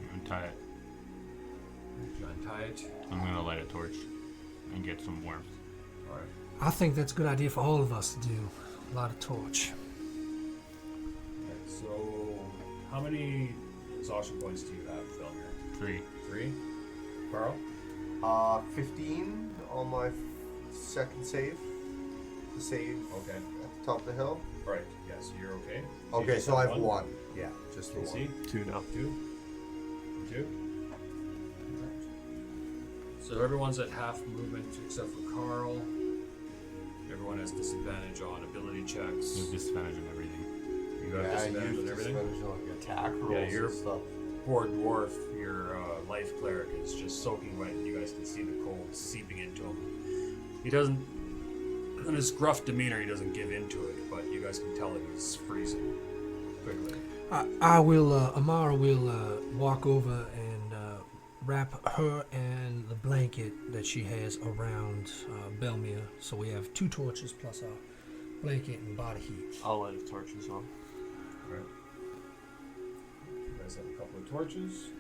You untie it. You untie it. I'm gonna light a torch and get some warmth. Alright. I think that's a good idea for all of us to do. Light a torch. Okay, so how many exhaustion points do you have, Felger? 3. 3? Carl? 15 on my second save. The save Okay. at the top of the hill. Right, yeah, so you're okay. Okay, you so I have one. Yeah, just the See? one. 2 now. 2? 2? So everyone's at half movement except for Carl. Everyone has disadvantage on ability checks. You have disadvantage on everything. You have Yeah, disadvantage you on everything? disadvantage on like attack rolls Yeah, you're- and stuff. Poor dwarf, your life cleric is just soaking wet, and you guys can see the cold seeping into him. He doesn't, in his gruff demeanor, he doesn't give into it, but you guys can tell that he's freezing quickly. I will, Amara will walk over and wrap her and the blanket that she has around Belmia. So we have 2 torches plus a blanket and body heat. I'll light a torch as well. Right. You guys have a couple of torches.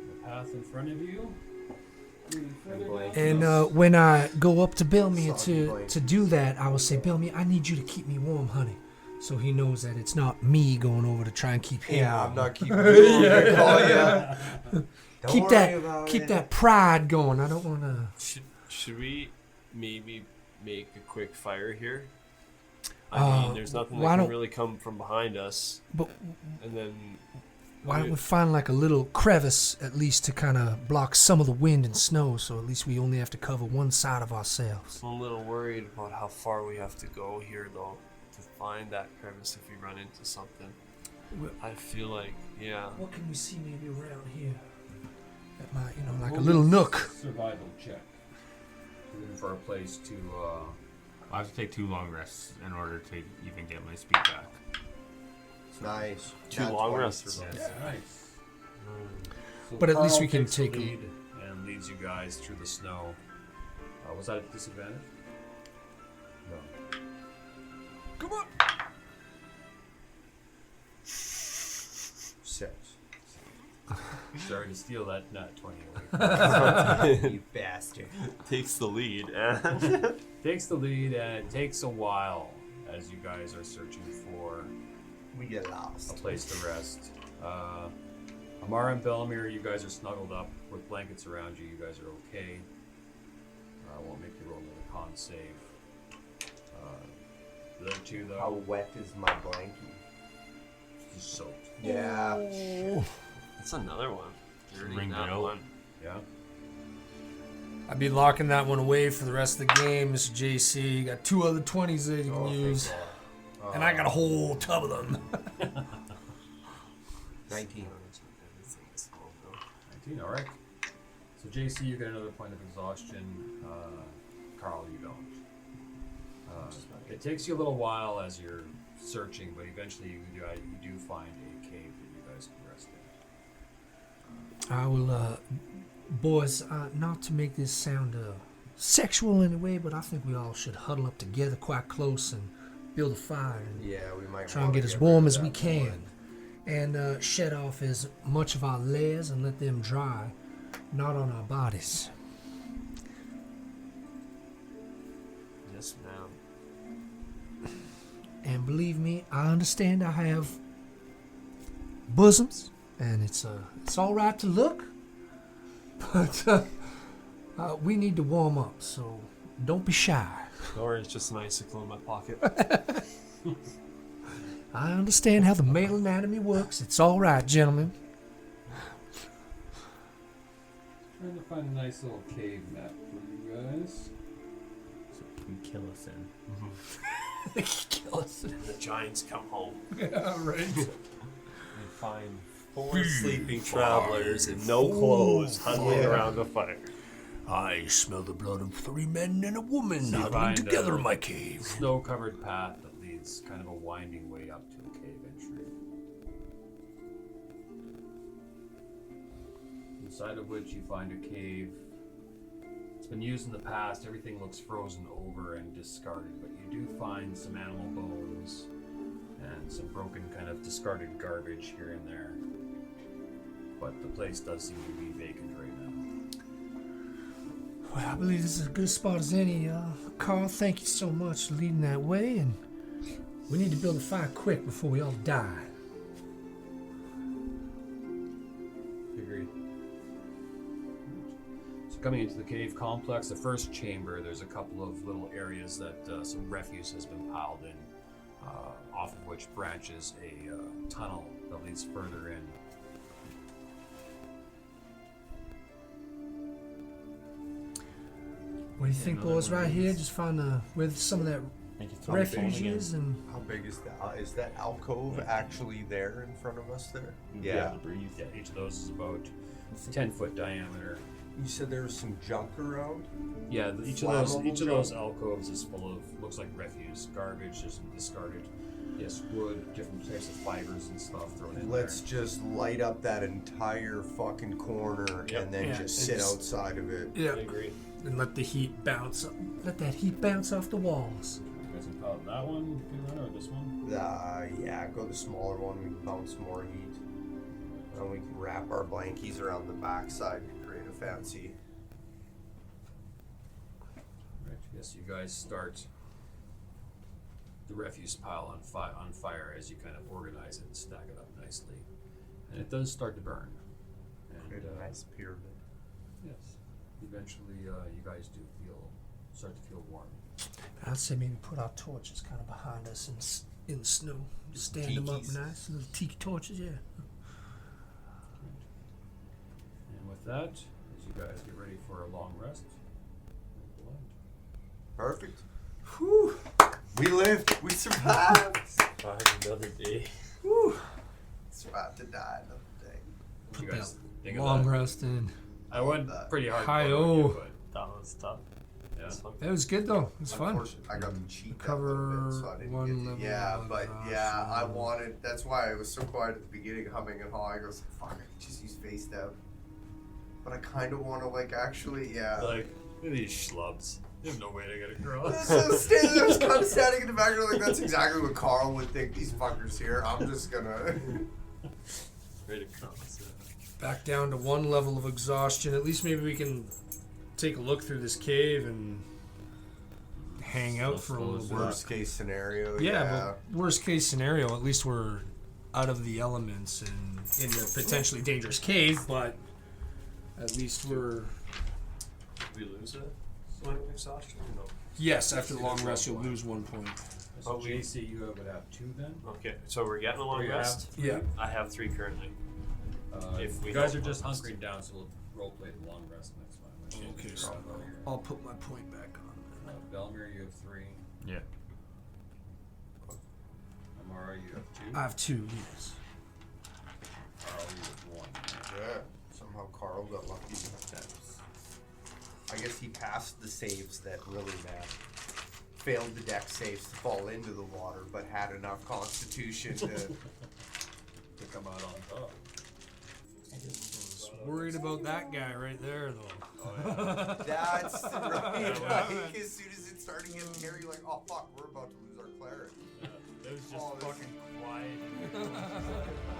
The path in front of you. And when I go up to Belmia Soggy blanket. to do that, I will say, Belmia, I need you to keep me warm, honey. So he knows that it's not me going over to try and keep him Yeah, warm. I'm not keeping you warm. I call you. Don't keep worry about keep it. that pride going. I don't want to. Should we maybe make a quick fire here? I mean, there's nothing why that can don't- really come from behind us, But and then why don't we find like a little crevice at least to kind of block some of the wind and snow, so at least we only have to cover one side of ourselves. I'm a little worried about how far we have to go here, though, to find that crevice if we run into something. Well- I feel like, yeah. What can we see maybe around here? That might, like a Roll little me nook. Survival check. Looking for a place to. I have to take 2 long rests in order to even get my speed back. Nice. 2 Nat long 20 rests. survival. Yeah, nice. So But at least Carl we can takes the take a- lead and leads you guys through the snow. Was that a disadvantage? No. Come on. 6. Sorry to steal that nat 20 away. You bastard. Takes the lead, and Takes the lead and it takes a while. as you guys are searching for We get a lost. place to rest. Amara and Belmir, you guys are snuggled up with blankets around you. You guys are okay. I won't make you roll another con save. The other two, How though, wet is my blankie? just soaked. Yeah. That's another one. Dirty Ring that it out. one. Yeah. I'd be locking that one away for the rest of the game, Mr. JC. You got 2 other 20s that you can use. And I got a whole tub of them. 19. Everything is small, though. 19, alright. So, JC, you get another point of exhaustion. Carl, you don't. It takes you a little while as you're searching, but eventually you do find a cave that you guys can rest in. I will, boys, not to make this sound sexual in a way, but I think we all should huddle up together quite close and build a fire and Yeah, we might try and wanna get as rid warm of as we that can. wood. And shed off as much of our layers and let them dry, not on our bodies. Yes, ma'am. And believe me, I understand I have bosoms, and it's all right to look, but we need to warm up, so don't be shy. Or it's just an icicle in my pocket. I understand how the male anatomy works. It's all right, gentlemen. Trying to find a nice little cave map for you guys. So you kill us in. Kill us. The giants come home. Yeah, right. And find 4 sleeping travelers in no clothes huddling Yeah. around a fire. I smell the blood of 3 men and a woman So you huddling find, together in my cave. Snow-covered path that leads kind of a winding way up to a cave entry. Inside of which you find a cave. It's been used in the past. Everything looks frozen over and discarded, but you do find some animal bones and some broken kind of discarded garbage here and there. But the place does seem to be vacant right now. Well, I believe this is as good a spot as any. Carl, thank you so much for leading that way, and we need to build a fire quick before we all die. Agreed. So coming into the cave complex, the first chamber, there's a couple of little areas that some refuse has been piled in, off of which branches a tunnel that leads further in. What do you think, another boys? one of Right here, these. just find where some of that Thank you for refuge is, and How big is that? Is that alcove actually there in front of us there? Yeah. Breathe. Yeah, each of those is about 10-foot diameter. You said there was some junk around? Yeah, each of Flammable those alcoves is full of, looks like refuse, garbage, just discarded. Yes, wood, different types of fibers and stuff thrown in Let's just light up that entire fucking corner Yep. and then Yeah, just and sit just- outside of it. yeah, agree. and let the heat bounce. Let that heat bounce off the walls. You guys can pile that one, do that, or this one? Yeah, go the smaller one. We can bounce more heat. And we can wrap our blankies around the backside to create a fancy. Right, yes, you guys start the refuse pile on fire as you kind of organize it and stack it up nicely. And it does start to burn. And Create a nice pyramid. yes, eventually you guys do start to feel warm. I'd say maybe put our torches kind of behind us in the snow. Just stand them up Tikis. nice, little tiki torches, yeah. And with that, as you guys get ready for a long rest, we'll end. Perfect. Whew. We lived. We survived. Find another day. Survived to die another day. What do you Put guys that think of long that? rest in. I went pretty hard. Hi-oh. That was tough. Yeah. That's fun. It was good though. It was fun. Unfortunately, I got to cheat that Cover little bit, so I didn't one get to, level yeah, of but exhaustion. yeah, I wanted. That's why I was so quiet at the beginning, humming and hawing. I was like, "Fuck, I could just use face stab." But I kind of want to, like, actually, yeah. Like, look at these schlubs. They have no way to get across. So standing there, kind of standing in the background, like that's exactly what Carl would think. These fuckers here. I'm just gonna. Right across. Back down to 1 level of exhaustion. At least maybe we can take a look through this cave and hang out for a little bit. Worst case scenario. Yeah, but worst case scenario, at least we're out of the elements and in the potentially dangerous cave, but at least we're. We lose a point of exhaustion? No. Yes, after the long rest, you'll lose 1 point. So Oh, we- JC, you would have 2 then? Okay, so we're getting a Or long you rest. have Yeah. I have 3 currently. If we you guys are don't just rest. hunkering down, so we'll roleplay the long rest next time. Okay, so I'll put my point back on. Belmir, you have 3. Yeah. Amara, you have 2. I have 2, yes. Carl, you have 1. Yeah. Somehow Carl got lucky. I guess he passed the saves that really matter. Failed the deck saves to fall into the water, but had enough constitution to. To come out on top. Worried about that guy right there, though. That's right. Like, as soon as it started getting hairy, like, oh fuck, we're about to lose our cleric. It was just Oh, this- fucking quiet.